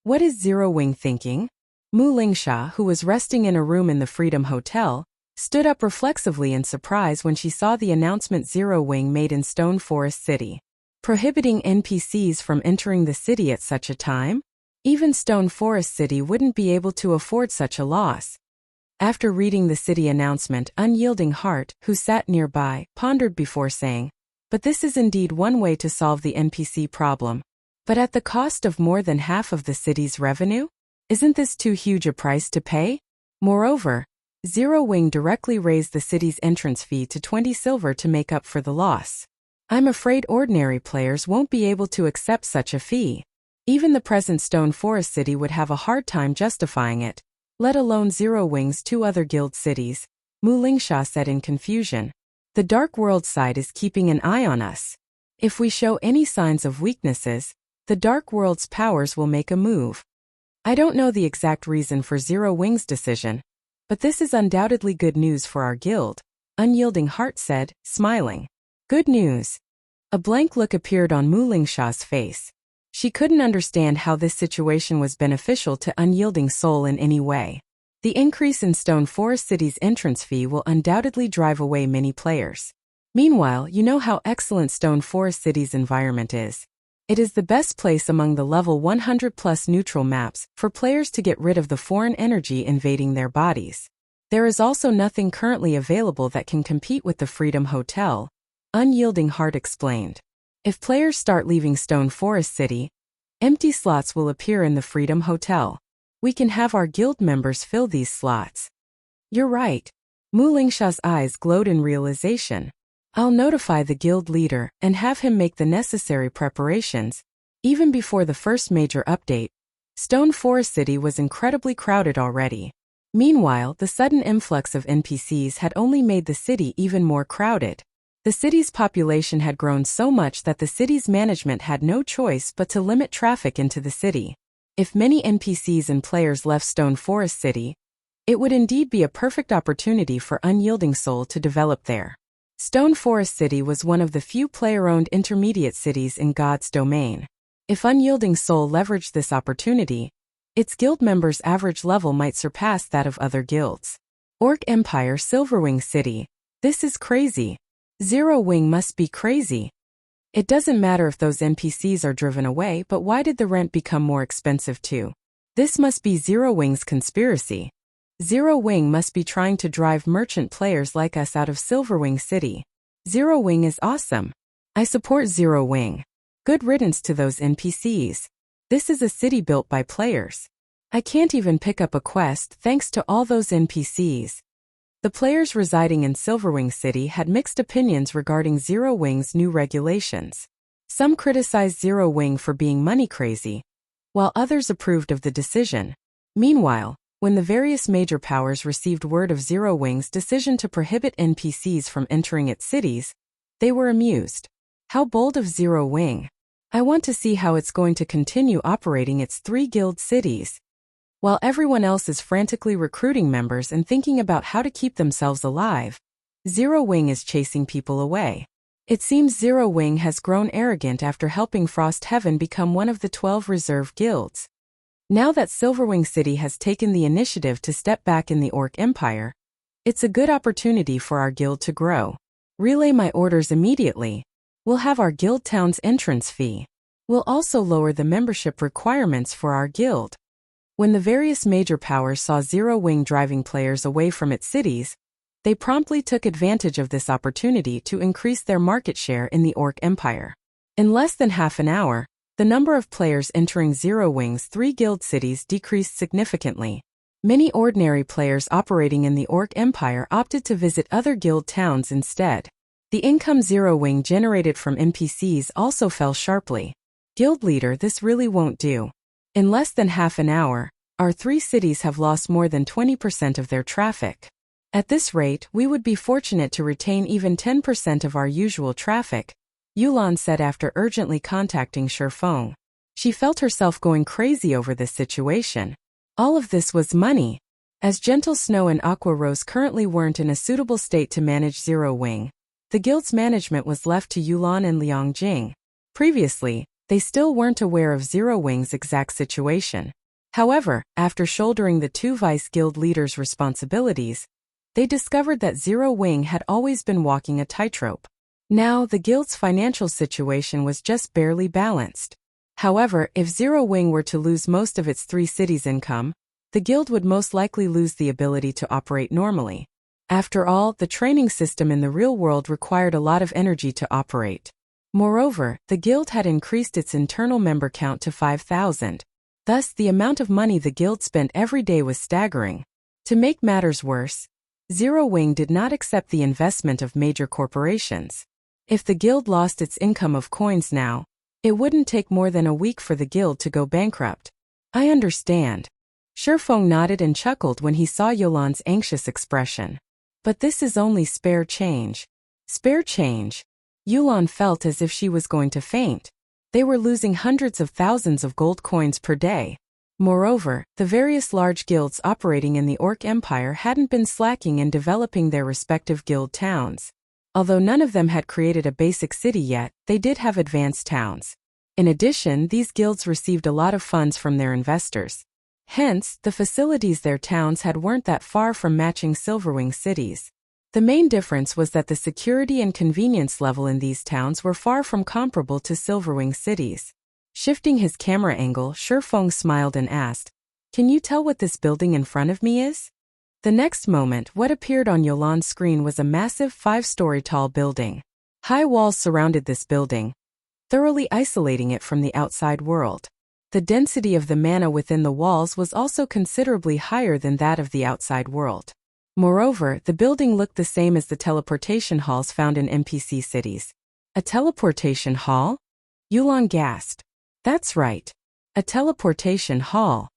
What is Zero Wing thinking? Mu Lingsha, who was resting in a room in the Freedom Hotel, stood up reflexively in surprise when she saw the announcement Zero Wing made in Stone Forest City, prohibiting NPCs from entering the city at such a time. Even Stone Forest City wouldn't be able to afford such a loss. After reading the city announcement, Unyielding Heart, who sat nearby, pondered before saying, "But this is indeed one way to solve the NPC problem. But at the cost of more than half of the city's revenue? Isn't this too huge a price to pay?" Moreover, Zero Wing directly raised the city's entrance fee to 20 silver to make up for the loss. I'm afraid ordinary players won't be able to accept such a fee. Even the present Stone Forest City would have a hard time justifying it, let alone Zero Wing's 2 other guild cities, Mu Lingsha said in confusion. The Dark World side is keeping an eye on us. If we show any signs of weaknesses, the Dark World's powers will make a move. I don't know the exact reason for Zero Wing's decision, but this is undoubtedly good news for our guild, Unyielding Heart said, smiling. Good news. A blank look appeared on Mu Lingsha's face. She couldn't understand how this situation was beneficial to Unyielding Soul in any way. The increase in Stone Forest City's entrance fee will undoubtedly drive away many players. Meanwhile, you know how excellent Stone Forest City's environment is. It is the best place among the level 100+ neutral maps for players to get rid of the foreign energy invading their bodies. There is also nothing currently available that can compete with the Freedom Hotel, Unyielding Heart explained. If players start leaving Stone Forest City, empty slots will appear in the Freedom Hotel. We can have our guild members fill these slots. You're right. Mu Lingsha's eyes glowed in realization. I'll notify the guild leader and have him make the necessary preparations. Even before the first major update, Stone Forest City was incredibly crowded already. Meanwhile, the sudden influx of NPCs had only made the city even more crowded. The city's population had grown so much that the city's management had no choice but to limit traffic into the city. If many NPCs and players left Stone Forest City, it would indeed be a perfect opportunity for Unyielding Soul to develop there. Stone Forest City was one of the few player-owned intermediate cities in God's domain. If Unyielding Soul leveraged this opportunity, its guild members' average level might surpass that of other guilds. Orc Empire Silverwing City. This is crazy. Zero Wing must be crazy. It doesn't matter if those NPCs are driven away, but why did the rent become more expensive too? This must be Zero Wing's conspiracy. Zero Wing must be trying to drive merchant players like us out of Silverwing City. Zero Wing is awesome. I support Zero Wing. Good riddance to those NPCs. This is a city built by players. I can't even pick up a quest thanks to all those NPCs. The players residing in Silverwing City had mixed opinions regarding Zero Wing's new regulations. Some criticized Zero Wing for being money crazy, while others approved of the decision. Meanwhile, when the various major powers received word of Zero Wing's decision to prohibit NPCs from entering its cities, they were amused. How bold of Zero Wing! I want to see how it's going to continue operating its 3 guild cities. While everyone else is frantically recruiting members and thinking about how to keep themselves alive, Zero Wing is chasing people away. It seems Zero Wing has grown arrogant after helping Frost Heaven become one of the 12 reserve guilds. Now that Silverwing City has taken the initiative to step back in the Orc Empire, it's a good opportunity for our guild to grow. Relay my orders immediately. We'll have our guild town's entrance fee. We'll also lower the membership requirements for our guild. When the various major powers saw Zero Wing driving players away from its cities, they promptly took advantage of this opportunity to increase their market share in the Orc Empire. In less than half an hour, the number of players entering Zero Wing's 3 guild cities decreased significantly. Many ordinary players operating in the Orc Empire opted to visit other guild towns instead. The income Zero Wing generated from NPCs also fell sharply. Guild leader, this really won't do. In less than half an hour, our 3 cities have lost more than 20% of their traffic. At this rate, we would be fortunate to retain even 10% of our usual traffic, Yulan said after urgently contacting Shi Feng. She felt herself going crazy over this situation. All of this was money. As Gentle Snow and Aqua Rose currently weren't in a suitable state to manage Zero Wing, the guild's management was left to Yulan and Liang Jing. Previously, they still weren't aware of Zero Wing's exact situation. However, after shouldering the 2 vice guild leaders' responsibilities, they discovered that Zero Wing had always been walking a tightrope. Now, the guild's financial situation was just barely balanced. However, if Zero Wing were to lose most of its 3 cities' income, the guild would most likely lose the ability to operate normally. After all, the training system in the real world required a lot of energy to operate. Moreover, the guild had increased its internal member count to 5,000. Thus, the amount of money the guild spent every day was staggering. To make matters worse, Zero Wing did not accept the investment of major corporations. If the guild lost its income of coins now, it wouldn't take more than a week for the guild to go bankrupt. I understand. Shi Feng nodded and chuckled when he saw Yolan's anxious expression. But this is only spare change. Spare change? Yulan felt as if she was going to faint. They were losing hundreds of thousands of gold coins per day. Moreover, the various large guilds operating in the Orc Empire hadn't been slacking in developing their respective guild towns. Although none of them had created a basic city yet, they did have advanced towns. In addition, these guilds received a lot of funds from their investors. Hence, the facilities their towns had weren't that far from matching Silverwing cities. The main difference was that the security and convenience level in these towns were far from comparable to Silverwing cities. Shifting his camera angle, Shi Feng smiled and asked, "Can you tell what this building in front of me is?" The next moment, what appeared on Yolan's screen was a massive 5-story tall building. High walls surrounded this building, thoroughly isolating it from the outside world. The density of the mana within the walls was also considerably higher than that of the outside world. Moreover, the building looked the same as the teleportation halls found in NPC cities. A teleportation hall? Yulan gasped. That's right. A teleportation hall.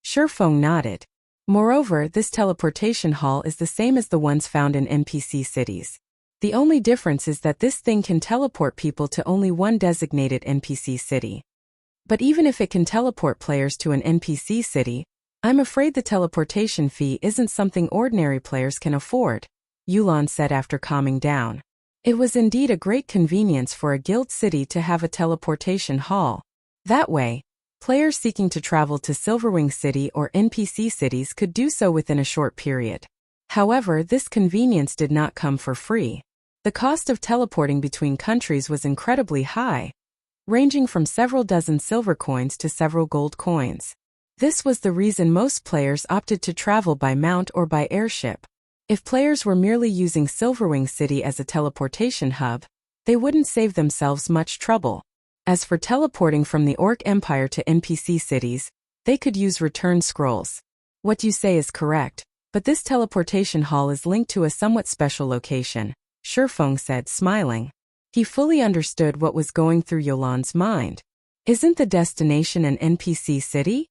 Shi Feng nodded. Moreover, this teleportation hall is the same as the ones found in NPC cities. The only difference is that this thing can teleport people to only one designated NPC city. But even if it can teleport players to an NPC city, I'm afraid the teleportation fee isn't something ordinary players can afford, Yulan said after calming down. It was indeed a great convenience for a guild city to have a teleportation hall. That way, players seeking to travel to Silverwing City or NPC cities could do so within a short period. However, this convenience did not come for free. The cost of teleporting between countries was incredibly high, ranging from several dozen silver coins to several gold coins. This was the reason most players opted to travel by mount or by airship. If players were merely using Silverwing City as a teleportation hub, they wouldn't save themselves much trouble. As for teleporting from the Orc Empire to NPC cities, they could use return scrolls. What you say is correct, but this teleportation hall is linked to a somewhat special location, Shi Feng said, smiling. He fully understood what was going through Yulan's mind. Isn't the destination an NPC city?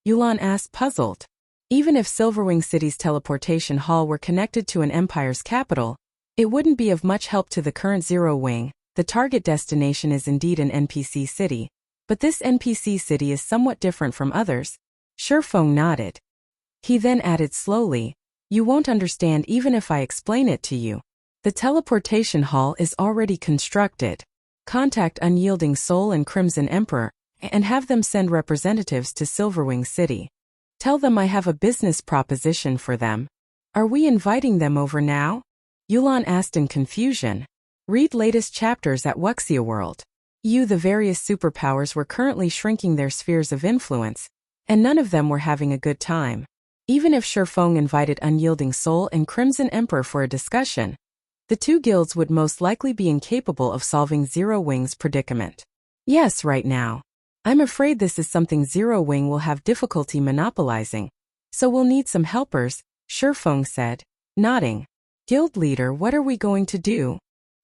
Yulan asked, puzzled. Even if Silverwing City's teleportation hall were connected to an empire's capital, it wouldn't be of much help to the current Zero Wing. The target destination is indeed an NPC city, but this NPC city is somewhat different from others. Shi Feng nodded. He then added slowly, you won't understand even if I explain it to you. The teleportation hall is already constructed. Contact Unyielding Soul and Crimson Emperor, and have them send representatives to Silverwing City. Tell them I have a business proposition for them. Are we inviting them over now? Yulan asked in confusion. Read latest chapters at Wuxia World. The various superpowers were currently shrinking their spheres of influence, and none of them were having a good time. Even if Shi Feng invited Unyielding Soul and Crimson Emperor for a discussion, the two guilds would most likely be incapable of solving Zero Wing's predicament. Yes, right now. I'm afraid this is something Zero Wing will have difficulty monopolizing, so we'll need some helpers, Shi Feng said, nodding. Guild leader, what are we going to do?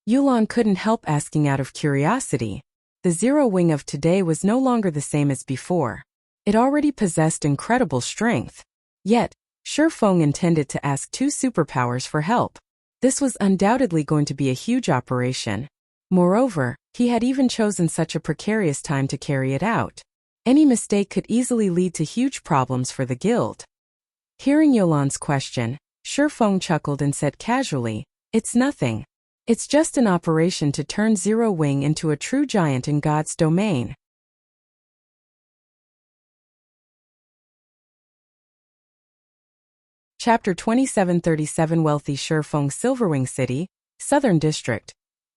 Yulan couldn't help asking out of curiosity. The Zero Wing of today was no longer the same as before. It already possessed incredible strength. Yet, Shi Feng intended to ask two superpowers for help. This was undoubtedly going to be a huge operation. Moreover, he had even chosen such a precarious time to carry it out. Any mistake could easily lead to huge problems for the guild. Hearing Yulan's question, Shi Feng chuckled and said casually, it's nothing. It's just an operation to turn Zero Wing into a true giant in God's domain. Chapter 2737 Wealthy Shi Feng Silverwing City, Southern District.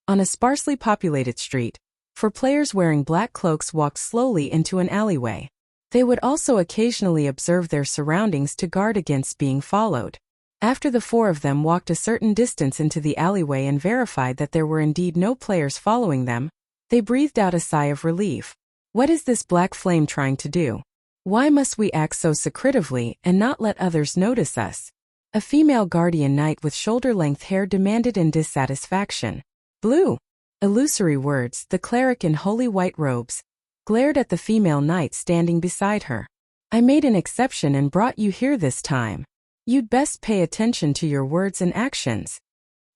On a sparsely populated street, four players wearing black cloaks walked slowly into an alleyway. They would also occasionally observe their surroundings to guard against being followed. After the four of them walked a certain distance into the alleyway and verified that there were indeed no players following them, they breathed out a sigh of relief. What is this black flame trying to do? Why must we act so secretively and not let others notice us? A female guardian knight with shoulder-length hair demanded in dissatisfaction. Blue. Illusory words, the cleric in holy white robes, glared at the female knight standing beside her. I made an exception and brought you here this time. You'd best pay attention to your words and actions.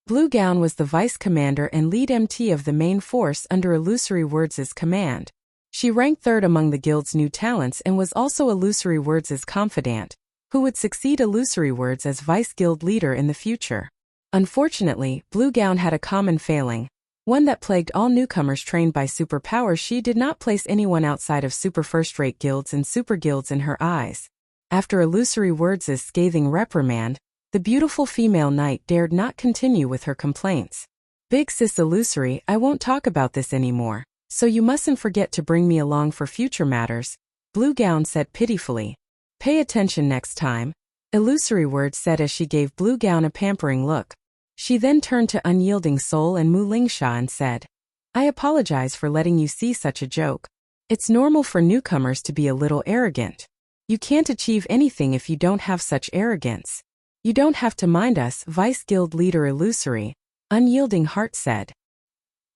Blue Gown was the vice commander and lead MT of the main force under Illusory Words' command. She ranked third among the guild's new talents and was also Illusory Words' confidant, who would succeed Illusory Words as vice guild leader in the future. Unfortunately, Blue Gown had a common failing, one that plagued all newcomers trained by superpowers. She did not place anyone outside of super first-rate guilds and super guilds in her eyes. After Illusory Words' scathing reprimand, the beautiful female knight dared not continue with her complaints. Big sis Illusory, I won't talk about this anymore. So you mustn't forget to bring me along for future matters, Blue Gown said pitifully. Pay attention next time, Illusory Words said as she gave Blue Gown a pampering look. She then turned to Unyielding Soul and Mu Lingsha and said, I apologize for letting you see such a joke. It's normal for newcomers to be a little arrogant. You can't achieve anything if you don't have such arrogance. You don't have to mind us, Vice Guild Leader Illusory, Unyielding Heart said.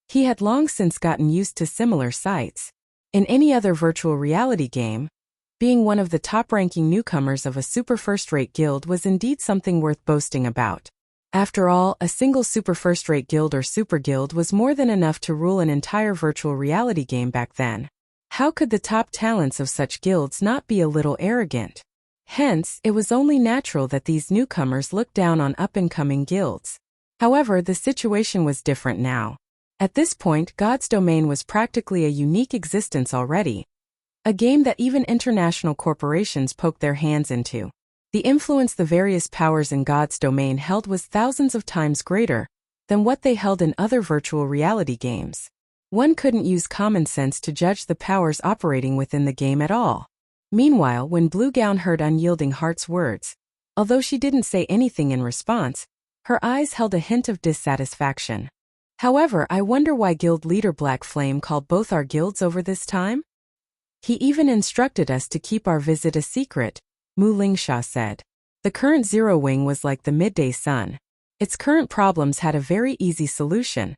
He had long since gotten used to similar sights. In any other virtual reality game, being one of the top-ranking newcomers of a super first-rate guild was indeed something worth boasting about. After all, a single super first-rate guild or super guild was more than enough to rule an entire virtual reality game back then. How could the top talents of such guilds not be a little arrogant? Hence, it was only natural that these newcomers looked down on up-and-coming guilds. However, the situation was different now. At this point, God's Domain was practically a unique existence already. A game that even international corporations poked their hands into. The influence the various powers in God's Domain held was thousands of times greater than what they held in other virtual reality games. One couldn't use common sense to judge the powers operating within the game at all. Meanwhile, when Blue Gown heard Unyielding Heart's words, although she didn't say anything in response, her eyes held a hint of dissatisfaction. However, I wonder why guild leader Black Flame called both our guilds over this time? He even instructed us to keep our visit a secret, Mu Lingsha said. The current Zero Wing was like the midday sun. Its current problems had a very easy solution.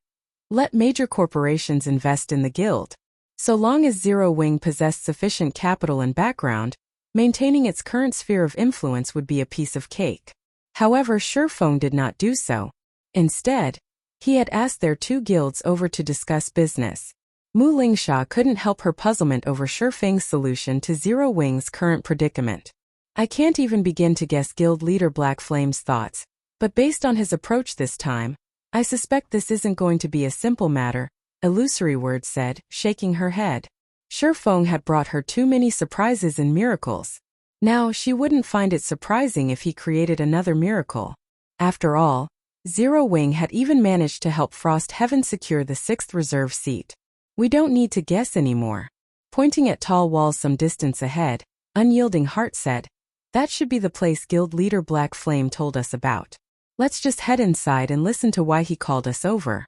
Let major corporations invest in the guild. So long as Zero Wing possessed sufficient capital and background, maintaining its current sphere of influence would be a piece of cake. However, Shi Feng did not do so. Instead, he had asked their two guilds over to discuss business. Mu Lingsha couldn't help her puzzlement over Shi Feng's solution to Zero Wing's current predicament. I can't even begin to guess guild leader Black Flame's thoughts, but based on his approach this time, I suspect this isn't going to be a simple matter, Illusory Word said, shaking her head. Shi Feng had brought her too many surprises and miracles. Now she wouldn't find it surprising if he created another miracle. After all, Zero Wing had even managed to help Frost Heaven secure the 6th reserve seat. We don't need to guess anymore. Pointing at tall walls some distance ahead, Unyielding Heart said, that should be the place guild leader Black Flame told us about. Let's just head inside and listen to why he called us over.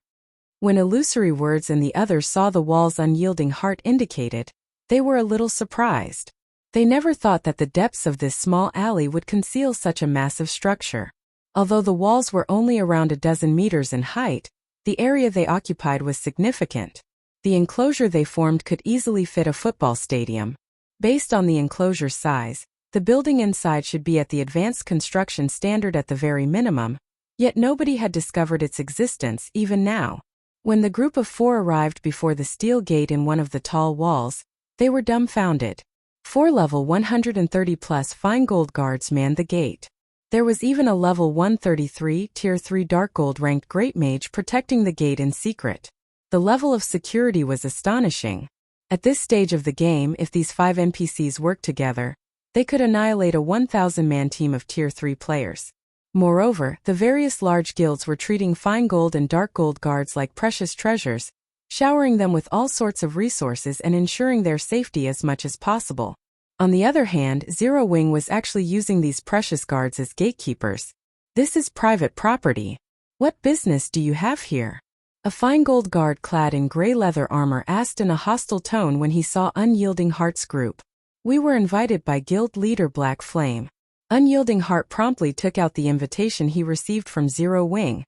When Illusory Words and the others saw the walls Unyielding Heart indicated, they were a little surprised. They never thought that the depths of this small alley would conceal such a massive structure. Although the walls were only around a dozen meters in height, the area they occupied was significant. The enclosure they formed could easily fit a football stadium. Based on the enclosure's size, the building inside should be at the advanced construction standard at the very minimum, yet nobody had discovered its existence even now. When the group of 4 arrived before the steel gate in one of the tall walls, they were dumbfounded. 4 level 130+ fine gold guards manned the gate. There was even a level 133 Tier 3 Dark Gold ranked Great Mage protecting the gate in secret. The level of security was astonishing. At this stage of the game, if these 5 NPCs worked together, they could annihilate a 1,000-man team of Tier 3 players. Moreover, the various large guilds were treating fine gold and dark gold guards like precious treasures, showering them with all sorts of resources and ensuring their safety as much as possible. On the other hand, Zero Wing was actually using these precious guards as gatekeepers. This is private property. What business do you have here? A fine gold guard clad in gray leather armor asked in a hostile tone when he saw Unyielding Heart's group. We were invited by guild leader Black Flame. Unyielding Heart promptly took out the invitation he received from Zero Wing,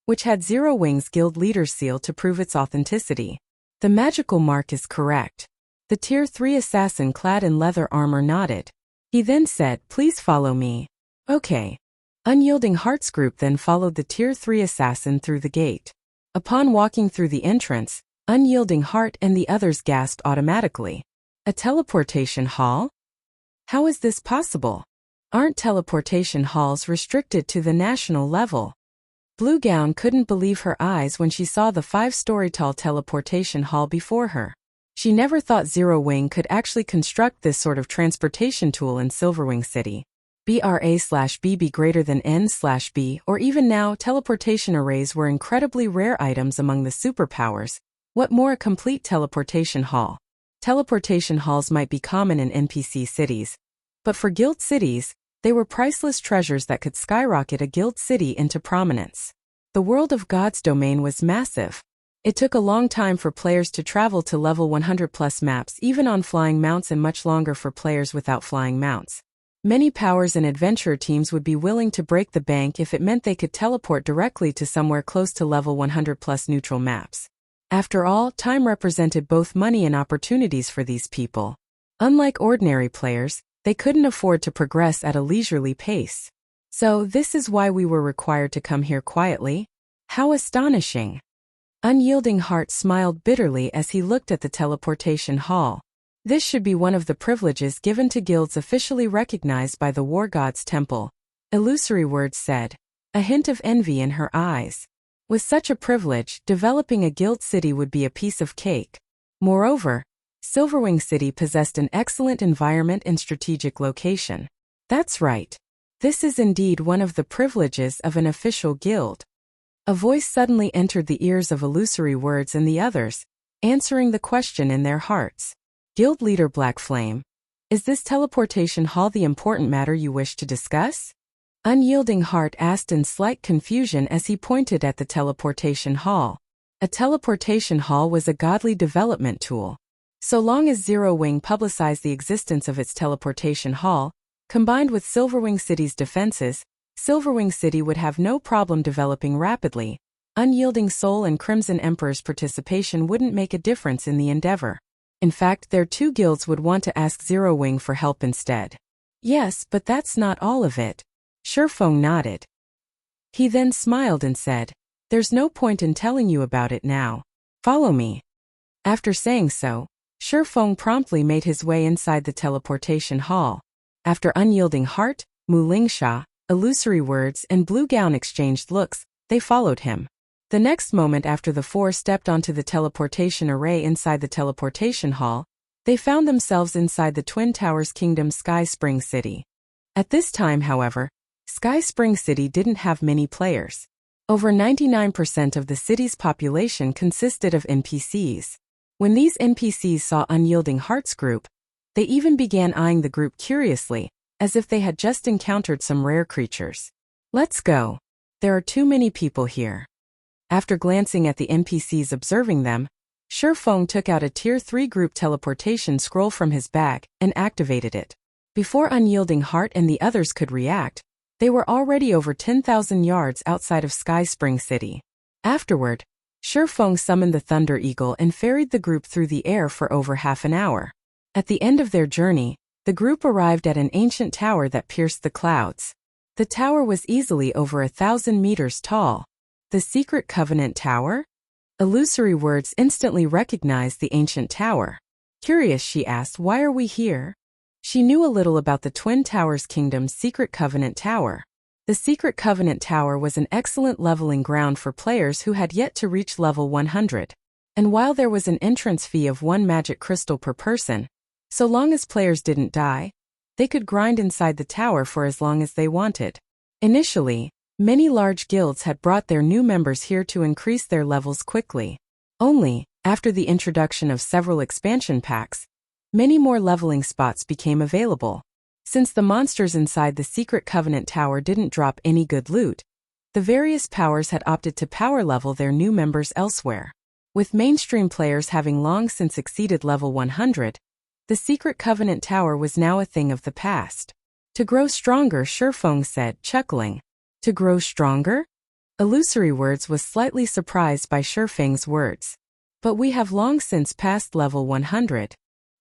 which had Zero Wing's guild leader's seal to prove its authenticity. The magical mark is correct. The Tier 3 assassin clad in leather armor nodded. He then said, please follow me. Okay. Unyielding Heart's group then followed the Tier 3 assassin through the gate. Upon walking through the entrance, Unyielding Heart and the others gasped automatically. A teleportation hall? How is this possible? Aren't teleportation halls restricted to the national level? Blue Gown couldn't believe her eyes when she saw the 5-story tall teleportation hall before her. She never thought Zero Wing could actually construct this sort of transportation tool in Silverwing City. BRA/BB greater than N/B, or even now, teleportation arrays were incredibly rare items among the superpowers. What more a complete teleportation hall? Teleportation halls might be common in NPC cities, but for guild cities, they were priceless treasures that could skyrocket a guild city into prominence. The world of God's domain was massive. It took a long time for players to travel to level 100+ maps even on flying mounts, and much longer for players without flying mounts. Many powers and adventurer teams would be willing to break the bank if it meant they could teleport directly to somewhere close to level 100+ neutral maps. After all, time represented both money and opportunities for these people. Unlike ordinary players, they couldn't afford to progress at a leisurely pace. So this is why we were required to come here quietly? How astonishing! Unyielding Heart smiled bitterly as he looked at the teleportation hall. This should be one of the privileges given to guilds officially recognized by the War God's Temple, Illusory Words said, a hint of envy in her eyes. With such a privilege, developing a guild city would be a piece of cake. Moreover, Silverwing City possessed an excellent environment and strategic location. That's right. This is indeed one of the privileges of an official guild. A voice suddenly entered the ears of Illusory Words and the others, answering the question in their hearts. Guild leader Black Flame, is this teleportation hall the important matter you wish to discuss? Unyielding Heart asked in slight confusion as he pointed at the teleportation hall. A teleportation hall was a godly development tool. So long as Zero Wing publicized the existence of its teleportation hall, combined with Silverwing City's defenses, Silverwing City would have no problem developing rapidly. Unyielding Soul and Crimson Emperor's participation wouldn't make a difference in the endeavor. In fact, their two guilds would want to ask Zero Wing for help instead. Yes, but that's not all of it. Shi Feng nodded. He then smiled and said, "There's no point in telling you about it now. Follow me." After saying so, Shi Feng promptly made his way inside the teleportation hall. After Unyielding Heart, Mu Lingsha, Illusory Words, and Blue Gown exchanged looks, they followed him. The next moment after the four stepped onto the teleportation array inside the teleportation hall, they found themselves inside the Twin Towers Kingdom Sky Spring City. At this time, however, Sky Spring City didn't have many players. Over 99% of the city's population consisted of NPCs. When these NPCs saw Unyielding Heart's group, they even began eyeing the group curiously, as if they had just encountered some rare creatures. "Let's go. There are too many people here." After glancing at the NPCs observing them, Shi Feng took out a Tier 3 group teleportation scroll from his bag and activated it. Before Unyielding Heart and the others could react, they were already over 10,000 yards outside of Sky Spring City. Afterward, Shi Feng summoned the Thunder Eagle and ferried the group through the air for over half an hour. At the end of their journey, the group arrived at an ancient tower that pierced the clouds. The tower was easily over 1,000 meters tall. The Secret Covenant Tower? Illusory Words instantly recognized the ancient tower. Curious, she asked, "Why are we here?" She knew a little about the Twin Towers Kingdom's Secret Covenant Tower. The Secret Covenant Tower was an excellent leveling ground for players who had yet to reach level 100. And while there was an entrance fee of 1 magic crystal per person, so long as players didn't die, they could grind inside the tower for as long as they wanted. Initially, many large guilds had brought their new members here to increase their levels quickly. Only, after the introduction of several expansion packs, many more leveling spots became available. Since the monsters inside the Secret Covenant Tower didn't drop any good loot, the various powers had opted to power level their new members elsewhere. With mainstream players having long since exceeded level 100, the Secret Covenant Tower was now a thing of the past. "To grow stronger," Shi Feng said, chuckling. "To grow stronger?" Illusory Words was slightly surprised by Shi Feng's words. "But we have long since passed level 100.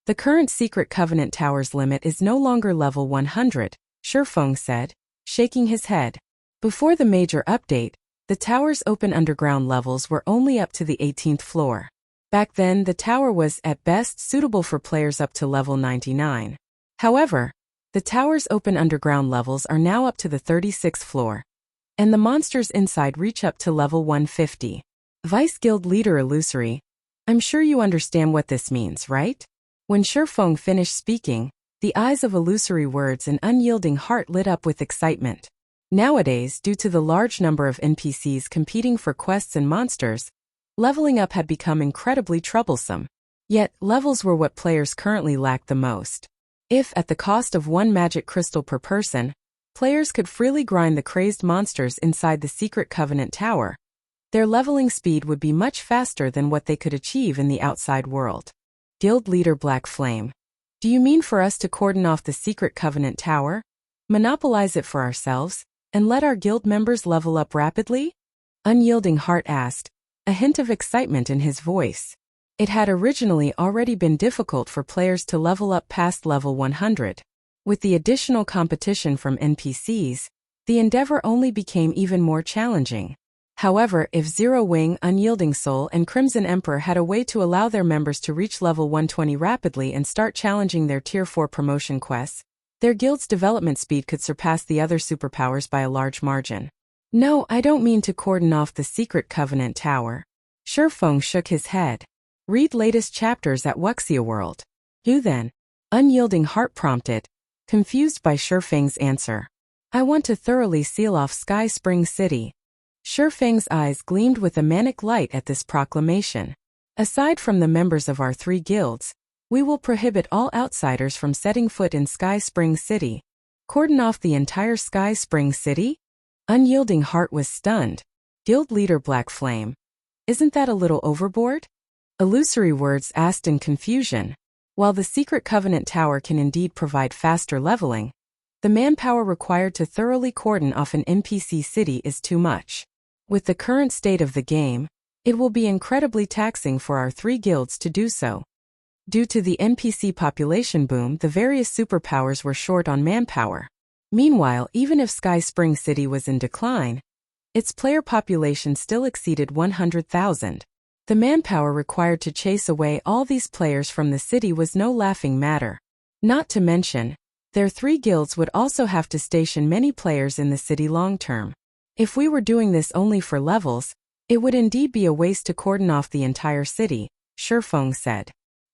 The current Secret Covenant Tower's limit is no longer level 100, Shi Feng said, shaking his head. Before the major update, the tower's open underground levels were only up to the 18th floor. Back then, the tower was, at best, suitable for players up to level 99. However, the tower's open underground levels are now up to the 36th floor, and the monsters inside reach up to level 150. Vice Guild Leader Illusory, "I'm sure you understand what this means, right?" When Shi Feng finished speaking, the eyes of Illusory Words and Unyielding Heart lit up with excitement. Nowadays, due to the large number of NPCs competing for quests and monsters, leveling up had become incredibly troublesome. Yet, levels were what players currently lacked the most. If, at the cost of 1 magic crystal per person, players could freely grind the crazed monsters inside the Secret Covenant Tower, their leveling speed would be much faster than what they could achieve in the outside world. Guild Leader Black Flame, "Do you mean for us to cordon off the Secret Covenant Tower, monopolize it for ourselves, and let our guild members level up rapidly?" Unyielding Heart asked, a hint of excitement in his voice. It had originally already been difficult for players to level up past level 100. With the additional competition from NPCs, the endeavor only became even more challenging. However, if Zero Wing, Unyielding Soul, and Crimson Emperor had a way to allow their members to reach level 120 rapidly and start challenging their Tier 4 promotion quests, their guild's development speed could surpass the other superpowers by a large margin. "No, I don't mean to cordon off the Secret Covenant Tower." Shi Feng shook his head. "Read latest chapters at Wuxia World." "You then?" Unyielding Heart prompted, confused by Shi Feng's answer. "I want to thoroughly seal off Sky Spring City." Shi Feng's eyes gleamed with a manic light at this proclamation. "Aside from the members of our 3 guilds, we will prohibit all outsiders from setting foot in Sky Spring City." "Cordon off the entire Sky Spring City?" Unyielding Heart was stunned. Guild Leader Black Flame, Isn't that a little overboard? Illusory Words asked in confusion. While the Secret Covenant Tower can indeed provide faster leveling, the manpower required to thoroughly cordon off an NPC city is too much. With the current state of the game, it will be incredibly taxing for our 3 guilds to do so. Due to the NPC population boom, the various superpowers were short on manpower. Meanwhile, even if Sky Spring City was in decline, its player population still exceeded 100,000. The manpower required to chase away all these players from the city was no laughing matter. Not to mention, their 3 guilds would also have to station many players in the city long term. If we were doing this only for levels, it would indeed be a waste to cordon off the entire city, Shi Feng said.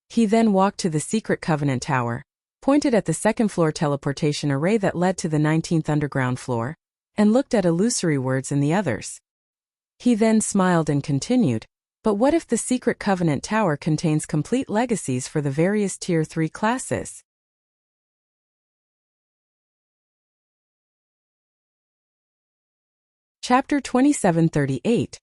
He then walked to the Secret Covenant Tower, pointed at the second-floor teleportation array that led to the 19th underground floor, and looked at Illusory Words and the others. He then smiled and continued, but what if the Secret Covenant Tower contains complete legacies for the various Tier 3 classes? Chapter 2738.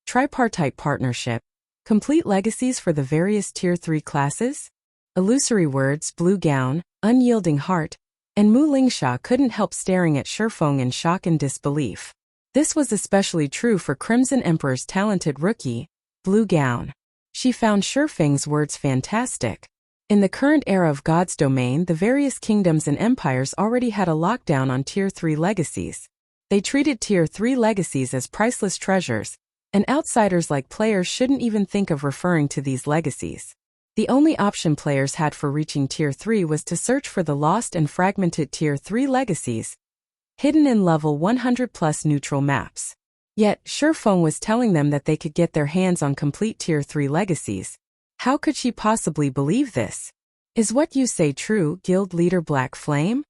Tripartite Partnership. Complete legacies for the various Tier 3 classes? Illusory Words, Blue Gown, Unyielding Heart, and Mu Lingsha couldn't help staring at Shi Feng in shock and disbelief. This was especially true for Crimson Emperor's talented rookie, Blue Gown. She found Shi Feng's words fantastic. In the current era of God's domain, the various kingdoms and empires already had a lockdown on Tier 3 legacies. They treated Tier 3 legacies as priceless treasures, and outsiders like players shouldn't even think of referring to these legacies. The only option players had for reaching Tier 3 was to search for the lost and fragmented Tier 3 legacies, hidden in level 100+ neutral maps. Yet, Shi Feng was telling them that they could get their hands on complete Tier 3 legacies. How could she possibly believe this? Is what you say true, Guild Leader Black Flame?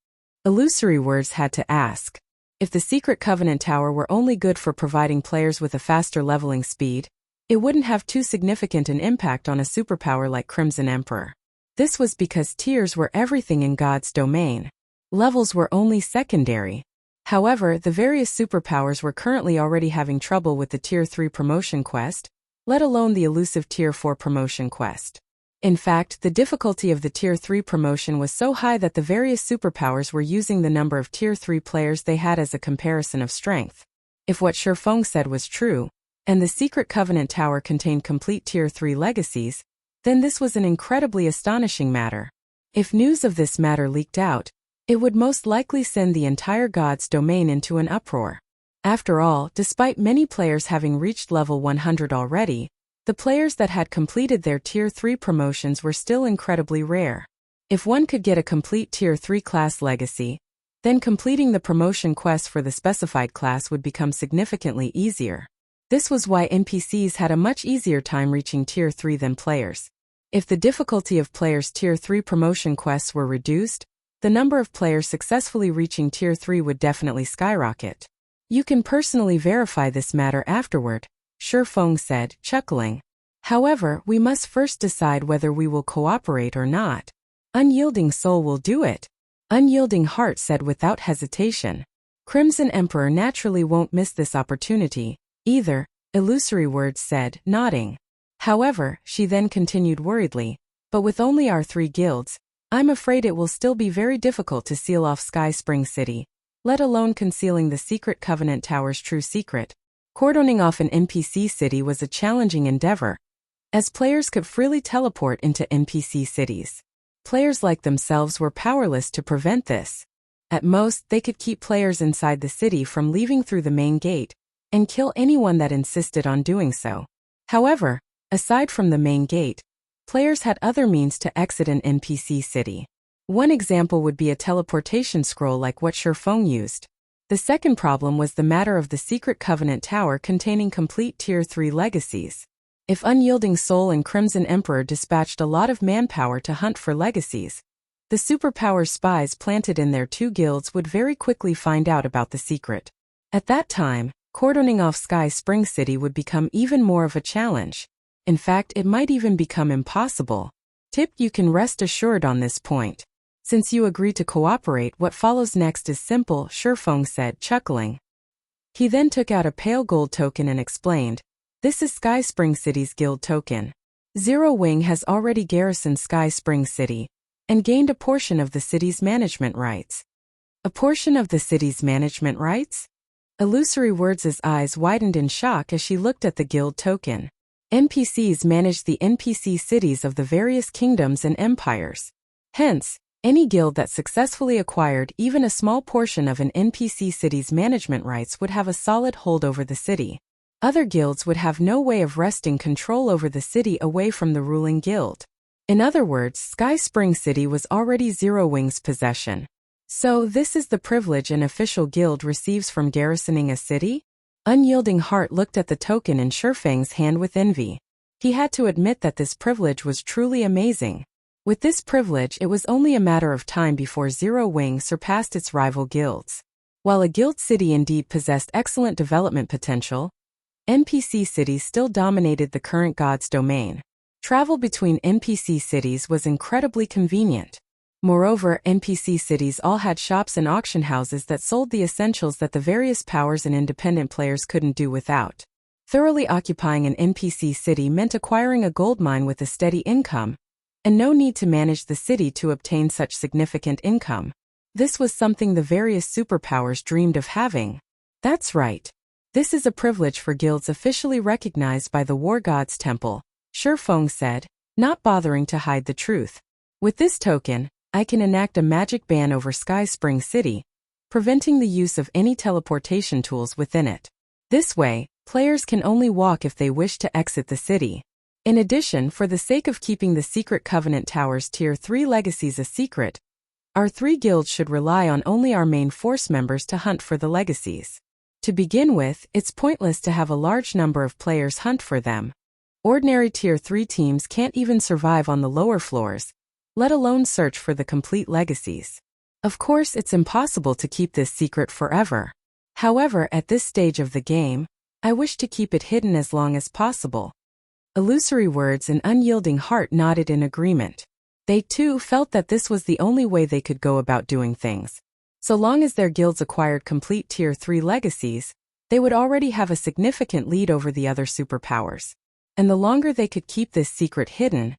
Illusory Words had to ask. If the Secret Covenant Tower were only good for providing players with a faster leveling speed, it wouldn't have too significant an impact on a superpower like Crimson Emperor. This was because tiers were everything in God's domain. Levels were only secondary. However, the various superpowers were currently already having trouble with the Tier 3 promotion quest, let alone the elusive Tier 4 promotion quest. In fact, the difficulty of the Tier 3 promotion was so high that the various superpowers were using the number of Tier 3 players they had as a comparison of strength. If what Shi Feng said was true, and the Secret Covenant Tower contained complete Tier 3 legacies, then this was an incredibly astonishing matter. If news of this matter leaked out, it would most likely send the entire God's domain into an uproar. After all, despite many players having reached level 100 already, the players that had completed their Tier 3 promotions were still incredibly rare. If one could get a complete Tier 3 class legacy, then completing the promotion quest for the specified class would become significantly easier. This was why NPCs had a much easier time reaching Tier 3 than players. If the difficulty of players' Tier 3 promotion quests were reduced, the number of players successfully reaching Tier 3 would definitely skyrocket. You can personally verify this matter afterward, Shi Feng said, chuckling. However, we must first decide whether we will cooperate or not. Unyielding Soul will do it. Unyielding Heart said without hesitation. Crimson Emperor naturally won't miss this opportunity, either, Illusory Words said, nodding. However, she then continued worriedly, but with only our 3 guilds, I'm afraid it will still be very difficult to seal off Sky Spring City, let alone concealing the Secret Covenant Tower's true secret. Cordoning off an NPC city was a challenging endeavor, as players could freely teleport into NPC cities. Players like themselves were powerless to prevent this. At most, they could keep players inside the city from leaving through the main gate, and kill anyone that insisted on doing so. However, aside from the main gate, players had other means to exit an NPC city. One example would be a teleportation scroll like what Shi Feng used. The second problem was the matter of the Secret Covenant Tower containing complete Tier 3 legacies. If Unyielding Soul and Crimson Emperor dispatched a lot of manpower to hunt for legacies, the superpower spies planted in their 2 guilds would very quickly find out about the secret. At that time, cordoning off Sky Spring City would become even more of a challenge. In fact, it might even become impossible. Tip: you can rest assured on this point. Since you agree to cooperate, what follows next is simple, Shi Feng said, chuckling. He then took out a pale gold token and explained, This is Sky Spring City's guild token. Zero Wing has already garrisoned Sky Spring City and gained a portion of the city's management rights. A portion of the city's management rights? Illusory Words' eyes widened in shock as she looked at the guild token. NPCs manage the NPC cities of the various kingdoms and empires. Hence, any guild that successfully acquired even a small portion of an NPC city's management rights would have a solid hold over the city. Other guilds would have no way of wresting control over the city away from the ruling guild. In other words, Sky Spring City was already Zero Wing's possession. So this is the privilege an official guild receives from garrisoning a city? Unyielding Heart looked at the token in Shi Feng's hand with envy. He had to admit that this privilege was truly amazing. With this privilege, it was only a matter of time before Zero Wing surpassed its rival guilds. While a guild city indeed possessed excellent development potential, NPC cities still dominated the current god's domain. Travel between NPC cities was incredibly convenient. Moreover, NPC cities all had shops and auction houses that sold the essentials that the various powers and independent players couldn't do without. Thoroughly occupying an NPC city meant acquiring a gold mine with a steady income, and no need to manage the city to obtain such significant income. This was something the various superpowers dreamed of having. That's right. This is a privilege for guilds officially recognized by the War God's Temple, Shi Feng said, not bothering to hide the truth. With this token, I can enact a magic ban over Sky Spring City, preventing the use of any teleportation tools within it. This way, players can only walk if they wish to exit the city. In addition, for the sake of keeping the Secret Covenant Tower's Tier 3 legacies a secret, our 3 guilds should rely on only our main force members to hunt for the legacies. To begin with, it's pointless to have a large number of players hunt for them. Ordinary Tier 3 teams can't even survive on the lower floors, let alone search for the complete legacies. Of course, it's impossible to keep this secret forever. However, at this stage of the game, I wish to keep it hidden as long as possible. Illusory Words and Unyielding Heart nodded in agreement. They too felt that this was the only way they could go about doing things. So long as their guilds acquired complete Tier 3 legacies, they would already have a significant lead over the other superpowers. And the longer they could keep this secret hidden,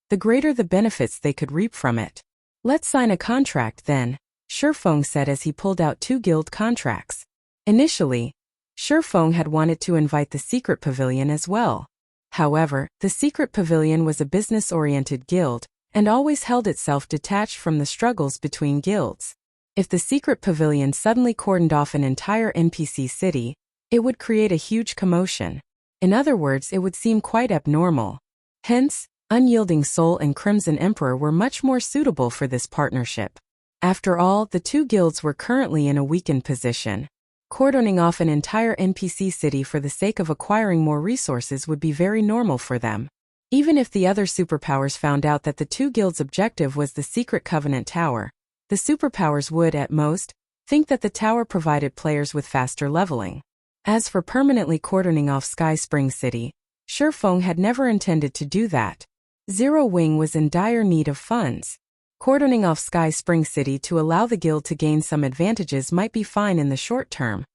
the greater the benefits they could reap from it. Let's sign a contract then, Shi Feng said as he pulled out 2 guild contracts. Initially, Shi Feng had wanted to invite the Secret Pavilion as well. However, the Secret Pavilion was a business-oriented guild and always held itself detached from the struggles between guilds. If the Secret Pavilion suddenly cordoned off an entire NPC city, it would create a huge commotion. In other words, it would seem quite abnormal. Hence, Unyielding Soul and Crimson Emperor were much more suitable for this partnership. After all, the 2 guilds were currently in a weakened position. Cordoning off an entire NPC city for the sake of acquiring more resources would be very normal for them. Even if the other superpowers found out that the 2 guilds' objective was the Secret Covenant Tower, the superpowers would, at most, think that the tower provided players with faster leveling. As for permanently cordoning off Sky Spring City, Shi Feng had never intended to do that. Zero Wing was in dire need of funds. Cordoning off Sky Spring City to allow the guild to gain some advantages might be fine in the short term,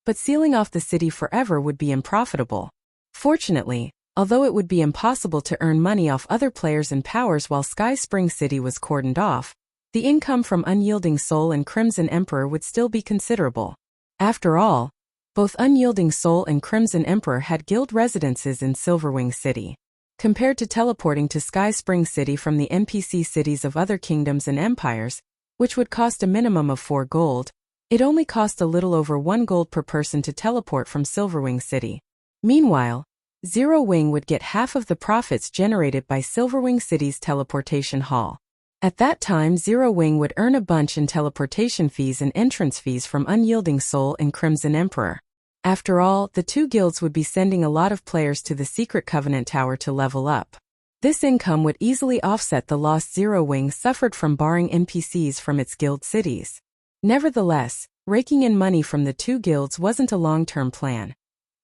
but sealing off the city forever would be unprofitable. Fortunately, although it would be impossible to earn money off other players and powers while Sky Spring City was cordoned off, the income from Unyielding Soul and Crimson Emperor would still be considerable. After all, both Unyielding Soul and Crimson Emperor had guild residences in Silverwing City. Compared to teleporting to Sky Spring City from the NPC cities of other kingdoms and empires, which would cost a minimum of 4 gold, it only cost a little over 1 gold per person to teleport from Silverwing City. Meanwhile, Zero Wing would get half of the profits generated by Silverwing City's teleportation hall. At that time, Zero Wing would earn a bunch in teleportation fees and entrance fees from Unyielding Soul and Crimson Emperor. After all, the 2 guilds would be sending a lot of players to the Secret Covenant Tower to level up. This income would easily offset the loss Zero Wing suffered from barring NPCs from its guild cities. Nevertheless, raking in money from the 2 guilds wasn't a long-term plan,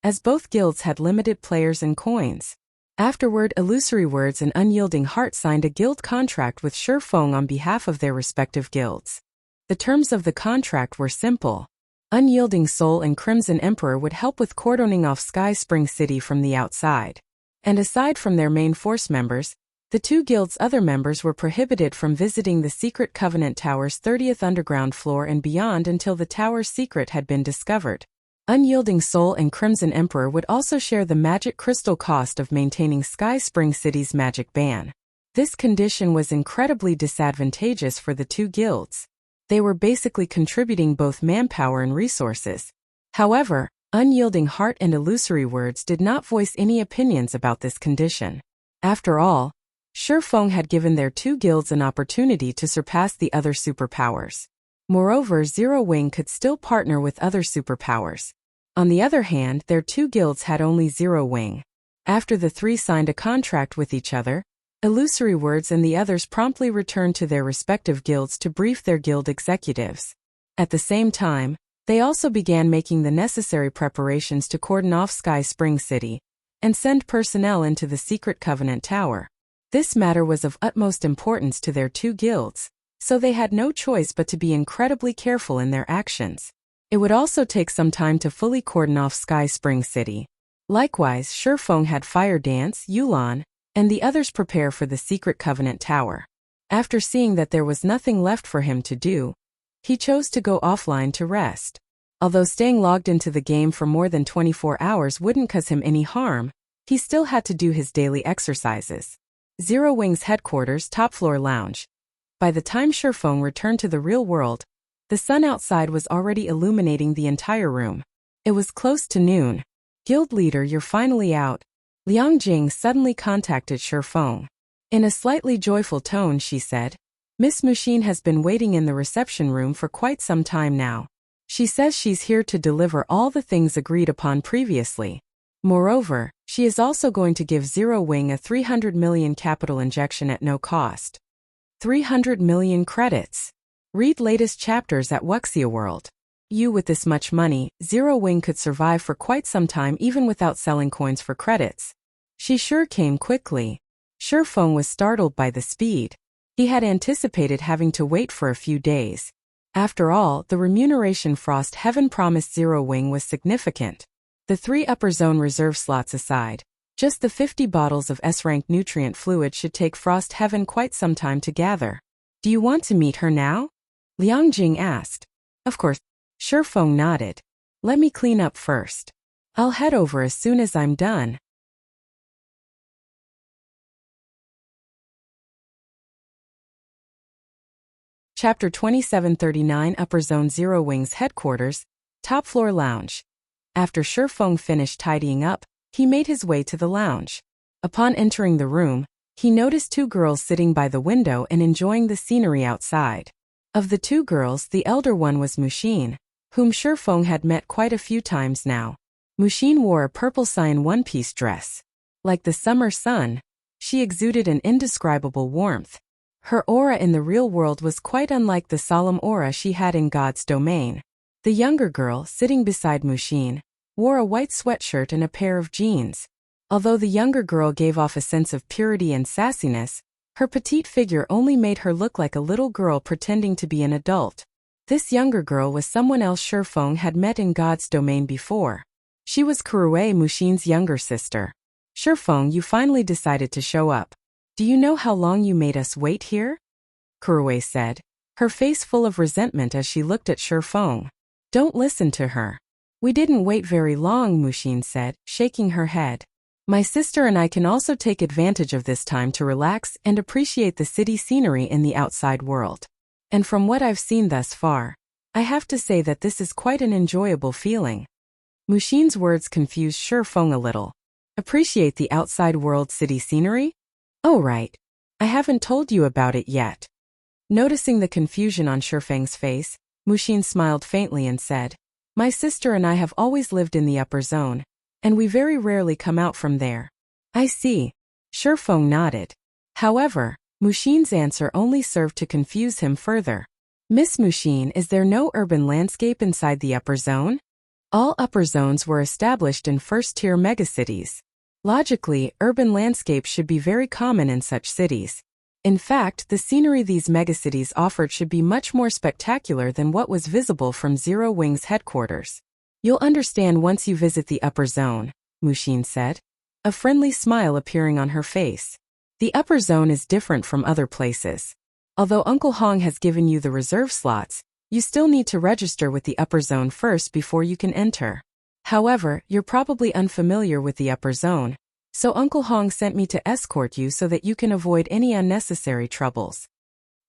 as both guilds had limited players and coins. Afterward, Illusory Words and Unyielding Heart signed a guild contract with Shi Feng on behalf of their respective guilds. The terms of the contract were simple. Unyielding Soul and Crimson Emperor would help with cordoning off Sky Spring City from the outside. And aside from their main force members, the two guilds' other members were prohibited from visiting the Secret Covenant Tower's 30th underground floor and beyond until the tower's secret had been discovered. Unyielding Soul and Crimson Emperor would also share the magic crystal cost of maintaining Sky Spring City's magic ban. This condition was incredibly disadvantageous for the two guilds. They were basically contributing both manpower and resources. However, Unyielding Heart and Illusory Words did not voice any opinions about this condition. After all, Shi Feng had given their two guilds an opportunity to surpass the other superpowers. Moreover, Zero Wing could still partner with other superpowers. On the other hand, their two guilds had only Zero Wing. After the three signed a contract with each other, Illusory Words and the others promptly returned to their respective guilds to brief their guild executives. At the same time, they also began making the necessary preparations to cordon off Sky Spring City and send personnel into the Secret Covenant Tower. This matter was of utmost importance to their two guilds, so they had no choice but to be incredibly careful in their actions. It would also take some time to fully cordon off Sky Spring City. Likewise, Shi Feng had Fire Dance, Yulan, and the others prepare for the Secret Covenant Tower. After seeing that there was nothing left for him to do, he chose to go offline to rest. Although staying logged into the game for more than 24 hours wouldn't cause him any harm, he still had to do his daily exercises. Zero Wing's headquarters, top floor lounge. By the time Shi Feng returned to the real world, the sun outside was already illuminating the entire room. It was close to noon. Guild leader, you're finally out. Liang Jing suddenly contacted Shi Feng. In a slightly joyful tone, she said, Miss Mushin has been waiting in the reception room for quite some time now. She says she's here to deliver all the things agreed upon previously. Moreover, she is also going to give Zero Wing a 300 million capital injection at no cost. 300 million credits. Read latest chapters at Wuxia World. With this much money, Zero Wing could survive for quite some time even without selling coins for credits. She sure came quickly. Shi Feng was startled by the speed. He had anticipated having to wait for a few days. After all, the remuneration Frost Heaven promised Zero Wing was significant. The 3 upper zone reserve slots aside, just the 50 bottles of S-rank nutrient fluid should take Frost Heaven quite some time to gather. Do you want to meet her now? Liang Jing asked. Of course. Shi Feng nodded. Let me clean up first. I'll head over as soon as I'm done. Chapter 2739 Upper Zone Zero Wing's headquarters, top floor lounge. After Shi Feng finished tidying up, he made his way to the lounge. Upon entering the room, he noticed 2 girls sitting by the window and enjoying the scenery outside. Of the 2 girls, the elder one was Mushin, whom Shi Feng had met quite a few times now. Mushin wore a purple cyan one-piece dress. Like the summer sun, she exuded an indescribable warmth. Her aura in the real world was quite unlike the solemn aura she had in God's domain. The younger girl, sitting beside Mushin, wore a white sweatshirt and a pair of jeans. Although the younger girl gave off a sense of purity and sassiness, her petite figure only made her look like a little girl pretending to be an adult. This younger girl was someone else Shi Feng had met in God's domain before. She was Kurue Mushin's younger sister. Shi Feng, you finally decided to show up. Do you know how long you made us wait here? Kurue said, her face full of resentment as she looked at Shi Feng. Don't listen to her. We didn't wait very long, Mushin said, shaking her head. My sister and I can also take advantage of this time to relax and appreciate the city scenery in the outside world. And from what I've seen thus far, I have to say that this is quite an enjoyable feeling. Mushin's words confused Shi Feng a little. Appreciate the outside world city scenery? Oh right. I haven't told you about it yet. Noticing the confusion on Shi Feng's face, Mushin smiled faintly and said, My sister and I have always lived in the upper zone, and we very rarely come out from there. I see. Shi Feng nodded. However, Mushin's answer only served to confuse him further. Miss Mushin, is there no urban landscape inside the upper zone? All upper zones were established in first-tier megacities. Logically, urban landscapes should be very common in such cities. In fact, the scenery these megacities offered should be much more spectacular than what was visible from Zero Wing's headquarters. You'll understand once you visit the upper zone, Mushin said, a friendly smile appearing on her face. The upper zone is different from other places. Although Uncle Hong has given you the reserve slots, you still need to register with the upper zone first before you can enter. However, you're probably unfamiliar with the upper zone, so Uncle Hong sent me to escort you so that you can avoid any unnecessary troubles.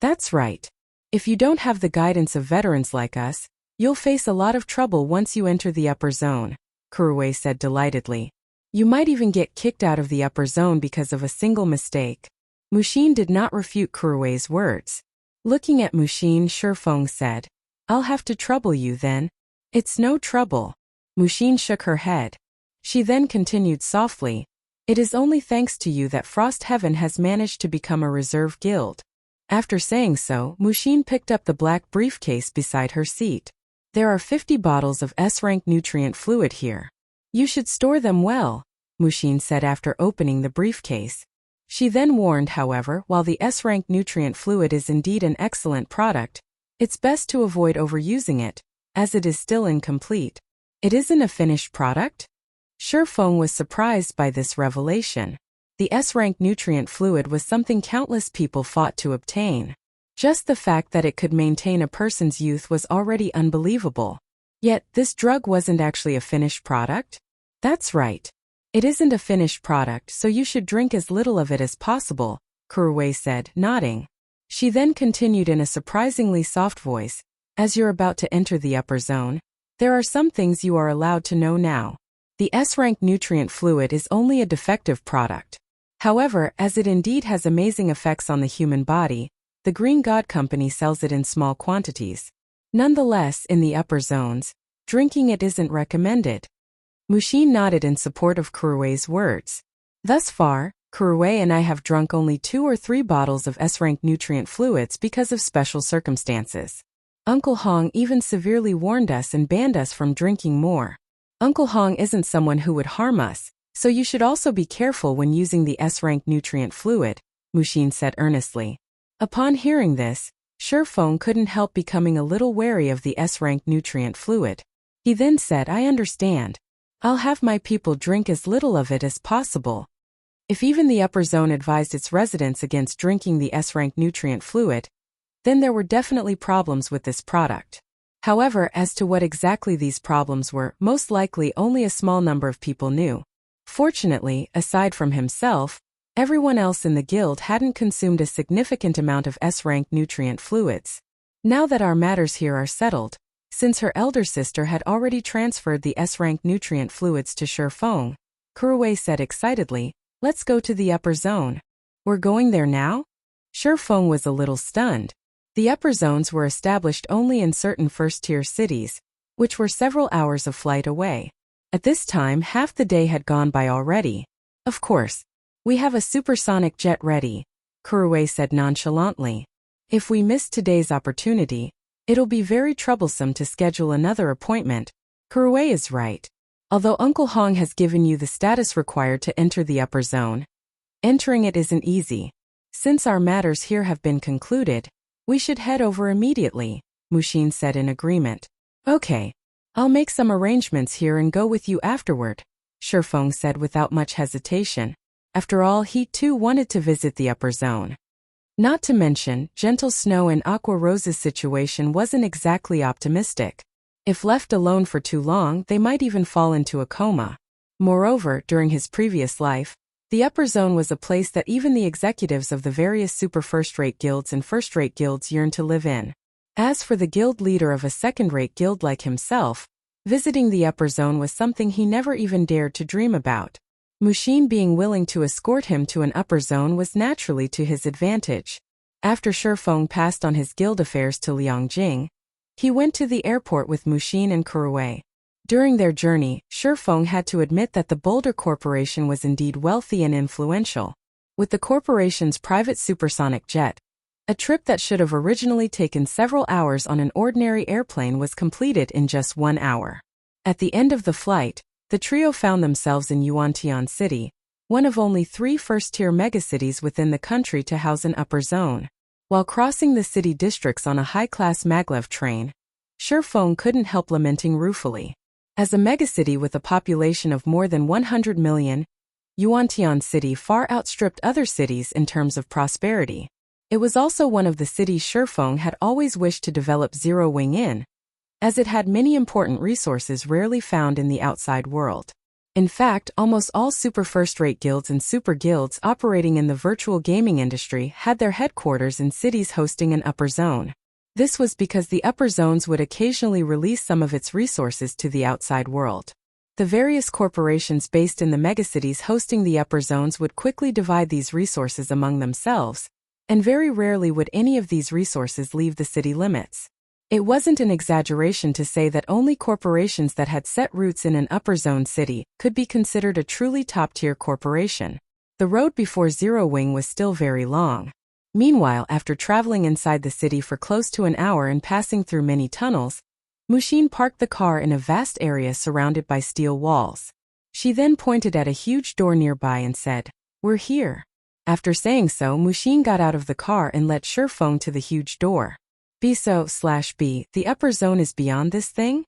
That's right. If you don't have the guidance of veterans like us, you'll face a lot of trouble once you enter the upper zone, Kuruwei said delightedly. You might even get kicked out of the upper zone because of a single mistake. Mushin did not refute Kuruwei's words. Looking at Mushin, Shi Feng said, I'll have to trouble you then. It's no trouble. Mushin shook her head. She then continued softly, It is only thanks to you that Frost Heaven has managed to become a reserve guild. After saying so, Mushin picked up the black briefcase beside her seat. There are 50 bottles of S-rank nutrient fluid here. You should store them well, Mushin said after opening the briefcase. She then warned, however, while the S-rank nutrient fluid is indeed an excellent product, it's best to avoid overusing it, as it is still incomplete. It isn't a finished product? Shi Feng was surprised by this revelation. The S-rank nutrient fluid was something countless people fought to obtain. Just the fact that it could maintain a person's youth was already unbelievable. Yet, this drug wasn't actually a finished product? That's right. It isn't a finished product, so you should drink as little of it as possible, Kuruwei said, nodding. She then continued in a surprisingly soft voice, As you're about to enter the upper zone, there are some things you are allowed to know now. The S-rank nutrient fluid is only a defective product. However, as it indeed has amazing effects on the human body, the Green God Company sells it in small quantities. Nonetheless, in the upper zones, drinking it isn't recommended. Mushin nodded in support of Kuruwei's words. Thus far, Kuruwei and I have drunk only 2 or 3 bottles of S-rank nutrient fluids because of special circumstances. Uncle Hong even severely warned us and banned us from drinking more. Uncle Hong isn't someone who would harm us, so you should also be careful when using the S-rank nutrient fluid, Mushin said earnestly. Upon hearing this, Shi Feng couldn't help becoming a little wary of the S-rank nutrient fluid. He then said, I understand. I'll have my people drink as little of it as possible. If even the upper zone advised its residents against drinking the S-rank nutrient fluid, then there were definitely problems with this product. However, as to what exactly these problems were, most likely only a small number of people knew. Fortunately, aside from himself, everyone else in the guild hadn't consumed a significant amount of S-rank nutrient fluids. Now that our matters here are settled, since her elder sister had already transferred the S-rank nutrient fluids to Shi Feng, Kuruwei said excitedly, Let's go to the upper zone. We're going there now? Shi Feng was a little stunned. The upper zones were established only in certain first-tier cities, which were several hours of flight away. At this time, half the day had gone by already. Of course. We have a supersonic jet ready, Kuruwei said nonchalantly. If we miss today's opportunity, it'll be very troublesome to schedule another appointment. Kuruwei is right. Although Uncle Hong has given you the status required to enter the upper zone, entering it isn't easy. Since our matters here have been concluded, we should head over immediately, Mushin said in agreement. Okay. I'll make some arrangements here and go with you afterward, Shi Feng said without much hesitation. After all, he too wanted to visit the upper zone. Not to mention, Gentle Snow and Aqua Rose's situation wasn't exactly optimistic. If left alone for too long, they might even fall into a coma. Moreover, during his previous life, the upper zone was a place that even the executives of the various super first-rate guilds and first-rate guilds yearned to live in. As for the guild leader of a second-rate guild like himself, visiting the upper zone was something he never even dared to dream about. Mushin being willing to escort him to an upper zone was naturally to his advantage. After Shi Feng passed on his guild affairs to Liangjing, he went to the airport with Mushin and Kuruwei. During their journey, Shi Feng had to admit that the Boulder Corporation was indeed wealthy and influential. With the corporation's private supersonic jet, a trip that should have originally taken several hours on an ordinary airplane was completed in just 1 hour. At the end of the flight, the trio found themselves in Yuantian City, one of only 3 first-tier megacities within the country to house an upper zone. While crossing the city districts on a high-class maglev train, Shi Feng couldn't help lamenting ruefully. As a megacity with a population of more than 100 million, Yuantian City far outstripped other cities in terms of prosperity. It was also one of the cities Shi Feng had always wished to develop Zero Wing in, as it had many important resources rarely found in the outside world. In fact, almost all super first-rate guilds and super guilds operating in the virtual gaming industry had their headquarters in cities hosting an upper zone. This was because the upper zones would occasionally release some of its resources to the outside world. The various corporations based in the megacities hosting the upper zones would quickly divide these resources among themselves, and very rarely would any of these resources leave the city limits. It wasn't an exaggeration to say that only corporations that had set roots in an upper zone city could be considered a truly top-tier corporation. The road before Zero Wing was still very long. Meanwhile, after traveling inside the city for close to an hour and passing through many tunnels, Mushin parked the car in a vast area surrounded by steel walls. She then pointed at a huge door nearby and said, "We're here." After saying so, Mushin got out of the car and led Shi Feng to the huge door. B/B, the upper zone is beyond this thing?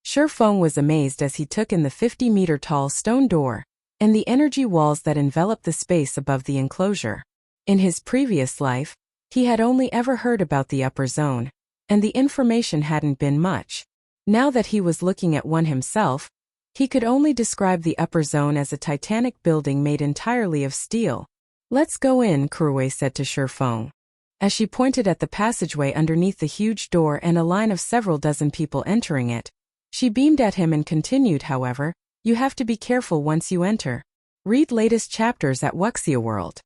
Shi Feng was amazed as he took in the 50-meter-tall stone door and the energy walls that enveloped the space above the enclosure. In his previous life, he had only ever heard about the upper zone, and the information hadn't been much. Now that he was looking at one himself, he could only describe the upper zone as a titanic building made entirely of steel. "Let's go in," Kuruwei said to Shi Feng. As she pointed at the passageway underneath the huge door and a line of several dozen people entering it, she beamed at him and continued, "However, you have to be careful once you enter. Read latest chapters at Wuxia World."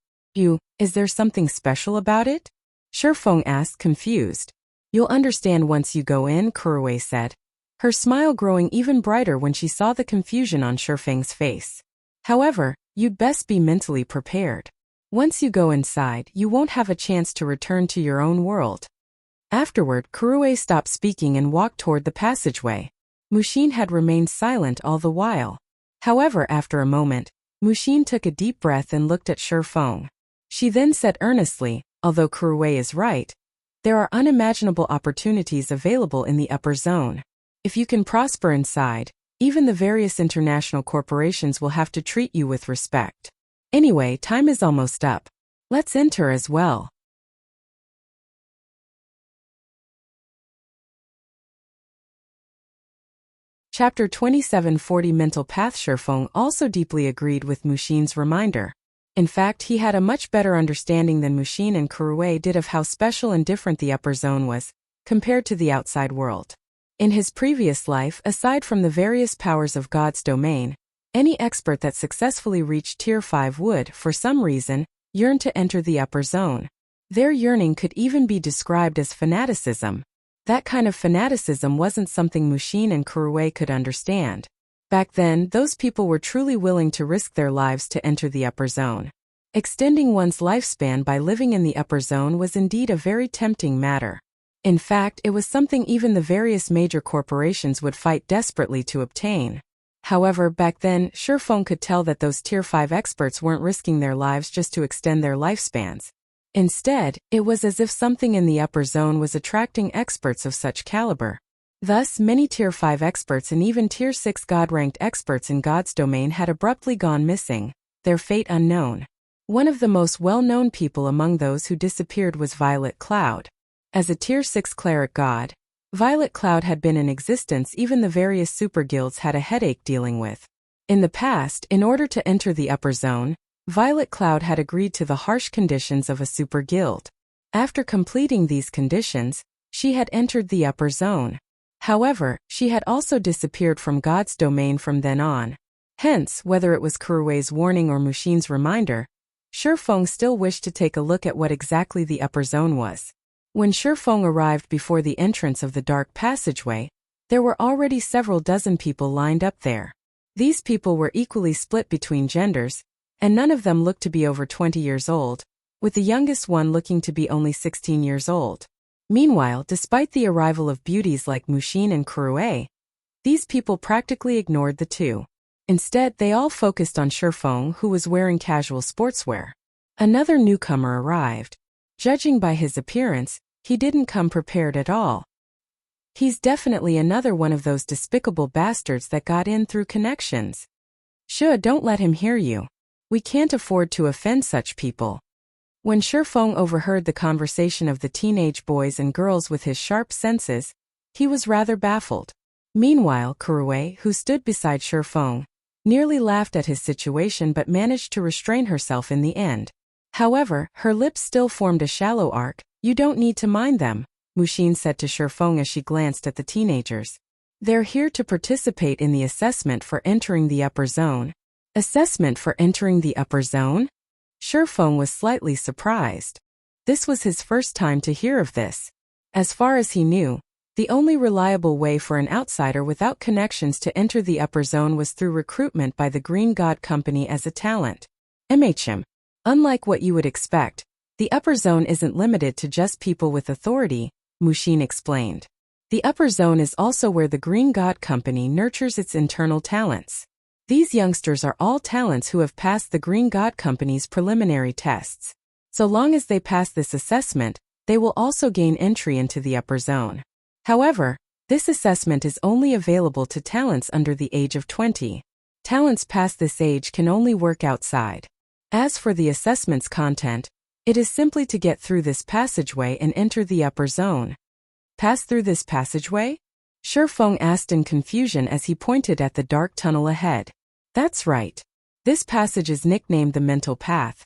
Is there something special about it?" Shi Feng asked, confused. "You'll understand once you go in," Kuruwei said, her smile growing even brighter when she saw the confusion on Shi Feng's face. "However, you'd best be mentally prepared. Once you go inside, you won't have a chance to return to your own world." Afterward, Kuruwei stopped speaking and walked toward the passageway. Mushin had remained silent all the while. However, after a moment, Mushin took a deep breath and looked at Shi Feng. She then said earnestly, "Although Kuruwei is right, there are unimaginable opportunities available in the upper zone. If you can prosper inside, even the various international corporations will have to treat you with respect. Anyway, time is almost up. Let's enter as well." Chapter 2740 Mental Path. Shi Feng also deeply agreed with Mushin's reminder. In fact, he had a much better understanding than Mushin and Kuruwei did of how special and different the upper zone was, compared to the outside world. In his previous life, aside from the various powers of God's domain, any expert that successfully reached Tier 5 would, for some reason, yearn to enter the upper zone. Their yearning could even be described as fanaticism. That kind of fanaticism wasn't something Mushin and Kuruwei could understand. Back then, those people were truly willing to risk their lives to enter the upper zone. Extending one's lifespan by living in the upper zone was indeed a very tempting matter. In fact, it was something even the various major corporations would fight desperately to obtain. However, back then, Shi Feng could tell that those Tier 5 experts weren't risking their lives just to extend their lifespans. Instead, it was as if something in the upper zone was attracting experts of such caliber. Thus, many Tier 5 experts and even Tier 6 God-ranked experts in God's domain had abruptly gone missing, their fate unknown. One of the most well-known people among those who disappeared was Violet Cloud. As a Tier 6 cleric god, Violet Cloud had been in existence even the various super guilds had a headache dealing with. In the past, in order to enter the upper zone, Violet Cloud had agreed to the harsh conditions of a super guild. After completing these conditions, she had entered the upper zone. However, she had also disappeared from God's domain from then on. Hence, whether it was Kuruwei's warning or Mushin's reminder, Shi Feng still wished to take a look at what exactly the upper zone was. When Shi Feng arrived before the entrance of the dark passageway, there were already several dozen people lined up there. These people were equally split between genders, and none of them looked to be over 20 years old, with the youngest one looking to be only 16 years old. Meanwhile, despite the arrival of beauties like Mushin and Kuruwei, these people practically ignored the two. Instead, they all focused on Shi Feng, who was wearing casual sportswear. Another newcomer arrived. Judging by his appearance, he didn't come prepared at all. He's definitely another one of those despicable bastards that got in through connections. Shi, don't let him hear you. We can't afford to offend such people. When Shi Feng overheard the conversation of the teenage boys and girls with his sharp senses, he was rather baffled. Meanwhile, Kuruwei, who stood beside Shi Feng, nearly laughed at his situation but managed to restrain herself in the end. However, her lips still formed a shallow arc. You don't need to mind them, Mushin said to Shi Feng as she glanced at the teenagers. They're here to participate in the assessment for entering the upper zone. Assessment for entering the upper zone? Shi Feng was slightly surprised. This was his first time to hear of this. As far as he knew, the only reliable way for an outsider without connections to enter the upper zone was through recruitment by the Green God Company as a talent. Unlike what you would expect, the upper zone isn't limited to just people with authority, Mushin explained. The upper zone is also where the Green God Company nurtures its internal talents. These youngsters are all talents who have passed the Green God Company's preliminary tests. So long as they pass this assessment, they will also gain entry into the upper zone. However, this assessment is only available to talents under the age of 20. Talents past this age can only work outside. As for the assessment's content, it is simply to get through this passageway and enter the upper zone. Pass through this passageway? Shi Feng asked in confusion as he pointed at the dark tunnel ahead. That's right. This passage is nicknamed the mental path,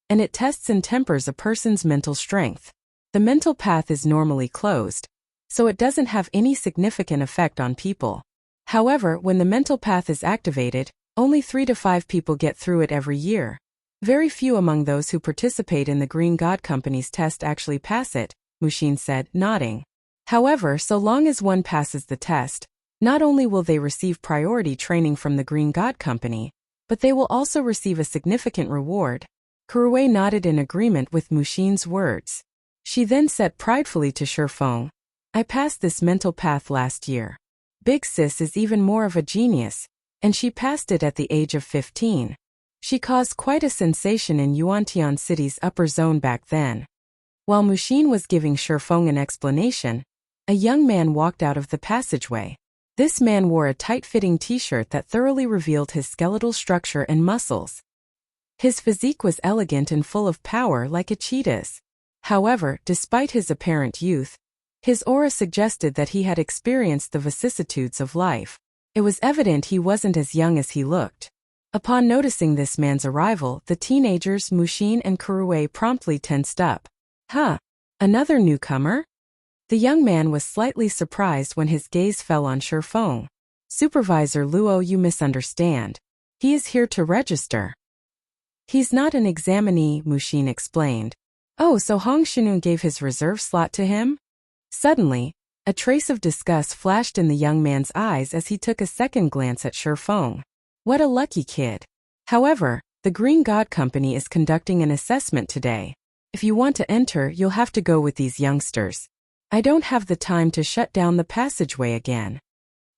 and it tests and tempers a person's mental strength. The mental path is normally closed, so it doesn't have any significant effect on people. However, when the mental path is activated, only 3 to 5 people get through it every year. Very few among those who participate in the Green God Company's test actually pass it, Mushin said, nodding. However, so long as one passes the test, not only will they receive priority training from the Green God Company, but they will also receive a significant reward. Kuruwei nodded in agreement with Mushin's words. She then said pridefully to Shi Feng, I passed this mental path last year. Big Sis is even more of a genius, and she passed it at the age of 15. She caused quite a sensation in Yuantian City's upper zone back then. While Mushin was giving Shi Feng an explanation, a young man walked out of the passageway. This man wore a tight-fitting t-shirt that thoroughly revealed his skeletal structure and muscles. His physique was elegant and full of power like a cheetah's. However, despite his apparent youth, his aura suggested that he had experienced the vicissitudes of life. It was evident he wasn't as young as he looked. Upon noticing this man's arrival, the teenagers Mushin and Kuruwei promptly tensed up. Huh? Another newcomer? The young man was slightly surprised when his gaze fell on Shi Feng. Supervisor Luo, you misunderstand. He is here to register. He's not an examinee, Mushin explained. Oh, so Hong Shinun gave his reserve slot to him? Suddenly, a trace of disgust flashed in the young man's eyes as he took a second glance at Shi Feng. What a lucky kid. However, the Green God Company is conducting an assessment today. If you want to enter, you'll have to go with these youngsters. I don't have the time to shut down the passageway again.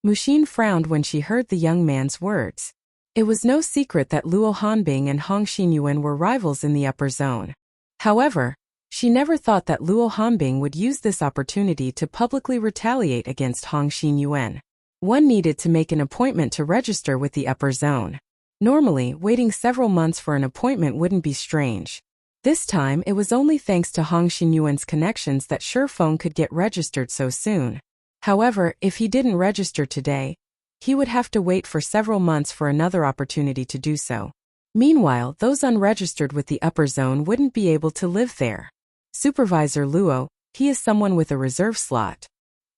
Mushin frowned when she heard the young man's words. It was no secret that Luo Hanbing and Hong Xinyuan were rivals in the upper zone. However, she never thought that Luo Hanbing would use this opportunity to publicly retaliate against Hong Xinyuan. One needed to make an appointment to register with the upper zone. Normally, waiting several months for an appointment wouldn't be strange. This time, it was only thanks to Hong Xinyuan's connections that Shi Feng could get registered so soon. However, if he didn't register today, he would have to wait for several months for another opportunity to do so. Meanwhile, those unregistered with the upper zone wouldn't be able to live there. Supervisor Luo, he is someone with a reserve slot.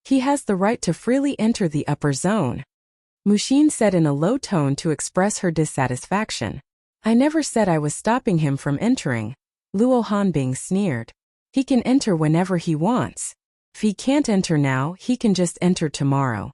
He has the right to freely enter the upper zone. Mushin said in a low tone to express her dissatisfaction. I never said I was stopping him from entering. Luo Hanbing sneered. He can enter whenever he wants. If he can't enter now, he can just enter tomorrow.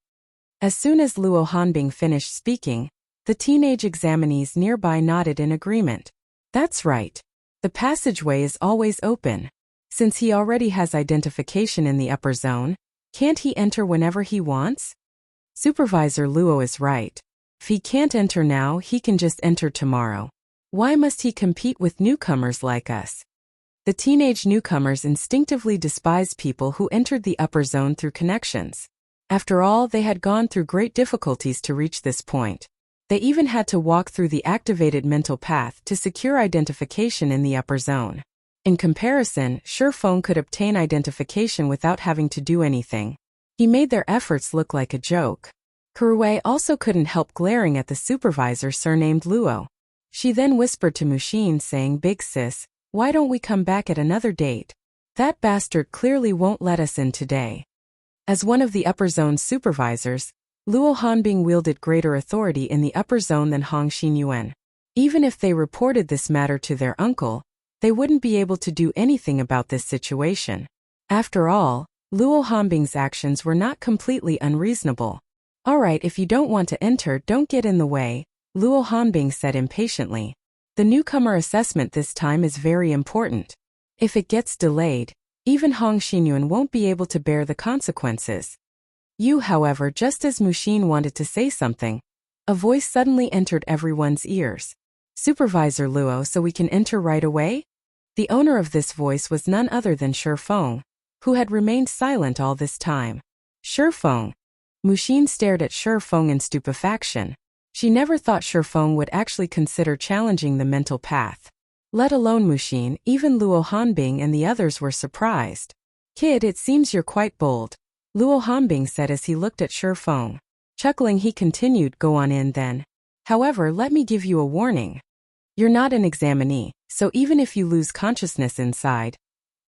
As soon as Luo Hanbing finished speaking, the teenage examinees nearby nodded in agreement. That's right. The passageway is always open. Since he already has identification in the upper zone, can't he enter whenever he wants? Supervisor Luo is right. If he can't enter now, he can just enter tomorrow. Why must he compete with newcomers like us? The teenage newcomers instinctively despised people who entered the upper zone through connections. After all, they had gone through great difficulties to reach this point. They even had to walk through the activated mental path to secure identification in the upper zone. In comparison, Shi Feng could obtain identification without having to do anything. He made their efforts look like a joke. Kuruwei also couldn't help glaring at the supervisor surnamed Luo. She then whispered to Mushin saying, "Big sis, why don't we come back at another date? That bastard clearly won't let us in today." As one of the upper zone's supervisors, Luo Hanbing wielded greater authority in the upper zone than Hong Xinyuan. Even if they reported this matter to their uncle, they wouldn't be able to do anything about this situation. After all, Luo Hanbing's actions were not completely unreasonable. "Alright, if you don't want to enter, don't get in the way," Luo Hanbing said impatiently. "The newcomer assessment this time is very important. If it gets delayed, even Hong Xinyuan won't be able to bear the consequences." However, just as Mushin wanted to say something, a voice suddenly entered everyone's ears. "Supervisor Luo, so we can enter right away?" The owner of this voice was none other than Shi Feng, who had remained silent all this time. "Shi Feng." Mushin stared at Shi Feng in stupefaction. She never thought Shi Feng would actually consider challenging the mental path. Let alone Mushin, even Luo Hanbing and the others were surprised. "Kid, it seems you're quite bold," Luo Hanbing said as he looked at Shi Feng. Chuckling, he continued, "Go on in then. However, let me give you a warning. You're not an examinee, so even if you lose consciousness inside,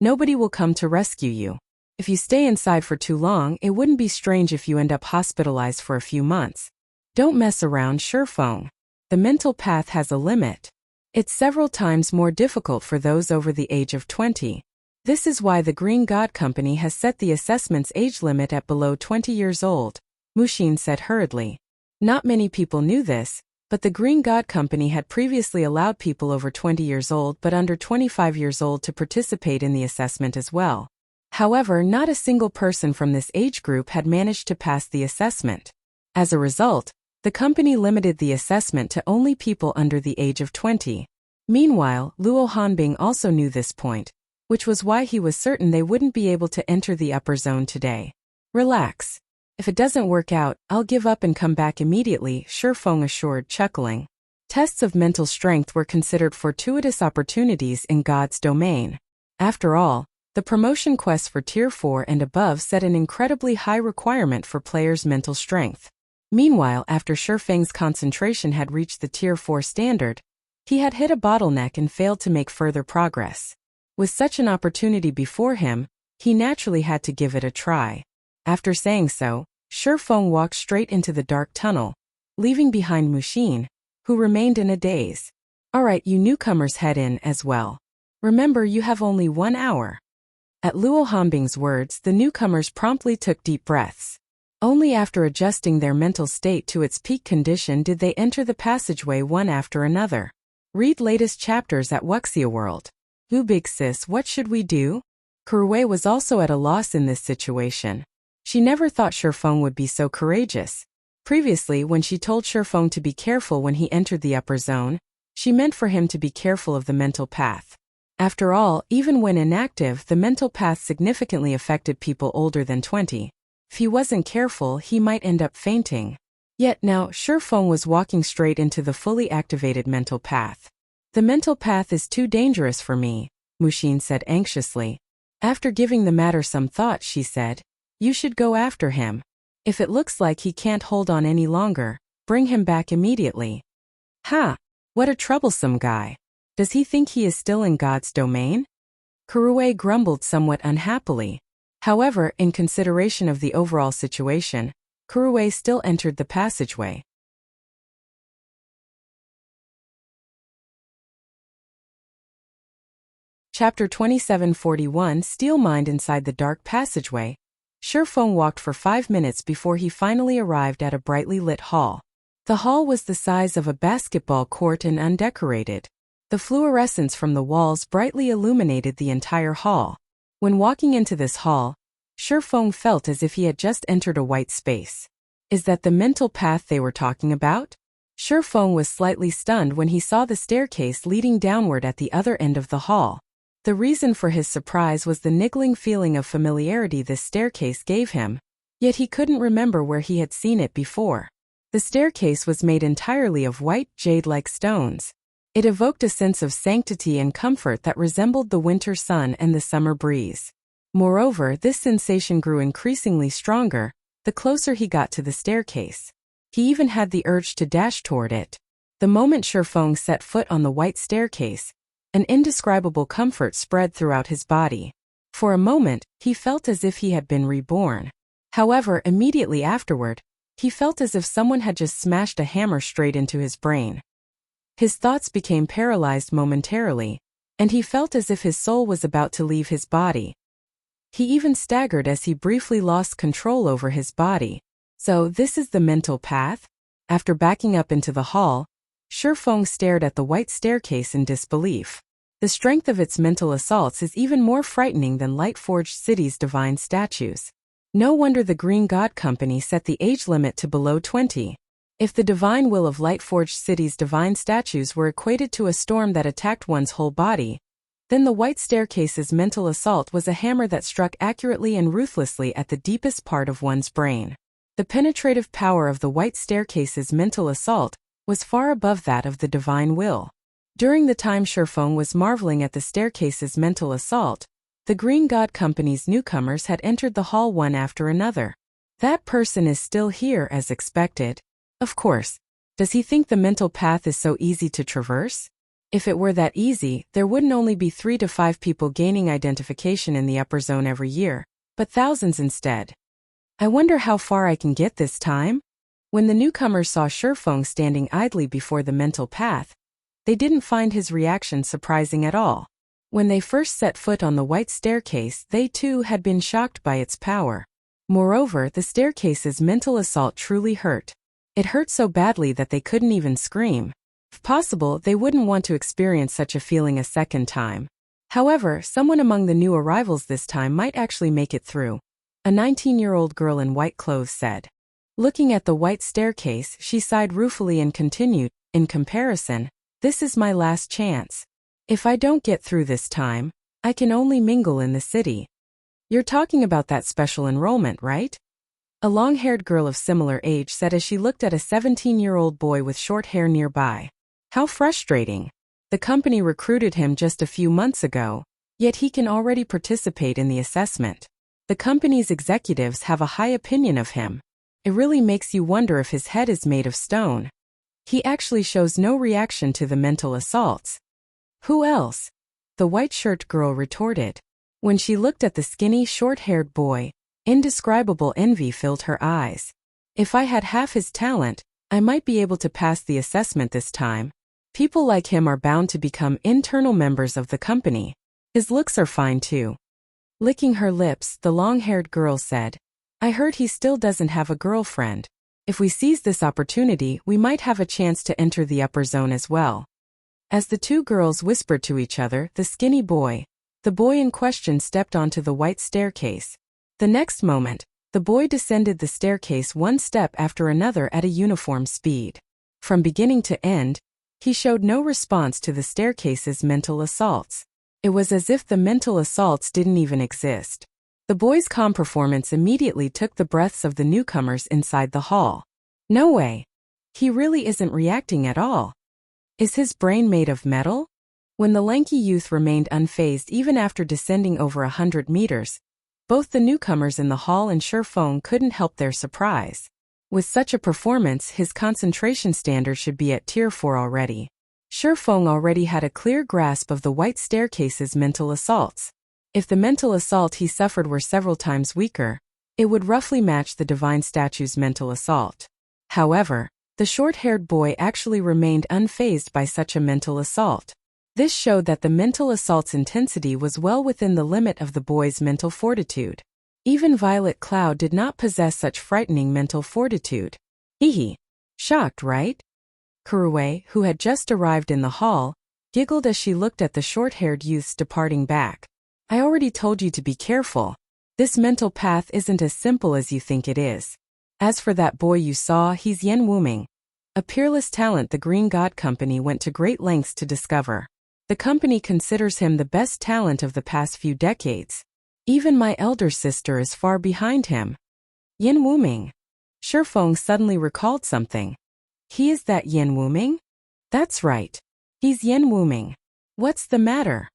nobody will come to rescue you. If you stay inside for too long, it wouldn't be strange if you end up hospitalized for a few months. Don't mess around, Shi Feng. The mental path has a limit. It's several times more difficult for those over the age of 20. This is why the Green God Company has set the assessment's age limit at below 20 years old," Mushin said hurriedly. Not many people knew this, but the Green God Company had previously allowed people over 20 years old but under 25 years old to participate in the assessment as well. However, not a single person from this age group had managed to pass the assessment. As a result, the company limited the assessment to only people under the age of 20. Meanwhile, Luo Hanbing also knew this point, which was why he was certain they wouldn't be able to enter the upper zone today. "Relax. If it doesn't work out, I'll give up and come back immediately," Shi Feng assured, chuckling. Tests of mental strength were considered fortuitous opportunities in God's domain. After all, the promotion quest for Tier 4 and above set an incredibly high requirement for players' mental strength. Meanwhile, after Shi Feng's concentration had reached the Tier 4 standard, he had hit a bottleneck and failed to make further progress. With such an opportunity before him, he naturally had to give it a try. After saying so, Shi Feng walked straight into the dark tunnel, leaving behind Mushin, who remained in a daze. "Alright, you newcomers head in as well. Remember, you have only 1 hour." At Luo Hanbing's words, the newcomers promptly took deep breaths. Only after adjusting their mental state to its peak condition did they enter the passageway one after another. Read latest chapters at Wuxia World. Big sis, what should we do? Kuruwei was also at a loss in this situation. She never thought Shi Feng would be so courageous. Previously, when she told Shi Feng to be careful when he entered the upper zone, she meant for him to be careful of the mental path. After all, even when inactive, the mental path significantly affected people older than 20. If he wasn't careful, he might end up fainting. Yet now, Shi Feng was walking straight into the fully activated mental path. "The mental path is too dangerous for me," Mushin said anxiously. After giving the matter some thought, she said, "You should go after him. If it looks like he can't hold on any longer, bring him back immediately." "Ha! What a troublesome guy. Does he think he is still in God's domain?" Kuruwei grumbled somewhat unhappily. However, in consideration of the overall situation, Kuruwei still entered the passageway. Chapter 2741 Steel Mind. Inside the dark passageway, Shi Feng walked for 5 minutes before he finally arrived at a brightly lit hall. The hall was the size of a basketball court and undecorated. The fluorescence from the walls brightly illuminated the entire hall. When walking into this hall, Shi Feng felt as if he had just entered a white space. Is that the mental path they were talking about? Shi Feng was slightly stunned when he saw the staircase leading downward at the other end of the hall. The reason for his surprise was the niggling feeling of familiarity this staircase gave him, yet he couldn't remember where he had seen it before. The staircase was made entirely of white, jade-like stones. It evoked a sense of sanctity and comfort that resembled the winter sun and the summer breeze. Moreover, this sensation grew increasingly stronger the closer he got to the staircase. He even had the urge to dash toward it. The moment Shi Feng set foot on the white staircase, an indescribable comfort spread throughout his body. For a moment, he felt as if he had been reborn. However, immediately afterward, he felt as if someone had just smashed a hammer straight into his brain. His thoughts became paralyzed momentarily, and he felt as if his soul was about to leave his body. He even staggered as he briefly lost control over his body. So, this is the mental path? After backing up into the hall, Shi Feng stared at the white staircase in disbelief. The strength of its mental assaults is even more frightening than Light-Forged City's divine statues. No wonder the Green God Company set the age limit to below 20. If the divine will of Light-Forged City's divine statues were equated to a storm that attacked one's whole body, then the white staircase's mental assault was a hammer that struck accurately and ruthlessly at the deepest part of one's brain. The penetrative power of the white staircase's mental assault was far above that of the divine will. During the time Shi Feng was marveling at the staircase's mental assault, the Green God Company's newcomers had entered the hall one after another. That person is still here as expected. Of course. Does he think the mental path is so easy to traverse? If it were that easy, there wouldn't only be 3 to 5 people gaining identification in the upper zone every year, but thousands instead. I wonder how far I can get this time? When the newcomers saw Shi Feng standing idly before the mental path, they didn't find his reaction surprising at all. When they first set foot on the white staircase, they too had been shocked by its power. Moreover, the staircase's mental assault truly hurt. It hurt so badly that they couldn't even scream. If possible, they wouldn't want to experience such a feeling a second time. However, someone among the new arrivals this time might actually make it through. A 19-year-old girl in white clothes said. Looking at the white staircase, she sighed ruefully and continued, in comparison, this is my last chance. If I don't get through this time, I can only mingle in the city. You're talking about that special enrollment, right? A long-haired girl of similar age said as she looked at a 17-year-old boy with short hair nearby. How frustrating. The company recruited him just a few months ago, yet he can already participate in the assessment. The company's executives have a high opinion of him. It really makes you wonder if his head is made of stone. He actually shows no reaction to the mental assaults. Who else? The white-shirt girl retorted. When she looked at the skinny, short-haired boy, indescribable envy filled her eyes. If I had half his talent, I might be able to pass the assessment this time. People like him are bound to become internal members of the company. His looks are fine too. Licking her lips, the long-haired girl said, I heard he still doesn't have a girlfriend. If we seize this opportunity, we might have a chance to enter the upper zone as well. As the two girls whispered to each other, the boy in question stepped onto the white staircase. The next moment, the boy descended the staircase one step after another at a uniform speed. From beginning to end, he showed no response to the staircase's mental assaults. It was as if the mental assaults didn't even exist. The boy's calm performance immediately took the breaths of the newcomers inside the hall. No way. He really isn't reacting at all. Is his brain made of metal? When the lanky youth remained unfazed even after descending over 100 meters, both the newcomers in the hall and Shi Feng couldn't help their surprise. With such a performance, his concentration standard should be at Tier 4 already. Shi Feng already had a clear grasp of the white staircase's mental assaults. If the mental assault he suffered were several times weaker, it would roughly match the divine statue's mental assault. However, the short-haired boy actually remained unfazed by such a mental assault. This showed that the mental assault's intensity was well within the limit of the boy's mental fortitude. Even Violet Cloud did not possess such frightening mental fortitude. Hehe. Shocked, right? Kurue, who had just arrived in the hall, giggled as she looked at the short-haired youths departing back. I already told you to be careful. This mental path isn't as simple as you think it is. As for that boy you saw, he's Yen Wuming. a peerless talent the Green God Company went to great lengths to discover. The company considers him the best talent of the past few decades. Even my elder sister is far behind him. Yin Wuming. Shi Feng suddenly recalled something. He is that Yin Wuming? That's right. He's Yin Wuming. What's the matter?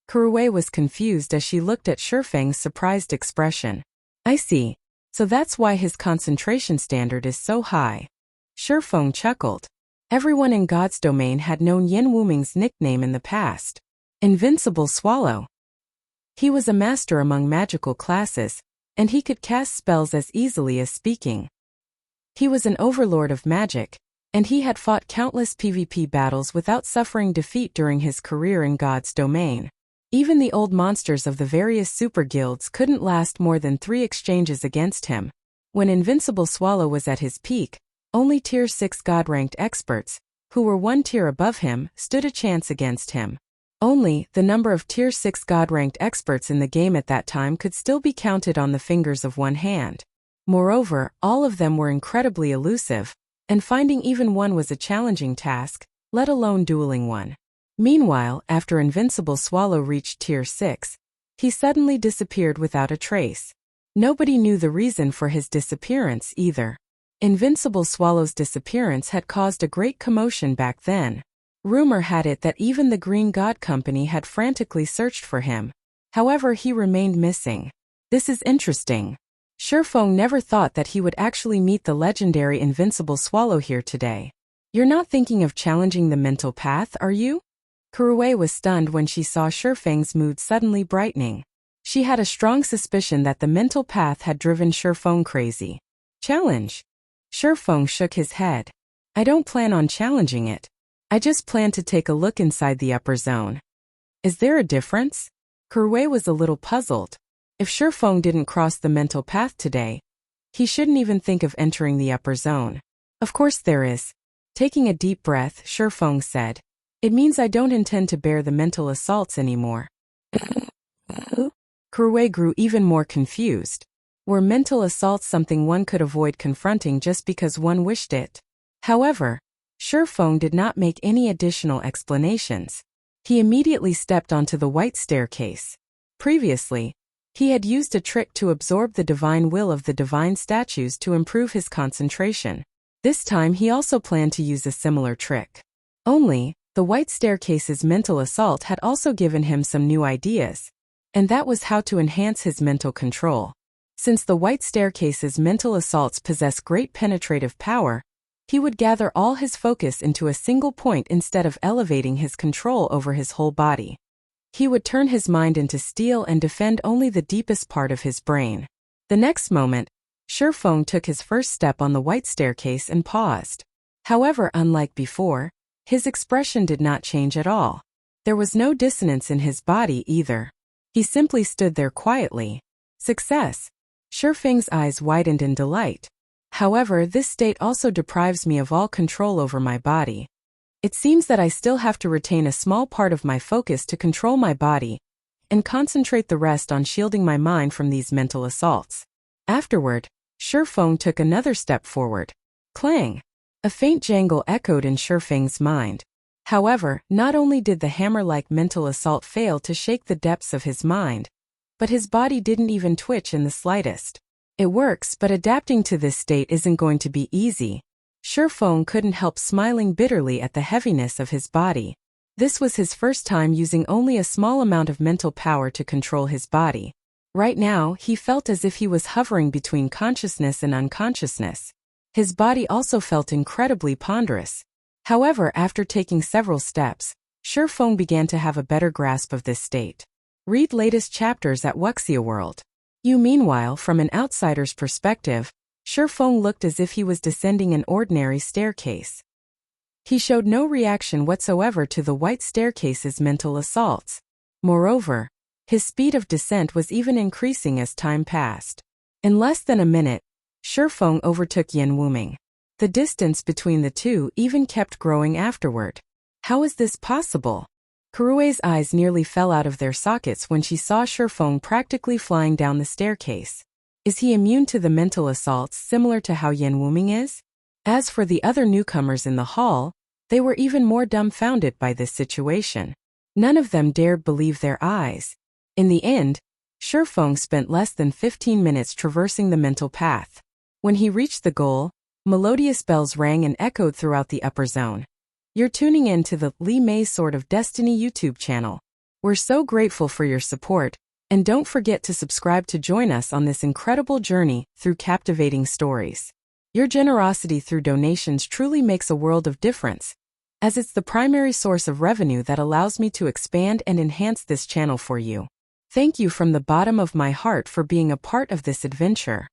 Kuruwei was confused as she looked at Shi Feng's surprised expression. I see. So that's why his concentration standard is so high. Shi Feng chuckled. Everyone in God's domain had known Yin Wuming's nickname in the past. Invincible Swallow. He was a master among magical classes, and he could cast spells as easily as speaking. He was an overlord of magic, and he had fought countless PvP battles without suffering defeat during his career in God's domain. Even the old monsters of the various super guilds couldn't last more than 3 exchanges against him. When Invincible Swallow was at his peak, only Tier 6 God-ranked experts, who were 1 tier above him, stood a chance against him. Only, the number of Tier 6 God-ranked experts in the game at that time could still be counted on the fingers of one hand. Moreover, all of them were incredibly elusive, and finding even one was a challenging task, let alone dueling one. Meanwhile, after Invincible Swallow reached Tier 6, he suddenly disappeared without a trace. Nobody knew the reason for his disappearance either. Invincible Swallow's disappearance had caused a great commotion back then. Rumor had it that even the Green God Company had frantically searched for him. However, he remained missing. This is interesting. Shi Feng never thought that he would actually meet the legendary Invincible Swallow here today. You're not thinking of challenging the mental path, are you? Kuruwei was stunned when she saw Shi Feng's mood suddenly brightening. She had a strong suspicion that the mental path had driven Shi Feng crazy. Challenge? Shi Feng shook his head. I don't plan on challenging it. I just plan to take a look inside the upper zone. Is there a difference? Kuruwei was a little puzzled. If Shi Feng didn't cross the mental path today, he shouldn't even think of entering the upper zone. Of course there is. Taking a deep breath, Shi Feng said. It means I don't intend to bear the mental assaults anymore. Kuruwei grew even more confused. Were mental assaults something one could avoid confronting just because one wished it? However, Shi Feng did not make any additional explanations. He immediately stepped onto the white staircase. Previously, he had used a trick to absorb the divine will of the divine statues to improve his concentration. This time he also planned to use a similar trick. Only, the white staircase's mental assault had also given him some new ideas. And that was how to enhance his mental control. Since the white staircase's mental assaults possess great penetrative power, he would gather all his focus into a single point instead of elevating his control over his whole body. He would turn his mind into steel and defend only the deepest part of his brain. The next moment, Shi Feng took his first step on the white staircase and paused. However, unlike before, his expression did not change at all. There was no dissonance in his body either. He simply stood there quietly. Success! Shi Feng's eyes widened in delight. However, this state also deprives me of all control over my body. It seems that I still have to retain a small part of my focus to control my body, and concentrate the rest on shielding my mind from these mental assaults. Afterward, Shi Feng took another step forward. Clang! A faint jangle echoed in Shi Feng's mind. However, not only did the hammer-like mental assault fail to shake the depths of his mind, but his body didn't even twitch in the slightest. It works, but adapting to this state isn't going to be easy. Shi Feng couldn't help smiling bitterly at the heaviness of his body. This was his first time using only a small amount of mental power to control his body. Right now, he felt as if he was hovering between consciousness and unconsciousness. His body also felt incredibly ponderous. However, after taking several steps, Shi Feng began to have a better grasp of this state. Read latest chapters at Wuxia World. Meanwhile, from an outsider's perspective, Shi Feng looked as if he was descending an ordinary staircase. He showed no reaction whatsoever to the white staircase's mental assaults. Moreover, his speed of descent was even increasing as time passed. In less than a minute, Shi Feng overtook Yin Wuming. The distance between the two even kept growing afterward. How is this possible? Kuruwei's eyes nearly fell out of their sockets when she saw Shi Feng practically flying down the staircase. Is he immune to the mental assaults similar to how Yin Wuming is? As for the other newcomers in the hall, they were even more dumbfounded by this situation. None of them dared believe their eyes. In the end, Shi Feng spent less than 15 minutes traversing the mental path. When he reached the goal, melodious bells rang and echoed throughout the upper zone. You're tuning in to the Li Mei's Sword of Destiny YouTube channel. We're so grateful for your support, and don't forget to subscribe to join us on this incredible journey through captivating stories. Your generosity through donations truly makes a world of difference, as it's the primary source of revenue that allows me to expand and enhance this channel for you. Thank you from the bottom of my heart for being a part of this adventure.